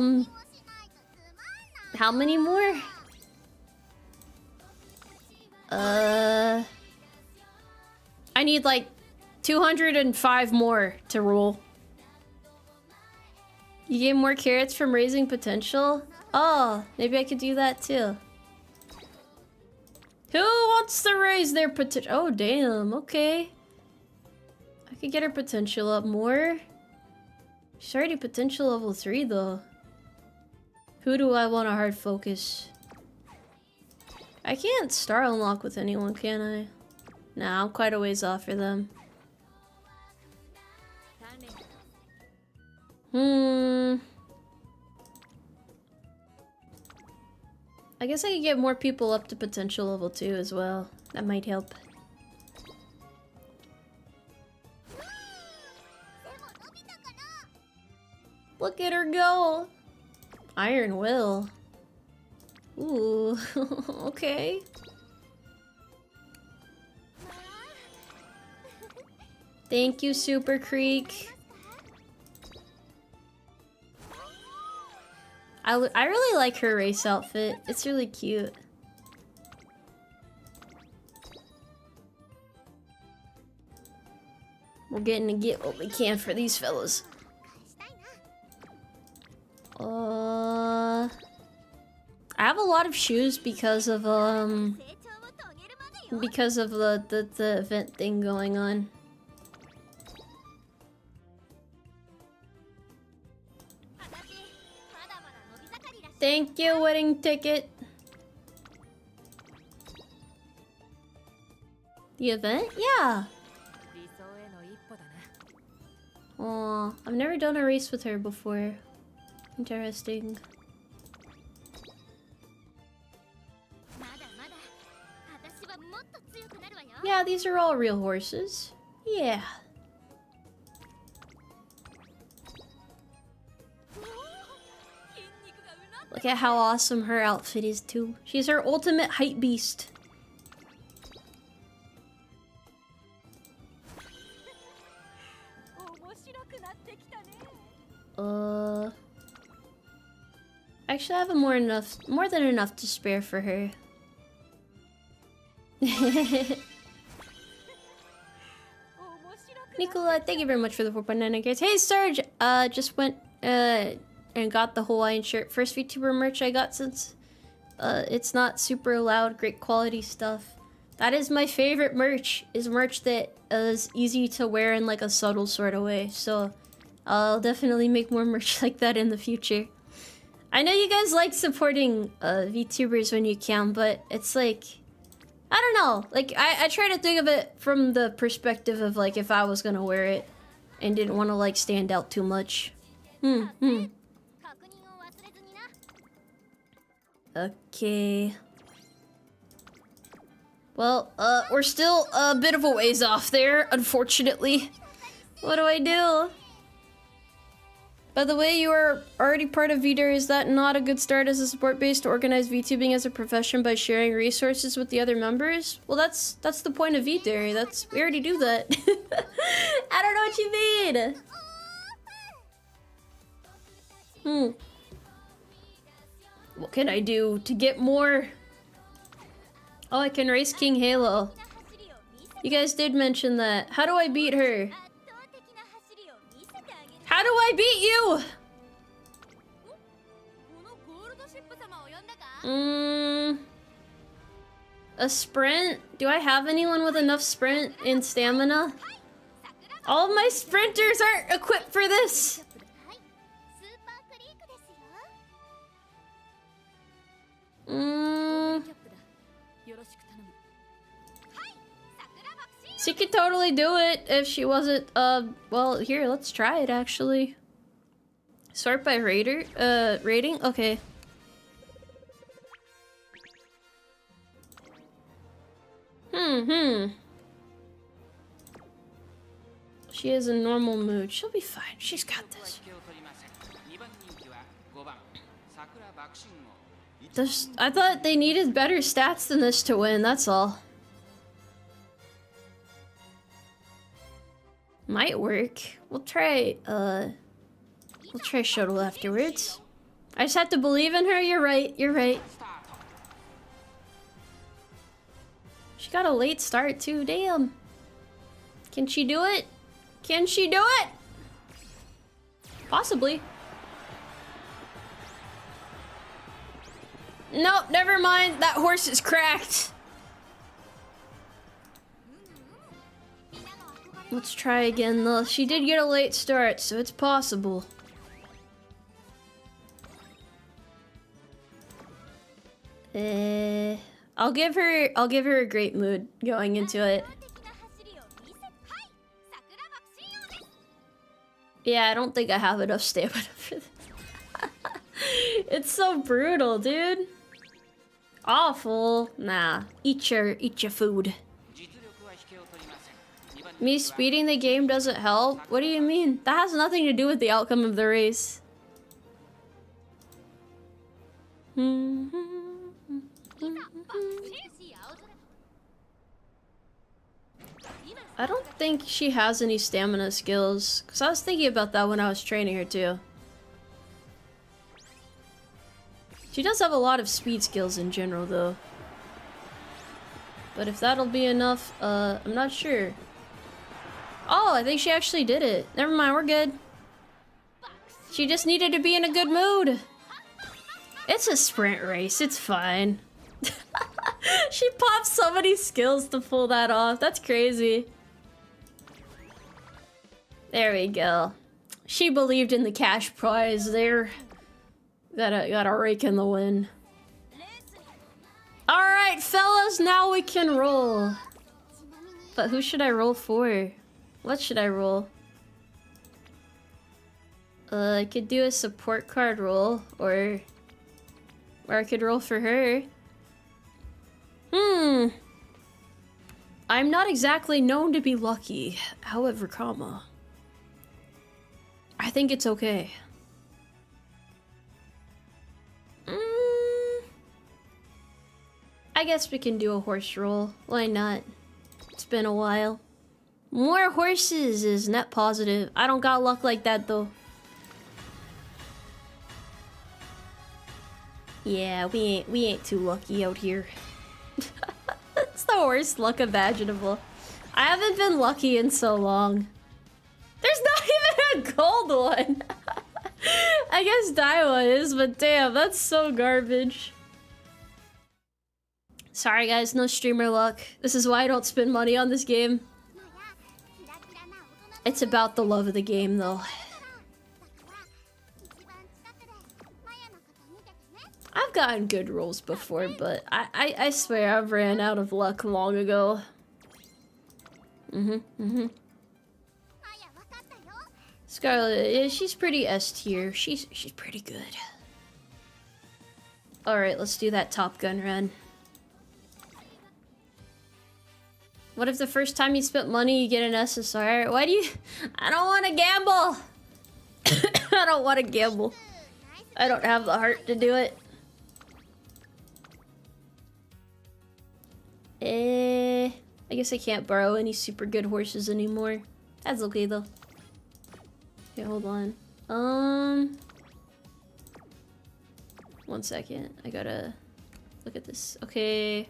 many more? I need like 205 more to roll. You get more carrots from raising potential? Oh, maybe I could do that too. Who wants to raise their potential? Oh, damn, okay. I could get her potential up more. She's already potential level 3 though. Who do I want to hard focus? I can't star unlock with anyone, can I? Nah, I'm quite a ways off for them. I guess I could get more people up to potential level 2 as well. That might help. Look at her go! Iron Will. Ooh, okay. Thank you, Super Creek. I really like her race outfit. It's really cute. We're getting to get what we can for these fellas. I have a lot of shoes because of the event thing going on. Thank you, wedding ticket. The event? Yeah. Oh, I've never done a race with her before. Interesting. Yeah, these are all real horses. Yeah. Look at how awesome her outfit is too. She's her ultimate hype beast. Actually, I have more than enough to spare for her. Nicola, thank you very much for the 4.9 guys. Hey Sarge, just went and got the Hawaiian shirt. First VTuber merch I got since it's not super loud, great quality stuff. That is my favorite merch, is merch that is easy to wear in like a subtle sort of way. So I'll definitely make more merch like that in the future. I know you guys like supporting VTubers when you can, but it's like, I don't know. Like, I try to think of it from the perspective of, like, if I was gonna wear it and didn't want to, like, stand out too much. Okay. Well, we're still a bit of a ways off there, unfortunately. What do I do? By the way, you are already part of V-Dere. Is that not a good start as a support base to organize VTubing as a profession by sharing resources with the other members? Well, that's the point of V-Dere. We already do that. I don't know what you mean. What can I do to get more? Oh, I can race King Halo. You guys did mention that. How do I beat her? How do I beat you? A sprint? Do I have anyone with enough sprint and stamina? All of my sprinters aren't equipped for this. She could totally do it if she wasn't, well, here, let's try it, actually. Sort by rating? Okay. She is in normal mood. She'll be fine. She's got this. I thought they needed better stats than this to win, that's all. Might work. We'll try shuttle afterwards. I just have to believe in her. You're right. You're right. She got a late start too. Damn. Can she do it? Can she do it? Possibly. Nope, never mind. That horse is cracked. Let's try again though. She did get a late start, so it's possible. I'll give her a great mood going into it. Yeah, I don't think I have enough stamina for this. It's so brutal, dude. Awful. Nah. Eat your food. Me speeding the game doesn't help? What do you mean? That has nothing to do with the outcome of the race. I don't think she has any stamina skills, because I was thinking about that when I was training her too. She does have a lot of speed skills in general though. But if that'll be enough, I'm not sure. Oh, I think she actually did it. Never mind, we're good. She just needed to be in a good mood. It's a sprint race, it's fine. She popped so many skills to pull that off. That's crazy. There we go. She believed in the cash prize there. Gotta rake in the win. Alright, fellas, now we can roll. But who should I roll for? What should I roll? I could do a support card roll, or I could roll for her. I'm not exactly known to be lucky. However, I think it's okay. I guess we can do a horse roll. Why not? It's been a while. More horses is net positive. I don't got luck like that though. Yeah, we ain't too lucky out here. It's the worst luck imaginable. I haven't been lucky in so long. There's not even a gold one. I guess Daiwa is, but damn, that's so garbage. Sorry guys, no streamer luck. This is why I don't spend money on this game. It's about the love of the game though. I've gotten good rolls before, but I swear I've ran out of luck long ago. Scarlet, yeah, she's pretty S tier. She's pretty good. Alright, let's do that Top Gun run. What if the first time you spent money you get an SSR? Why do you... I don't want to gamble! I don't want to gamble. I don't have the heart to do it. I guess I can't borrow any super good horses anymore. That's okay though. Okay, hold on. 1 second. I gotta look at this. Okay.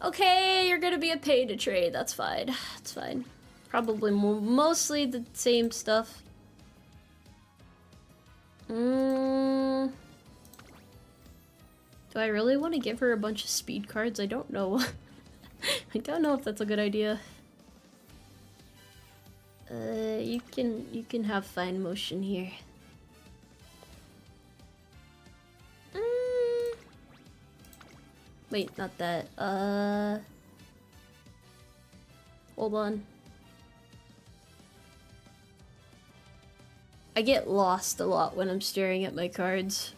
Okay, you're gonna be a pay to trade. That's fine. That's fine. Probably mostly the same stuff. Do I really want to give her a bunch of speed cards? I don't know. I don't know if that's a good idea. You can have fine motion here. Wait, not that. Hold on. I get lost a lot when I'm staring at my cards.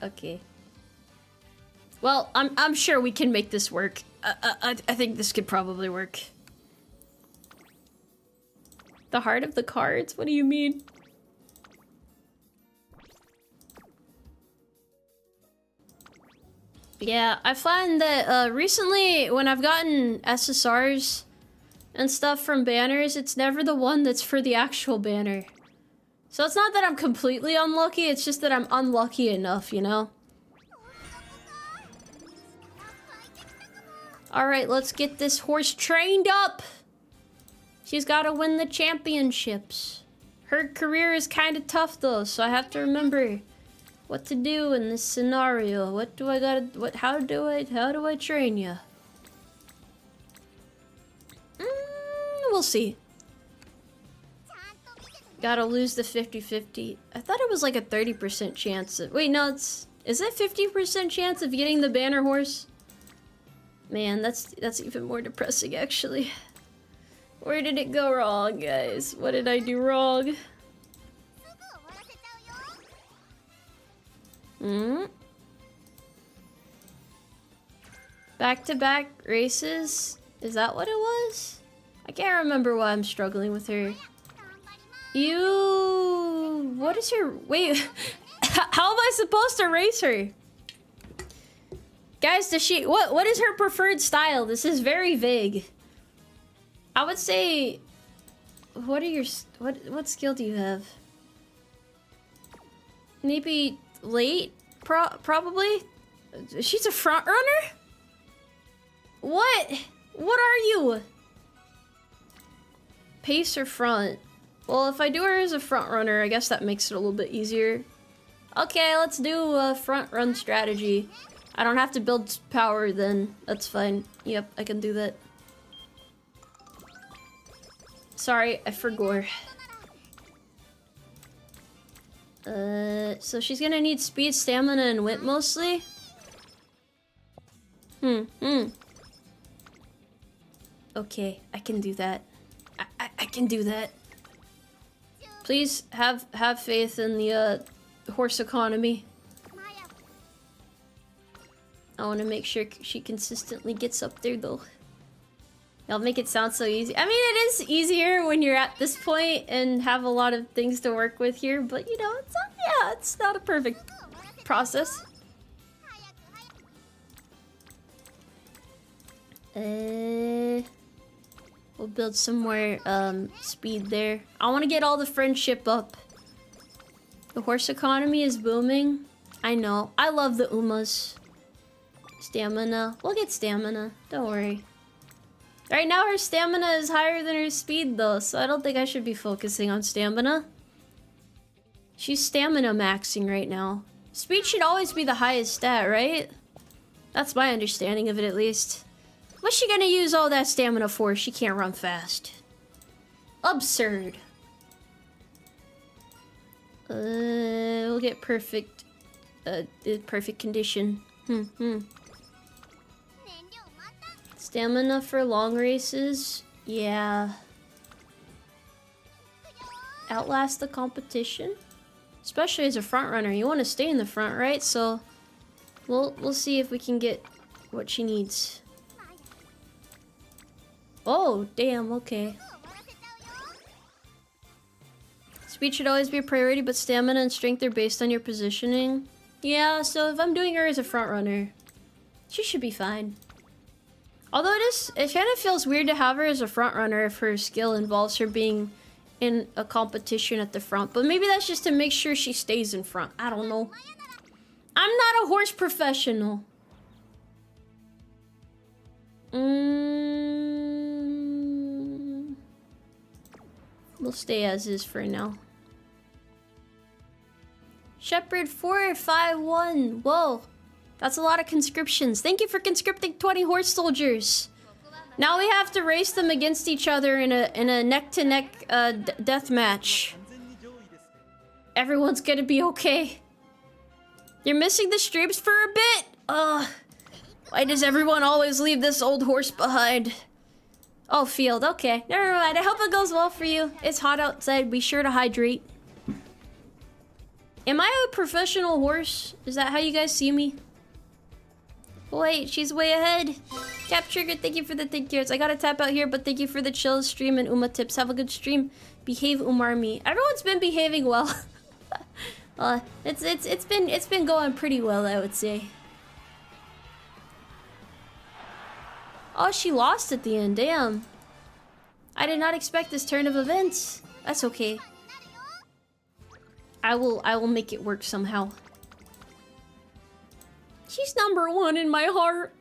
Okay. Well, I'm sure we can make this work. I think this could probably work. The heart of the cards? What do you mean? Yeah, I find that recently when I've gotten SSRs and stuff from banners, it's never the one that's for the actual banner. So it's not that I'm completely unlucky, it's just that I'm unlucky enough, you know? Alright, let's get this horse trained up! She's gotta win the championships. Her career is kinda tough though, so I have to remember what to do in this scenario. What do I gotta, how do I train ya? We'll see. Gotta lose the 50-50. I thought it was like a 30% chance of... Wait, no, is it 50% chance of getting the banner horse? Man, that's even more depressing, actually. Where did it go wrong, guys? What did I do wrong? Back-to-back races? Is that what it was? I can't remember why I'm struggling with her. What is her... Wait, how am I supposed to race her? Guys, does she... What is her preferred style? This is very vague. I would say... What are your... What skill do you have? Maybe late? Probably? She's a front runner? What? What are you? Pace or front? Well, if I do her as a front runner, I guess that makes it a little bit easier. Okay, let's do a front run strategy. I don't have to build power then. That's fine. Yep, I can do that. Sorry, I forgot. So she's gonna need speed, stamina, and wit mostly? Okay, I can do that. I can do that. Please have faith in the horse economy. I want to make sure she consistently gets up there though. Y'all make it sound so easy. I mean, it is easier when you're at this point and have a lot of things to work with here, but you know, it's not, yeah, it's not a perfect process. We'll build some more speed there. I want to get all the friendship up. The horse economy is booming. I know. I love the Umas. Stamina. We'll get stamina. Don't worry. Right now her stamina is higher than her speed though, so I don't think I should be focusing on stamina. She's stamina maxing right now. Speed should always be the highest stat, right? That's my understanding of it at least. What's she gonna use all that stamina for? She can't run fast. Absurd. We'll get perfect condition. Stamina for long races? Yeah. Outlast the competition? Especially as a front runner. You want to stay in the front, right? So we'll see if we can get what she needs. Oh, damn, okay. Speed should always be a priority, but stamina and strength are based on your positioning. Yeah, so if I'm doing her as a front runner, she should be fine. Although it kind of feels weird to have her as a front runner if her skill involves her being in a competition at the front. But maybe that's just to make sure she stays in front. I don't know. I'm not a horse professional. We'll stay as is for now. Shepherd 451. Whoa. That's a lot of conscriptions. Thank you for conscripting 20 horse soldiers. Now we have to race them against each other in a neck-to-neck death match. Everyone's gonna be okay. You're missing the streams for a bit. Why does everyone always leave this old horse behind? Oh, field. Okay, never mind. I hope it goes well for you. It's hot outside. Be sure to hydrate. Am I a professional horse? Is that how you guys see me? Wait, she's way ahead. Cap Trigger, thank you for the thank yous. I gotta tap out here, but thank you for the chill stream and Uma tips. Have a good stream. Behave, Umarmy. Everyone's been behaving well. It's been going pretty well, I would say. Oh, she lost at the end. Damn. I did not expect this turn of events. That's okay. I will make it work somehow. She's number one in my heart.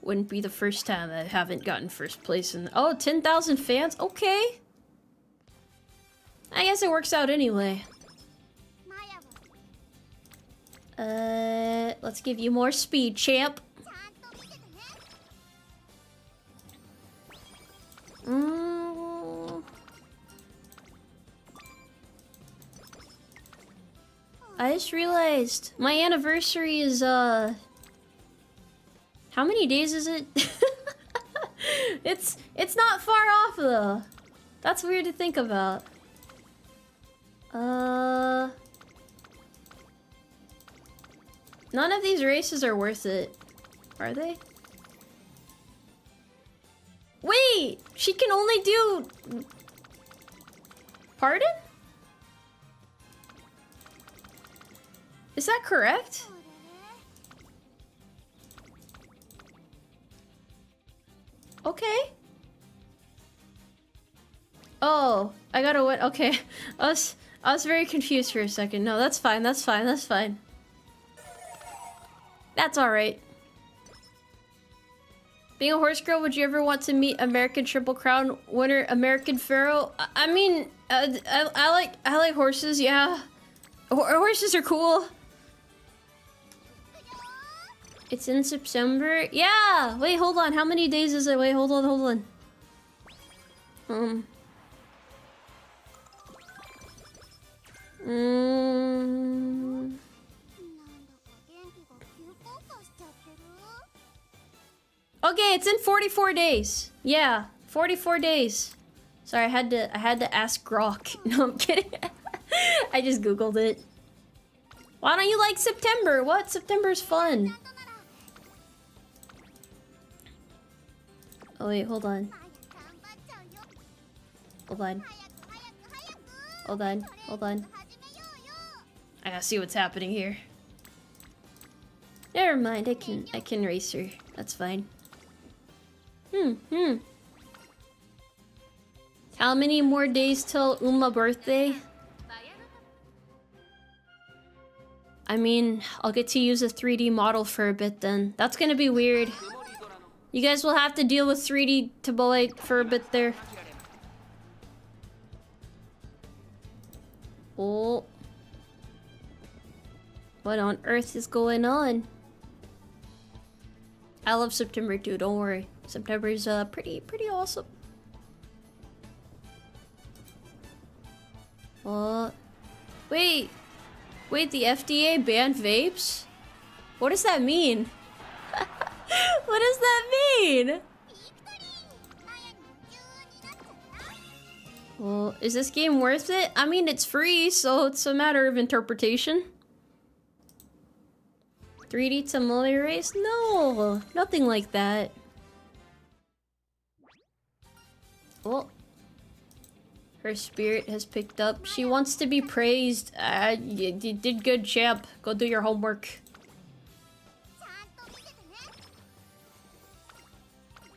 Wouldn't be the first time I haven't gotten first place in... Oh, 10,000 fans? Okay. I guess it works out anyway. Let's give you more speed, champ. I just realized my anniversary is, how many days is it? It's not far off, though. That's weird to think about. None of these races are worth it. Are they? Wait! She can only do... Pardon? Is that correct? Okay. Oh, I gotta wait. Okay. I was very confused for a second. No, that's fine. That's fine. That's fine. That's alright. Being a horse girl, would you ever want to meet American Triple Crown winner American Pharaoh? I mean, I like horses, yeah. Horses are cool. It's in September? Yeah! Wait, hold on. How many days is it? Wait, hold on. Okay, it's in 44 days. Yeah, 44 days. Sorry, I had to ask Grok. No, I'm kidding. I just googled it. Why don't you like September? What? September's fun. Oh wait, hold on. Hold on. I gotta see what's happening here. Never mind, I can race her. That's fine. How many more days till Uma birthday? I mean, I'll get to use a 3D model for a bit then. That's gonna be weird. You guys will have to deal with 3D Tomoe for a bit there. Oh. What on earth is going on? I love September too, don't worry. September's pretty awesome. Wait, the FDA banned vapes? What does that mean? What does that mean? Well, is this game worth it? I mean, it's free, so it's a matter of interpretation. 3D Tomoe race? No, nothing like that. Oh. Her spirit has picked up. She wants to be praised. You did good, champ. Go do your homework.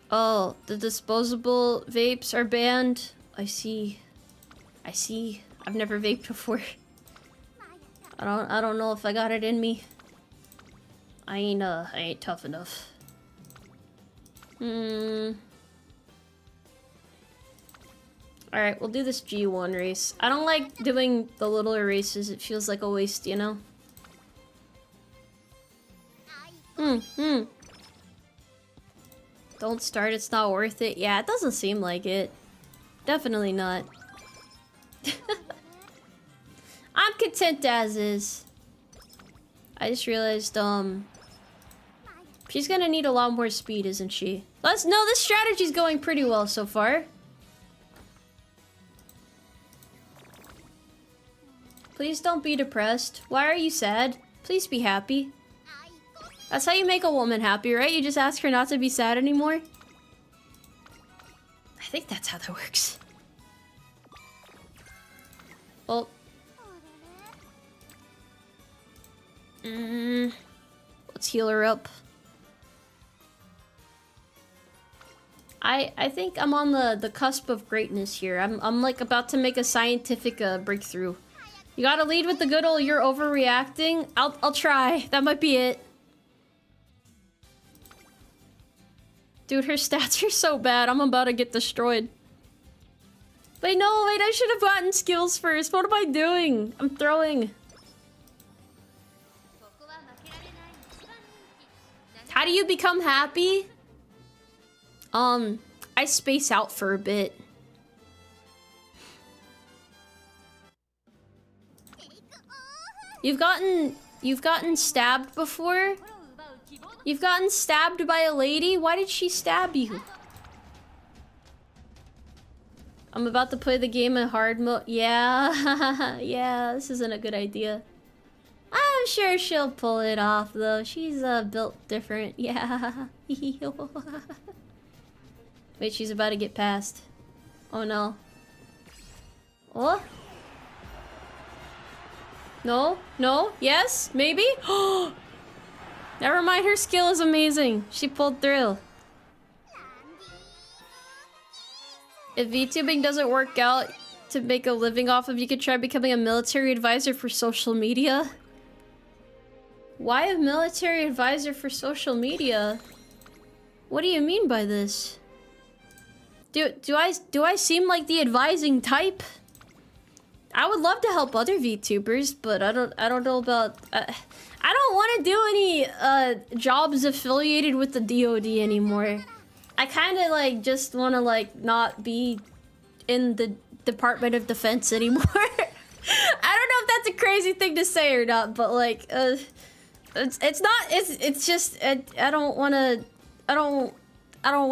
Oh, the disposable vapes are banned. I see. I've never vaped before. I don't know if I got it in me. I ain't tough enough. Alright, we'll do this G1 race. I don't like doing the littler races. It feels like a waste, you know? Don't start, it's not worth it. Yeah, it doesn't seem like it. Definitely not. I'm content as is. I just realized, she's gonna need a lot more speed, isn't she? No, this strategy's going pretty well so far. Please don't be depressed. Why are you sad? Please be happy. That's how you make a woman happy, right? You just ask her not to be sad anymore? I think that's how that works. Well. Let's heal her up. I think I'm on the cusp of greatness here. I'm like about to make a scientific breakthrough. You gotta lead with the good old "you're overreacting." I'll try. That might be it. Dude, her stats are so bad. I'm about to get destroyed. Wait, no, wait, I should have gotten skills first. What am I doing? I'm throwing. How do you become happy? I space out for a bit. You've gotten stabbed before? You've gotten stabbed by a lady? Why did she stab you? I'm about to play the game in hard mode. Yeah, yeah, this isn't a good idea. I'm sure she'll pull it off though. She's built different. Yeah. Wait, she's about to get past. Oh no. Oh? No? No? Yes? Maybe? Never mind, her skill is amazing. She pulled through. If VTubing doesn't work out to make a living off of, you could try becoming a military advisor for social media. Why a military advisor for social media? What do you mean by this? Do I seem like the advising type? I would love to help other VTubers, but I don't know about. I don't want to do any jobs affiliated with the DoD anymore. I kind of like just want to like not be in the Department of Defense anymore. I don't know if that's a crazy thing to say or not, but like it's just I don't want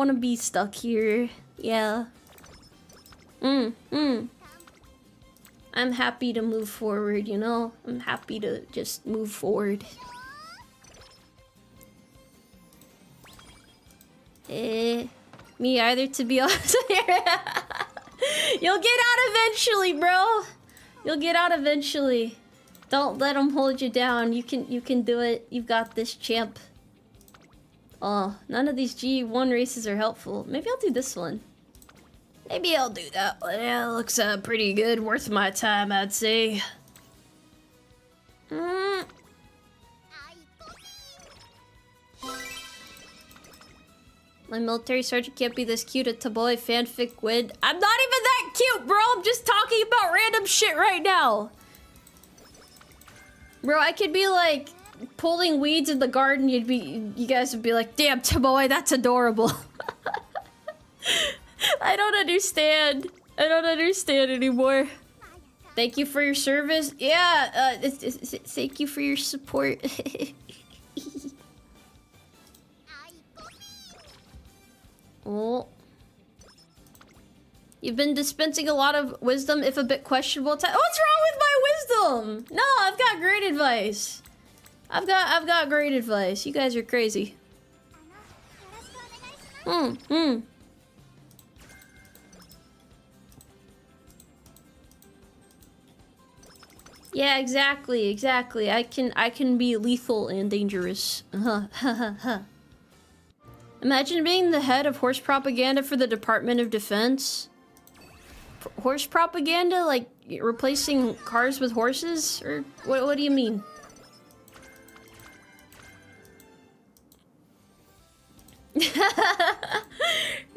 to be stuck here. Yeah. I'm happy to move forward, you know? I'm happy to just move forward. Me either, to be honest. You'll get out eventually, bro. You'll get out eventually. Don't let them hold you down. You can do it. You've got this, champ. Oh, none of these G1 races are helpful. Maybe I'll do this one. Maybe I'll do that one. Yeah, it looks pretty good. Worth my time, I'd say. My military sergeant can't be this cute. A Tomoe fanfic win. I'm not even that cute, bro. I'm just talking about random shit right now. Bro, I could be like pulling weeds in the garden. You guys would be like, damn, Tomoe, that's adorable. I don't understand. I don't understand anymore. Thank you for your service. Yeah, thank you for your support. Oh. You've been dispensing a lot of wisdom, if a bit questionable. What's wrong with my wisdom? No, I've got great advice. I've got great advice. You guys are crazy. Yeah, exactly. I can be lethal and dangerous. Imagine being the head of horse propaganda for the Department of Defense. Horse propaganda? Like, replacing cars with horses? Or what do you mean?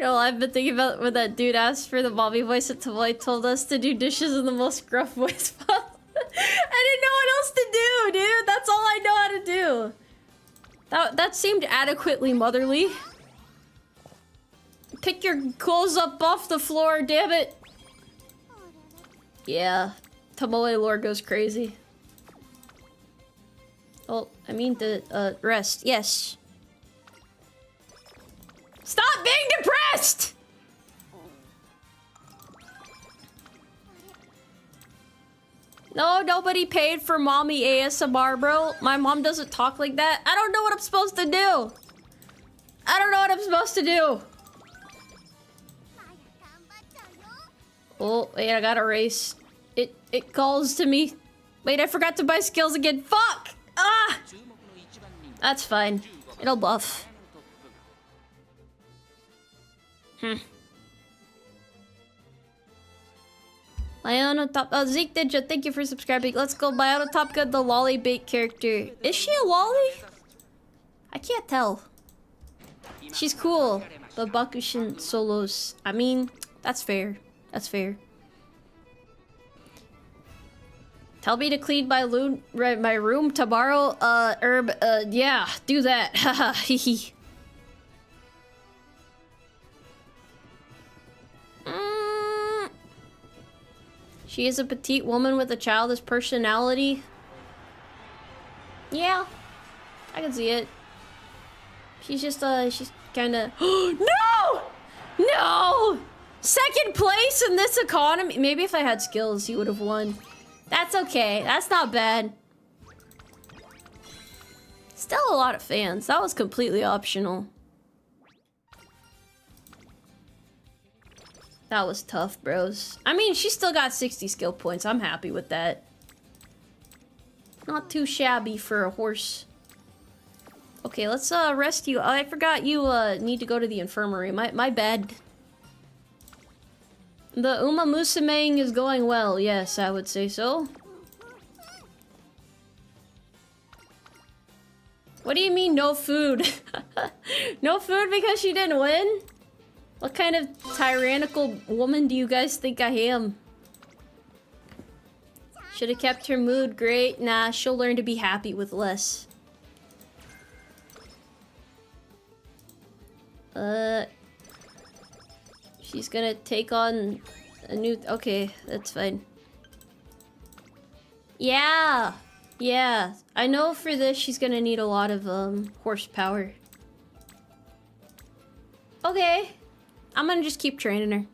No, I've been thinking about when that dude asked for the mommy voice at Tomoe told us to do dishes in the most gruff voice possible. I didn't know what else to do, dude. That's all I know how to do. That seemed adequately motherly. Pick your clothes up off the floor, damn it. Yeah, Tomoe lore goes crazy. Oh, I mean the rest. Yes. Stop being depressed! No, nobody paid for mommy ASMR, bro. My mom doesn't talk like that. I don't know what I'm supposed to do. I don't know what I'm supposed to do. Oh, wait, I gotta race. It calls to me. Wait, I forgot to buy skills again. Fuck! Ah! That's fine. It'll buff. Mayano Top... Oh, Zeke Ninja, thank you for subscribing. Let's go. Mayano Top Gun, the lolly bait character. Is she a lolly? I can't tell. She's cool. But Bakushin solos. I mean, that's fair. That's fair. Tell me to clean my room tomorrow. Herb, yeah, do that. Haha, hehe. She is a petite woman with a childish personality. Yeah, I can see it. She's just, she's kinda... No! No! Second place in this economy? Maybe if I had skills, he would have won. That's okay. That's not bad. Still a lot of fans. That was completely optional. That was tough, bros. I mean, she still got 60 skill points. I'm happy with that. Not too shabby for a horse. Okay, let's rest you. Oh, I forgot you need to go to the infirmary. My bad. The UMAMUSUME is going well. Yes, I would say so. What do you mean no food? No food because she didn't win? What kind of tyrannical woman do you guys think I am? Should have kept her mood great. Nah, she'll learn to be happy with less. She's gonna take on a new... Okay, that's fine. Yeah! Yeah. I know for this she's gonna need a lot of, horsepower. Okay. I'm gonna just keep training her.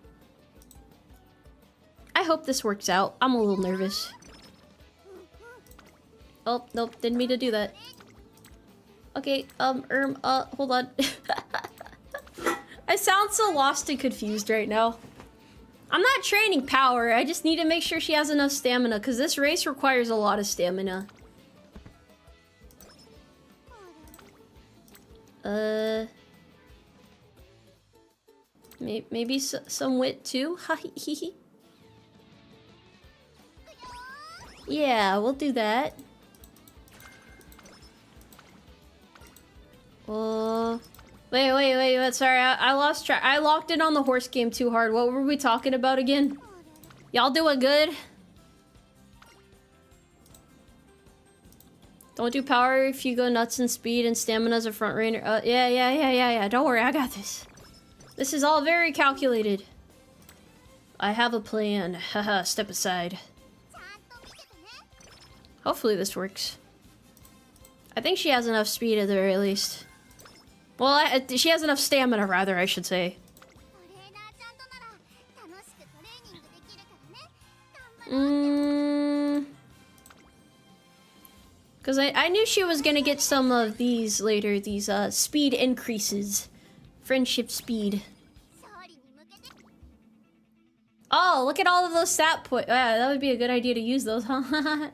I hope this works out. I'm a little nervous. Oh, nope. Didn't mean to do that. Okay, hold on. I sound so lost and confused right now. I'm not training power. I just need to make sure she has enough stamina, because this race requires a lot of stamina. Maybe some wit too? Yeah, we'll do that. Wait, sorry, I lost track. I locked in on the horse game too hard. What were we talking about again? Y'all doing good? Don't do power if you go nuts in speed and stamina's a front runner. Yeah. Don't worry, I got this. This is all very calculated. I have a plan. Haha, step aside. Hopefully this works. I think she has enough speed at the very least. Well, she has enough stamina, rather, I should say. Because I knew she was gonna get some of these later, these speed increases. Friendship speed. Oh, look at all of those stat points. Yeah, that would be a good idea to use those, huh?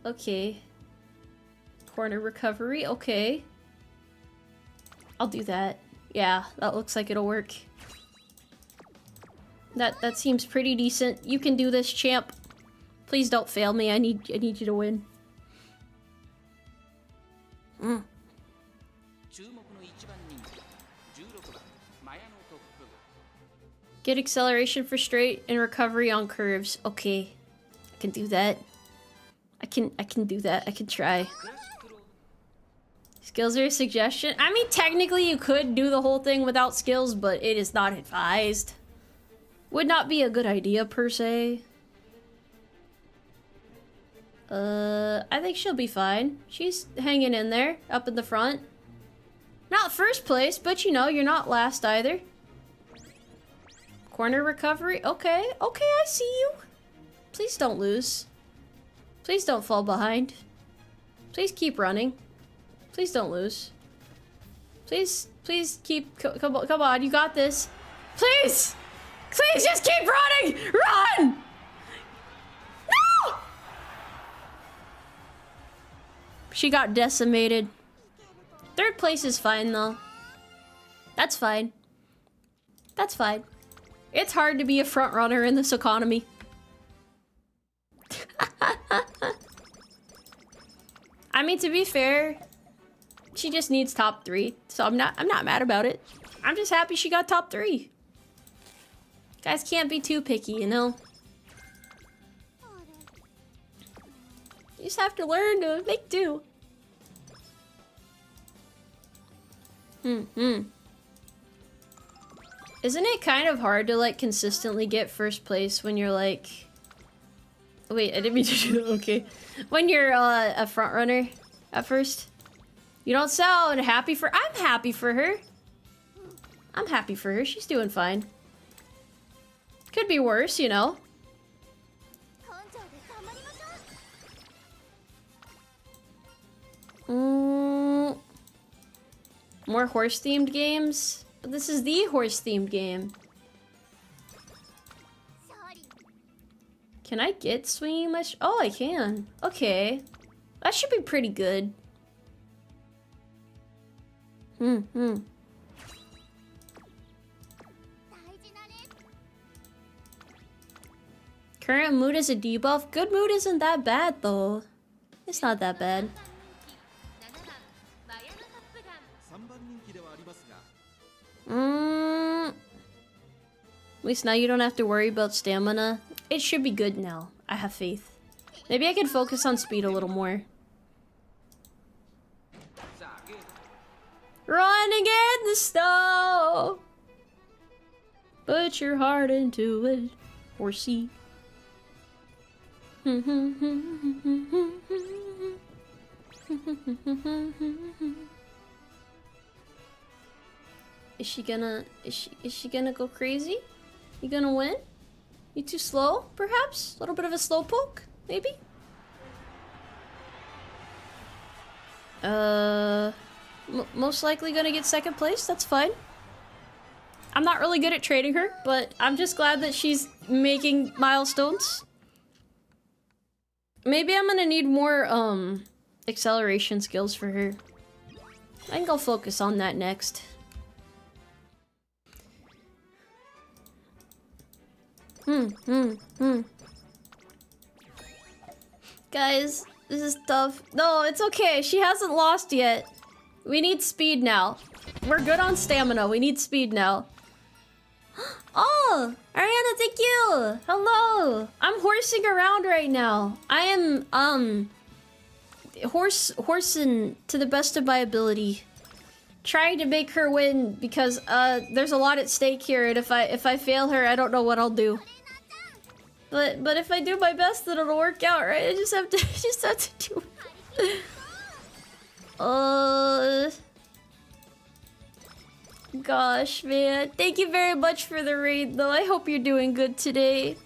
Okay. Corner recovery, okay. I'll do that. Yeah, that looks like it'll work. That seems pretty decent. You can do this, champ. Please don't fail me. I need you to win. Get acceleration for straight and recovery on curves. Okay. I can do that. I can do that. I can try. Skills are a suggestion. I mean, technically you could do the whole thing without skills, but it is not advised. Would not be a good idea per se. I think she'll be fine. She's hanging in there, up in the front. Not first place, but you know, you're not last either. Corner recovery. Okay, I see you. Please don't lose. Please don't fall behind. Please keep running. Please don't lose. Please keep... Come on, you got this. Please! Please just keep running! Run! No! She got decimated. Third place is fine, though. That's fine. That's fine. It's hard to be a front runner in this economy. I mean, to be fair, she just needs top 3, so I'm not mad about it. I'm just happy she got top 3. Guys can't be too picky, you know? You just have to learn to make do. Isn't it kind of hard to, like, consistently get first place when you're, like... Wait, I didn't mean to do that, okay. When you're, a front runner at first. You don't sound happy for... I'm happy for her. I'm happy for her. She's doing fine. Could be worse, you know. More horse-themed games? But this is the horse-themed game. Can I get swinging my... Oh, I can. Okay. That should be pretty good. Current mood is a debuff. Good mood isn't that bad, though. It's not that bad. At least now you don't have to worry about stamina. It should be good now. I have faith. Maybe I could focus on speed a little more. Running in the snow. Put your heart into it, horsey. Is she gonna go crazy? You gonna win? You too slow, perhaps? A little bit of a slow poke, maybe? Most likely gonna get second place, that's fine. I'm not really good at trading her, but I'm just glad that she's making milestones. Maybe I'm gonna need more, acceleration skills for her. I think I'll focus on that next. Guys, This is tough. No, it's okay. She hasn't lost yet. We need speed now. We're good on stamina. We need speed now. Oh, Ariana, thank you. Hello. I'm horsing around right now. I am horsing to the best of my ability, trying to make her win because there's a lot at stake here, and if I fail her, I don't know what I'll do. But if I do my best, then it'll work out, right? I just have to do it. Gosh, man. Thank you very much for the raid, though. I hope you're doing good today.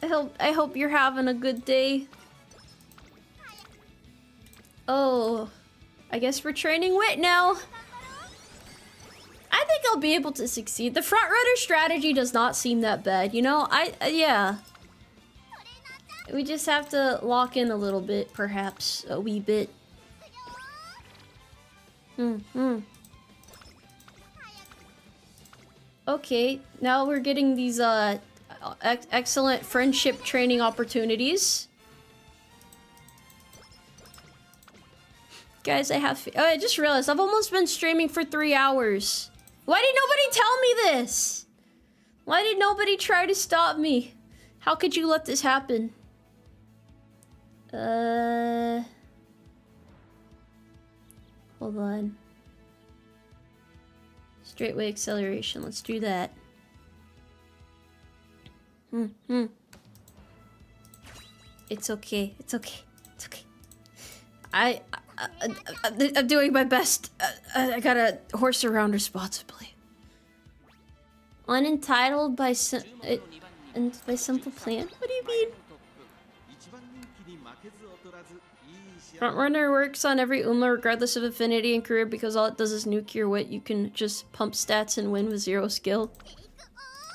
I hope you're having a good day. Oh, I guess we're training wit now. I think I'll be able to succeed. The front runner strategy does not seem that bad, you know? Yeah. We just have to lock in a little bit, perhaps. A wee bit. Okay, now we're getting these excellent friendship training opportunities. Guys, I just realized I've almost been streaming for 3 hours. Why did nobody tell me this? Why did nobody try to stop me? How could you let this happen? Hold on. Straightway acceleration. Let's do that. It's okay. It's okay. It's okay. I'm doing my best. I gotta horse around responsibly. Unentitled by by simple plan? What do you mean? Frontrunner works on every Uma regardless of affinity and career because all it does is nuke your wit. You can just pump stats and win with 0 skill.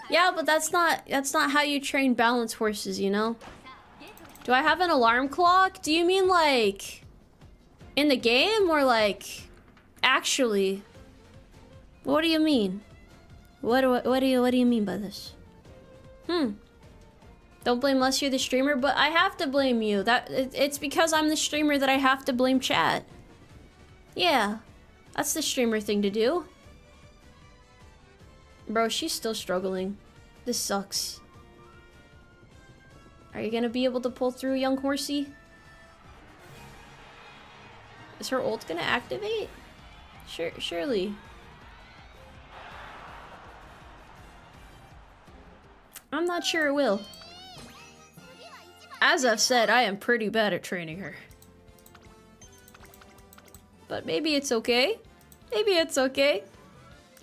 Yeah, but that's not how you train balance horses, you know? Do I have an alarm clock? Do you mean like in the game or like actually? What do you mean? What do you mean by this? Don't blame us, you're the streamer, but I have to blame you. It's because I'm the streamer that I have to blame chat. Yeah, that's the streamer thing to do. Bro, she's still struggling. This sucks. Are you gonna be able to pull through, young horsey? Is her ult gonna activate? Surely. I'm not sure it will. As I've said, I am pretty bad at training her. But maybe it's okay. Maybe it's okay.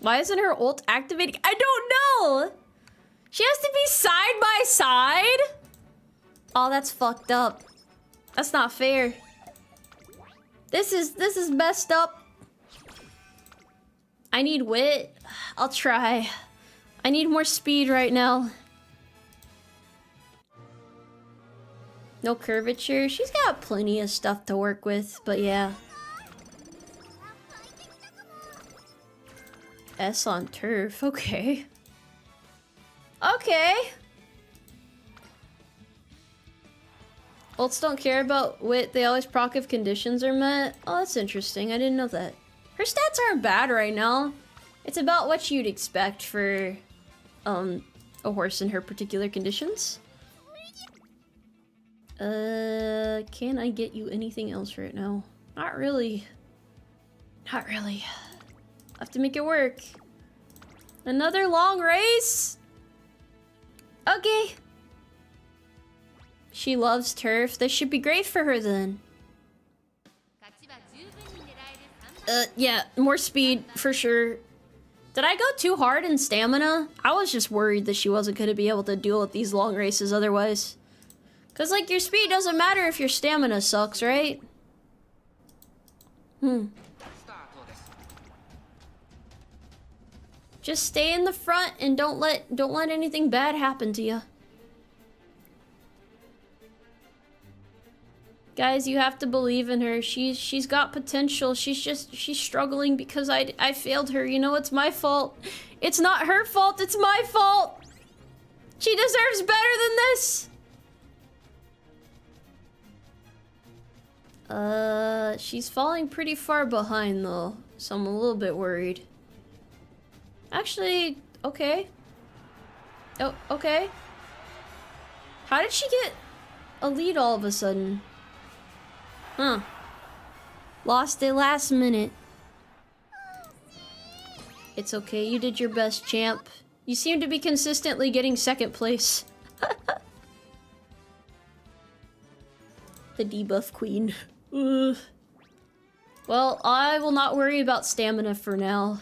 Why isn't her ult activating? I don't know! She has to be side by side? Oh, that's fucked up. That's not fair. This is messed up. I need wit. I'll try. I need more speed right now. No curvature. She's got plenty of stuff to work with, but yeah. S on turf. Okay. Okay. Ults don't care about wit. They always proc if conditions are met. Oh, that's interesting. I didn't know that. Her stats aren't bad right now. It's about what you'd expect for a horse in her particular conditions. Can I get you anything else right now? Not really. Not really. I have to make it work. Another long race? Okay. She loves turf. This should be great for her then. Yeah, more speed for sure. Did I go too hard in stamina? I was just worried that she wasn't going to be able to deal with these long races otherwise. Cause like your speed doesn't matter if your stamina sucks, right? Just stay in the front and don't let anything bad happen to you. Guys, you have to believe in her. She's got potential. She's struggling because I failed her. You know, it's my fault. It's not her fault, it's my fault. She deserves better than this. She's falling pretty far behind though, so I'm a little bit worried. Actually, okay. Oh, okay. How did she get a lead all of a sudden? Huh. Lost it last minute. It's okay, you did your best, champ. You seem to be consistently getting second place. The debuff queen. Ugh. Well, I will not worry about stamina for now.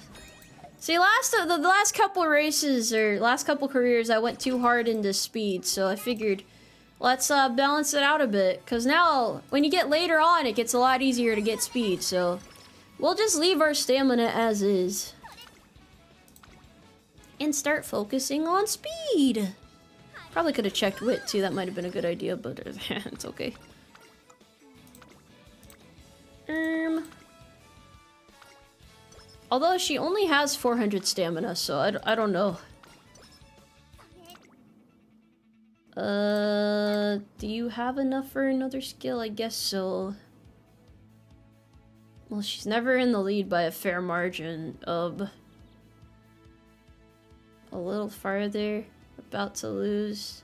See, the last couple races, or last couple careers, I went too hard into speed, so I figured, let's balance it out a bit. Because now, when you get later on, it gets a lot easier to get speed, so we'll just leave our stamina as is. And start focusing on speed. Probably could have checked wit too, that might have been a good idea, but it's okay. Although she only has 400 stamina, so I don't know. Do you have enough for another skill? I guess so. Well, she's never in the lead by a fair margin. A little farther. About to lose.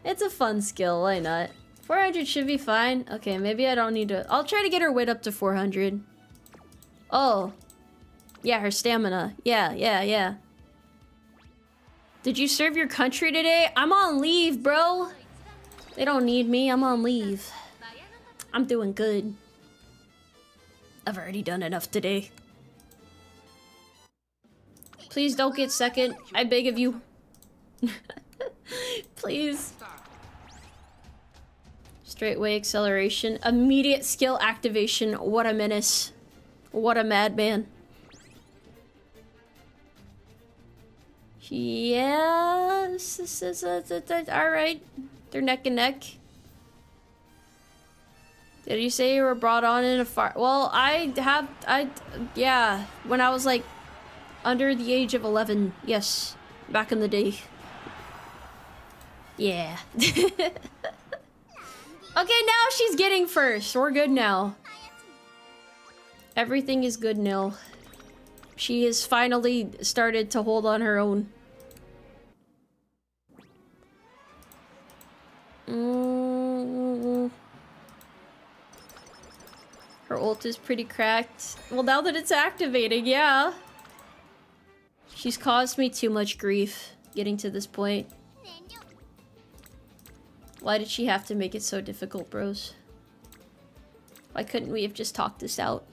It's a fun skill, why not? 400 should be fine. Okay, maybe I don't need to... I'll try to get her wit up to 400. Oh. Yeah, her stamina. Yeah. Did you serve your country today? I'm on leave, bro. They don't need me. I'm on leave. I'm doing good. I've already done enough today. Please don't get second. I beg of you. Please. Straightway acceleration. Immediate skill activation. What a menace. What a madman. Yeah, this is alright. They're neck and neck. Did you say you were brought on in a far? Well, yeah, when I was like under the age of 11, yes, back in the day. Yeah. Okay, now she's getting first. We're good now. Everything is good now. She has finally started to hold on her own. Her ult is pretty cracked. Well, now that it's activating, yeah. She's caused me too much grief getting to this point. Why did she have to make it so difficult, bros? Why couldn't we have just talked this out?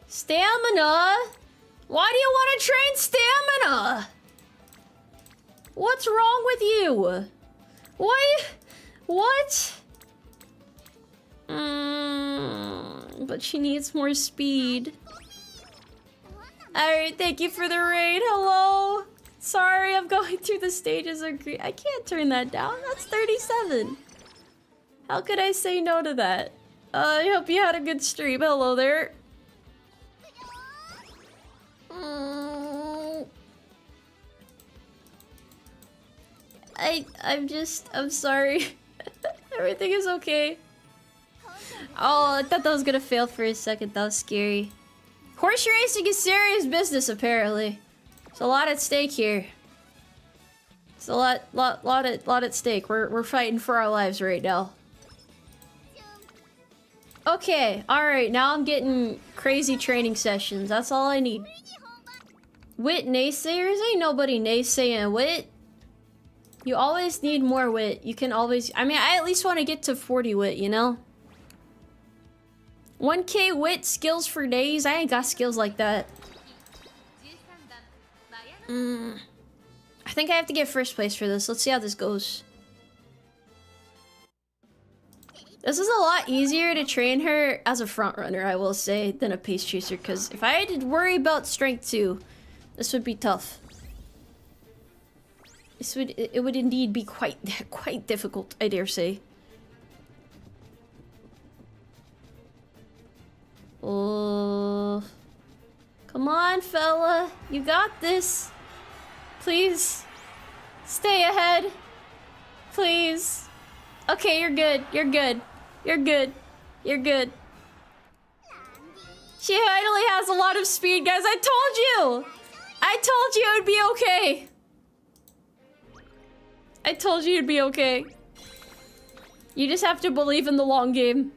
Stamina? Why do you want to train stamina? What's wrong with you? Why? What? But she needs more speed. Alright, thank you for the raid. Hello. Sorry, I'm going through the stages of grief. I can't turn that down. That's 37. How could I say no to that? I hope you had a good stream. Hello there. I'm sorry. Everything is okay. Oh, I thought that was gonna fail for a second. That was scary. Horse racing is serious business, apparently. There's a lot at stake here. It's a lot at stake. We're fighting for our lives right now. Okay, alright, now I'm getting crazy training sessions. That's all I need. Wit naysayers? Ain't nobody naysaying wit. You always need more wit. You can always... I mean, I at least want to get to 40 wit, you know? 1k wit skills for days? I ain't got skills like that. I think I have to get first place for this. Let's see how this goes. This is a lot easier to train her as a front runner, I will say, than a pace chaser. Because if I had to worry about strength too, this would be tough. It would indeed be quite difficult, I dare say. Oh, come on, fella, you got this. Please. Stay ahead. Please. Okay, you're good. You're good. You're good. You're good. She finally has a lot of speed, guys. I told you! I told you it would be okay. I told you it'd be okay. You just have to believe in the long game.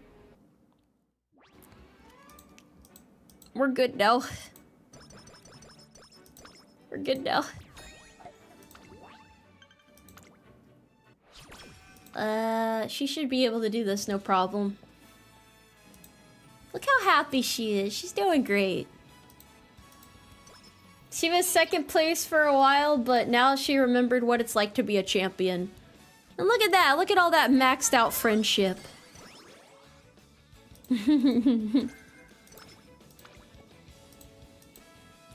We're good now. We're good now. She should be able to do this, no problem. Look how happy she is. She's doing great. She was second place for a while, but now she remembered what it's like to be a champion. And look at that. Look at all that maxed out friendship.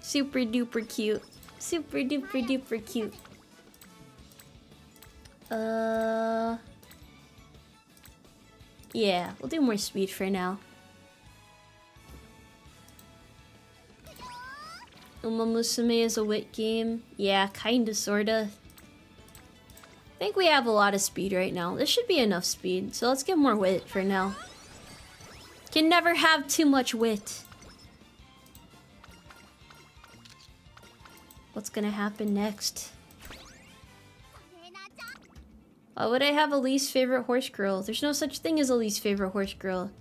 Super duper cute. Super duper duper cute. Yeah, we'll do more speed for now. UMAMUSUME is a wit game. Yeah, kinda, sorta. I think we have a lot of speed right now. This should be enough speed, so let's get more wit for now. Can never have too much wit. What's gonna happen next? Why would I have a least favorite horse girl? There's no such thing as a least favorite horse girl.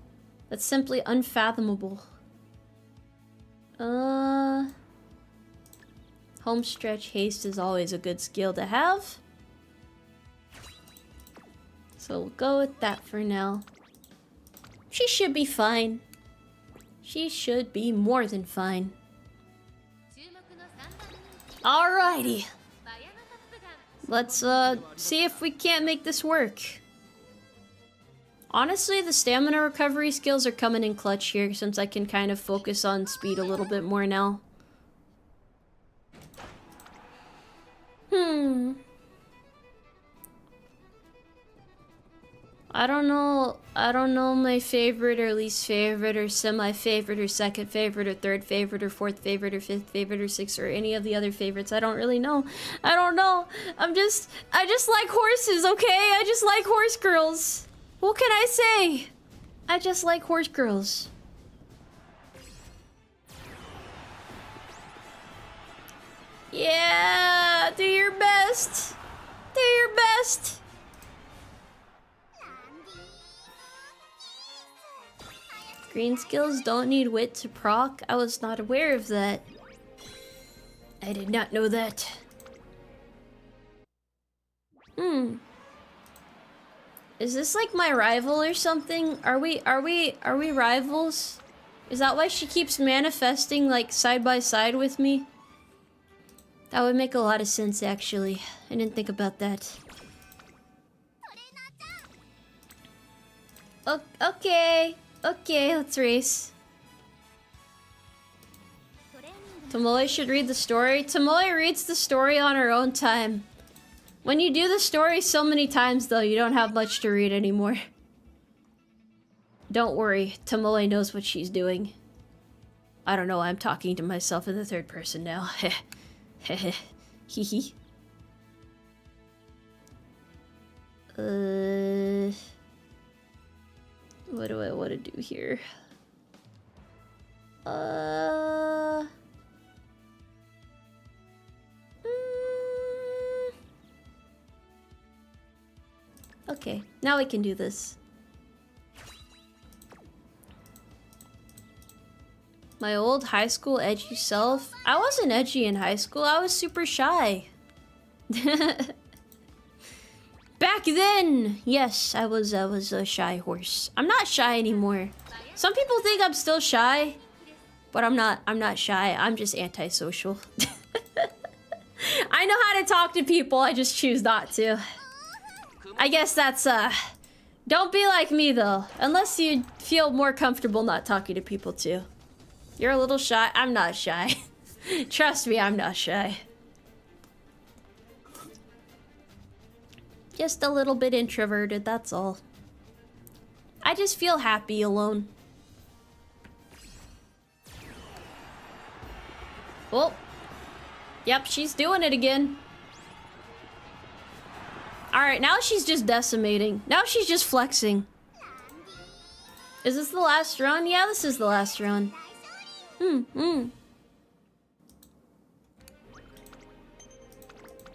That's simply unfathomable. Homestretch haste is always a good skill to have. So we'll go with that for now. She should be fine. She should be more than fine. Alrighty. Let's see if we can't make this work. Honestly, the stamina recovery skills are coming in clutch here since I can kind of focus on speed a little bit more now. I don't know my favorite or least favorite or semi-favorite or second favorite or third favorite or fourth favorite or fifth favorite or sixth or any of the other favorites. I don't really know. I don't know. I just like horses, okay? I just like horse girls. What can I say? I just like horse girls. Yeah, do your best. Do your best. Green skills don't need wit to proc. I was not aware of that. I did not know that. Is this like my rival or something? Are we rivals? Is that why she keeps manifesting like side by side with me? That would make a lot of sense actually. I didn't think about that. Okay. Okay, let's race. Tomoe should read the story. Tomoe reads the story on her own time. When you do the story so many times, though, you don't have much to read anymore. Don't worry, Tomoe knows what she's doing. I don't know, I'm talking to myself in the third person now. Heh hee. What do I want to do here? Okay, now we can do this. My old high school edgy self? I wasn't edgy in high school, I was super shy. Back then, yes, I was a shy horse. I'm not shy anymore. Some people think I'm still shy, but I'm not shy. I'm just antisocial. I know how to talk to people, I just choose not to. I guess that's don't be like me though, unless you feel more comfortable not talking to people too. You're a little shy. I'm not shy. Trust me, I'm not shy. Just a little bit introverted, that's all. I just feel happy alone. Oh. Yep, she's doing it again. Alright, now she's just decimating. Now she's just flexing. Is this the last run? Yeah, this is the last run. I'm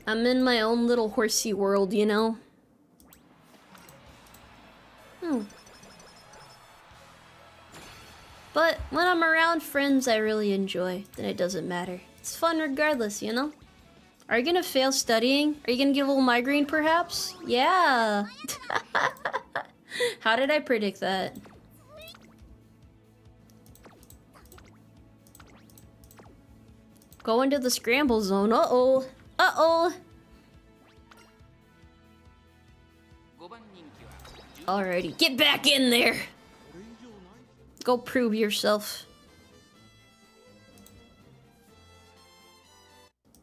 in my own little horsey world, you know? But when I'm around friends I really enjoy, then it doesn't matter. It's fun regardless, you know? Are you gonna fail studying? Are you gonna get a little migraine perhaps? Yeah! How did I predict that? Go into the scramble zone. Uh-oh. Uh-oh. Alrighty, get back in there! Go prove yourself.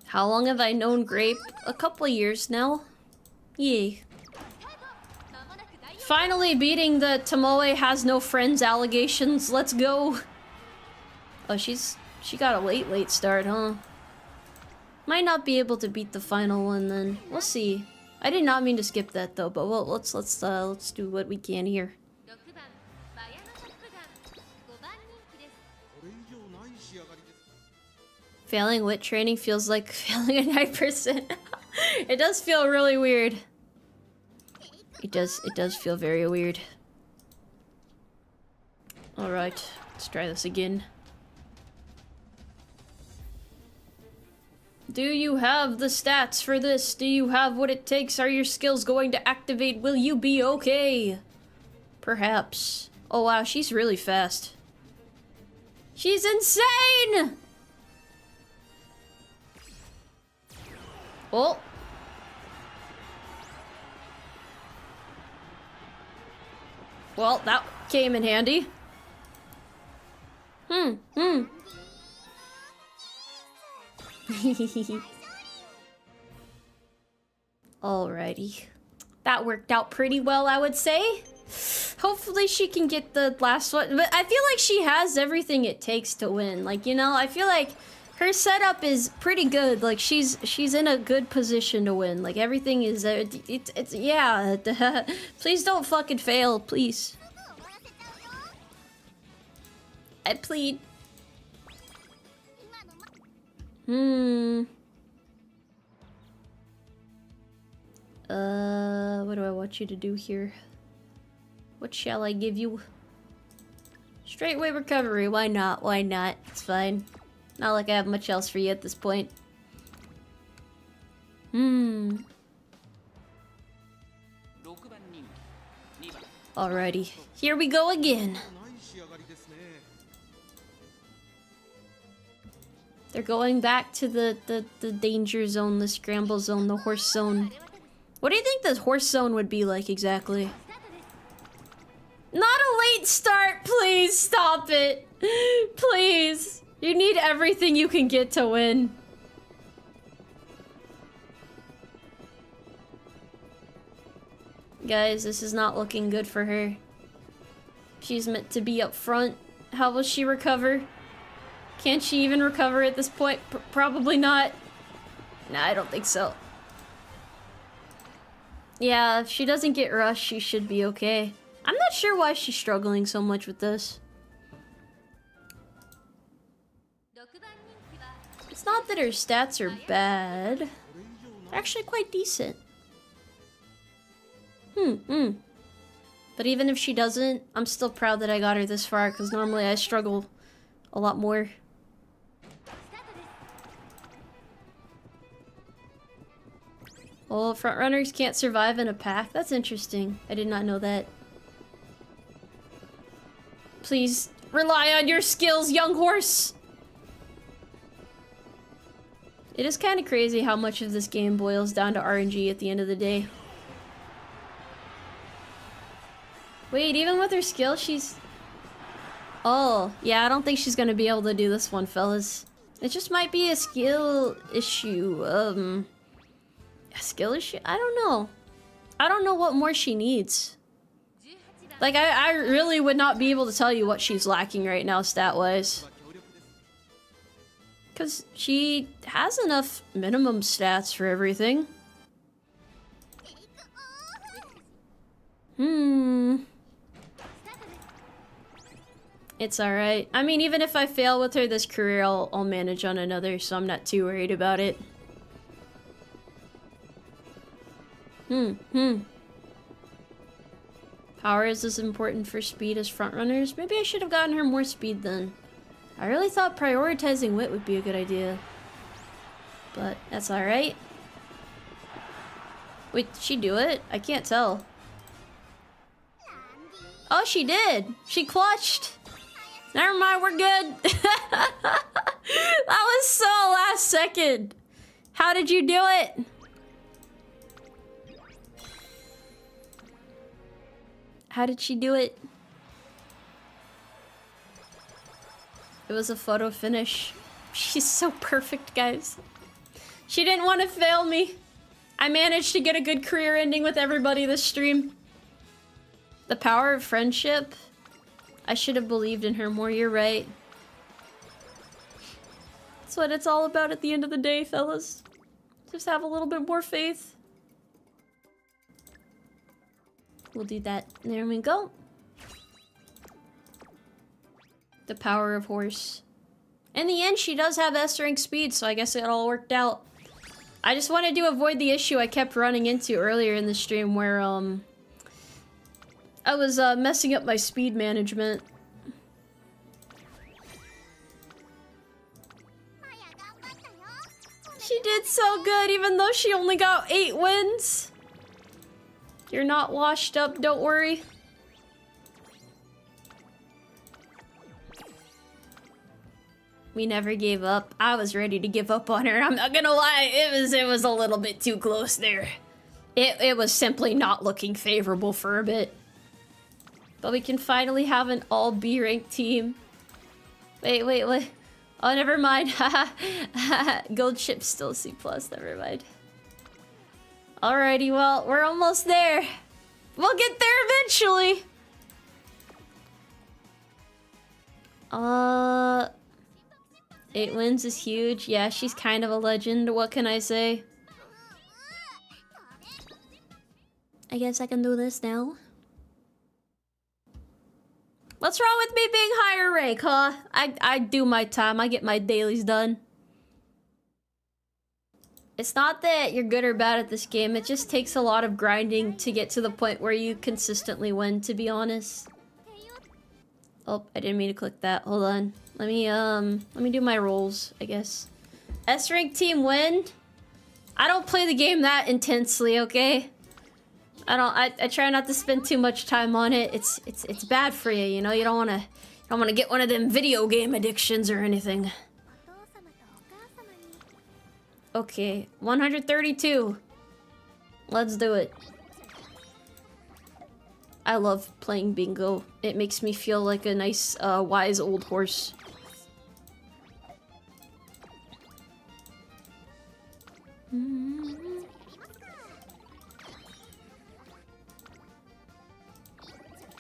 How long have I known Grape? A couple of years now. Yay. Finally beating the Tomoe has no friends allegations. Let's go. Oh, she got a late start, huh? Might not be able to beat the final one then. We'll see. I did not mean to skip that though, but well, let's do what we can here. Failing wit training feels like failing a 9%. It does feel really weird. It does feel very weird. Alright, let's try this again. Do you have the stats for this? Do you have what it takes? Are your skills going to activate? Will you be okay? Perhaps. Oh wow, she's really fast. She's insane! Oh. Well, that came in handy. Alrighty. That worked out pretty well, I would say. Hopefully she can get the last one. But I feel like she has everything it takes to win. Like, you know, I feel like her setup is pretty good. Like, she's in a good position to win. Like, everything is... it's yeah. Please don't fucking fail, please. I plead. What do I want you to do here? What shall I give you? Straightway recovery, why not? Why not? It's fine. Not like I have much else for you at this point. Alrighty, here we go again. They're going back to the danger zone, the scramble zone, the horse zone. What do you think the horse zone would be like exactly? Not a late start, please stop it. Please. You need everything you can get to win. Guys, this is not looking good for her. She's meant to be up front. How will she recover? Can't she even recover at this point? Probably not. Nah, I don't think so. Yeah, if she doesn't get rushed, she should be okay. I'm not sure why she's struggling so much with this. It's not that her stats are bad. They're actually quite decent. But even if she doesn't, I'm still proud that I got her this far, because normally I struggle a lot more. Oh, frontrunners can't survive in a pack? That's interesting. I did not know that. Please, rely on your skills, young horse! It is kind of crazy how much of this game boils down to RNG at the end of the day. Wait, even with her skill, she's... Oh, yeah, I don't think she's gonna be able to do this one, fellas. It just might be a skill issue, A skill issue? I don't know. I don't know what more she needs. Like, I really would not be able to tell you what she's lacking right now, stat-wise. Because she has enough minimum stats for everything. It's alright. I mean, even if I fail with her this career, I'll manage on another, so I'm not too worried about it. Power is as important for speed as frontrunners. Maybe I should have gotten her more speed then. I really thought prioritizing wit would be a good idea. But that's alright. Wait, did she do it? I can't tell. Oh, she did! She clutched! Never mind, we're good. That was so last second. How did you do it? How did she do it? It was a photo finish. She's so perfect, guys. She didn't want to fail me. I managed to get a good career ending with everybody this stream. The power of friendship. I should have believed in her more, you're right. That's what it's all about at the end of the day, fellas. Just have a little bit more faith. We'll do that. There we go. The power of horse. In the end, she does have S rank speed, so I guess it all worked out. I just wanted to avoid the issue I kept running into earlier in the stream where, I was messing up my speed management. She did so good even though she only got 8 wins. You're not washed up, don't worry. We never gave up. I was ready to give up on her. I'm not gonna lie, it was a little bit too close there. It was simply not looking favorable for a bit. But we can finally have an all B rank team. Wait. Oh, never mind. Gold chip's still C+, never mind. Alrighty, well, we're almost there. We'll get there eventually. 8 wins is huge. Yeah, she's kind of a legend. What can I say? I guess I can do this now. What's wrong with me being higher rank, huh? I do my time. I get my dailies done. It's not that you're good or bad at this game. It just takes a lot of grinding to get to the point where you consistently win, to be honest. Oh, I didn't mean to click that. Hold on. Let me do my rolls, I guess. S rank team win. I don't play the game that intensely, okay? I try not to spend too much time on it. It's bad for you, you know? You don't wanna get one of them video game addictions or anything. Okay, 132. Let's do it. I love playing bingo. It makes me feel like a nice, wise old horse.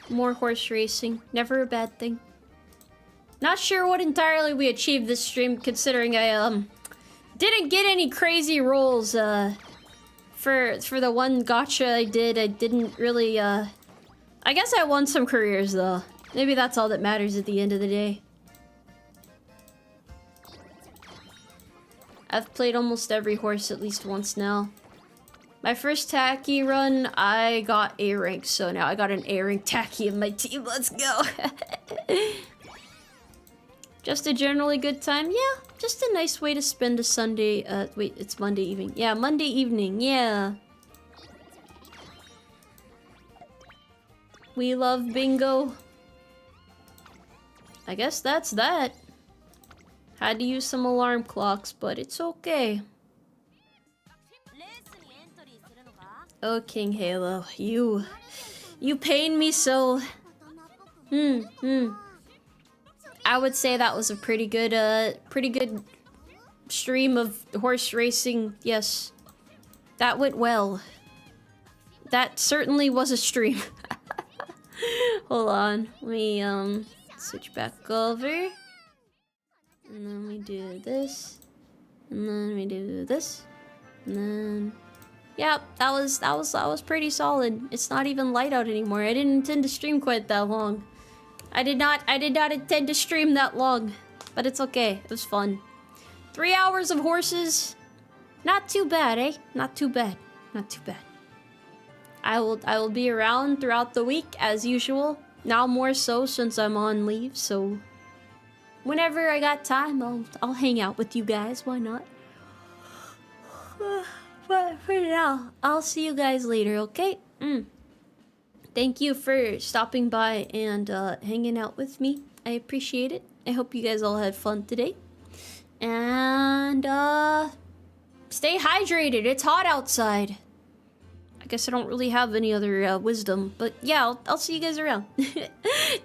More horse racing. Never a bad thing. Not sure what entirely we achieved this stream, considering I, didn't get any crazy rolls, for the one gacha I did. I didn't really, I guess I won some careers, though. Maybe that's all that matters at the end of the day. I've played almost every horse at least once now. My first tacky run, I got A rank, so now I got an A rank tacky in my team. Let's go. Just a generally good time? Yeah, just a nice way to spend a Sunday, wait, it's Monday evening. Yeah, Monday evening, yeah. We love bingo. I guess that's that. Had to use some alarm clocks, but it's okay. Oh, King Halo, you pain me so. I would say that was a pretty good stream of horse racing. Yes, that went well. That certainly was a stream. Hold on, let me switch back over, and then we do this, and then we do this, and then Yeah, that was pretty solid. It's not even light out anymore. I didn't intend to stream quite that long. I did not intend to stream that long. But it's okay. It was fun. 3 hours of horses. Not too bad, eh? Not too bad. Not too bad. I will be around throughout the week as usual. Now more so since I'm on leave, so whenever I got time, I'll hang out with you guys. Why not? But for now, I'll see you guys later, okay? Thank you for stopping by and hanging out with me. I appreciate it. I hope you guys all had fun today. And stay hydrated. It's hot outside. I guess I don't really have any other wisdom, but yeah, I'll see you guys around.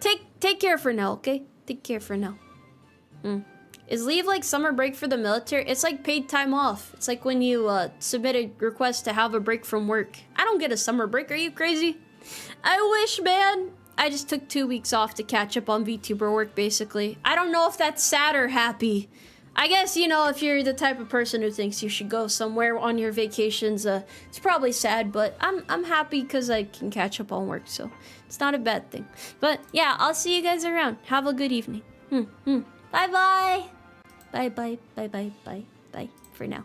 Take care for now, okay? Take care for now. Is leave like summer break for the military? It's like paid time off. It's like when you submit a request to have a break from work. I don't get a summer break. Are you crazy? I wish, man. I just took 2 weeks off to catch up on VTuber work, basically. I don't know if that's sad or happy. I guess, you know, if you're the type of person who thinks you should go somewhere on your vacations, it's probably sad, but I'm happy because I can catch up on work, so it's not a bad thing. But yeah, I'll see you guys around. Have a good evening. Bye-bye. Bye-bye, bye-bye, bye-bye for now.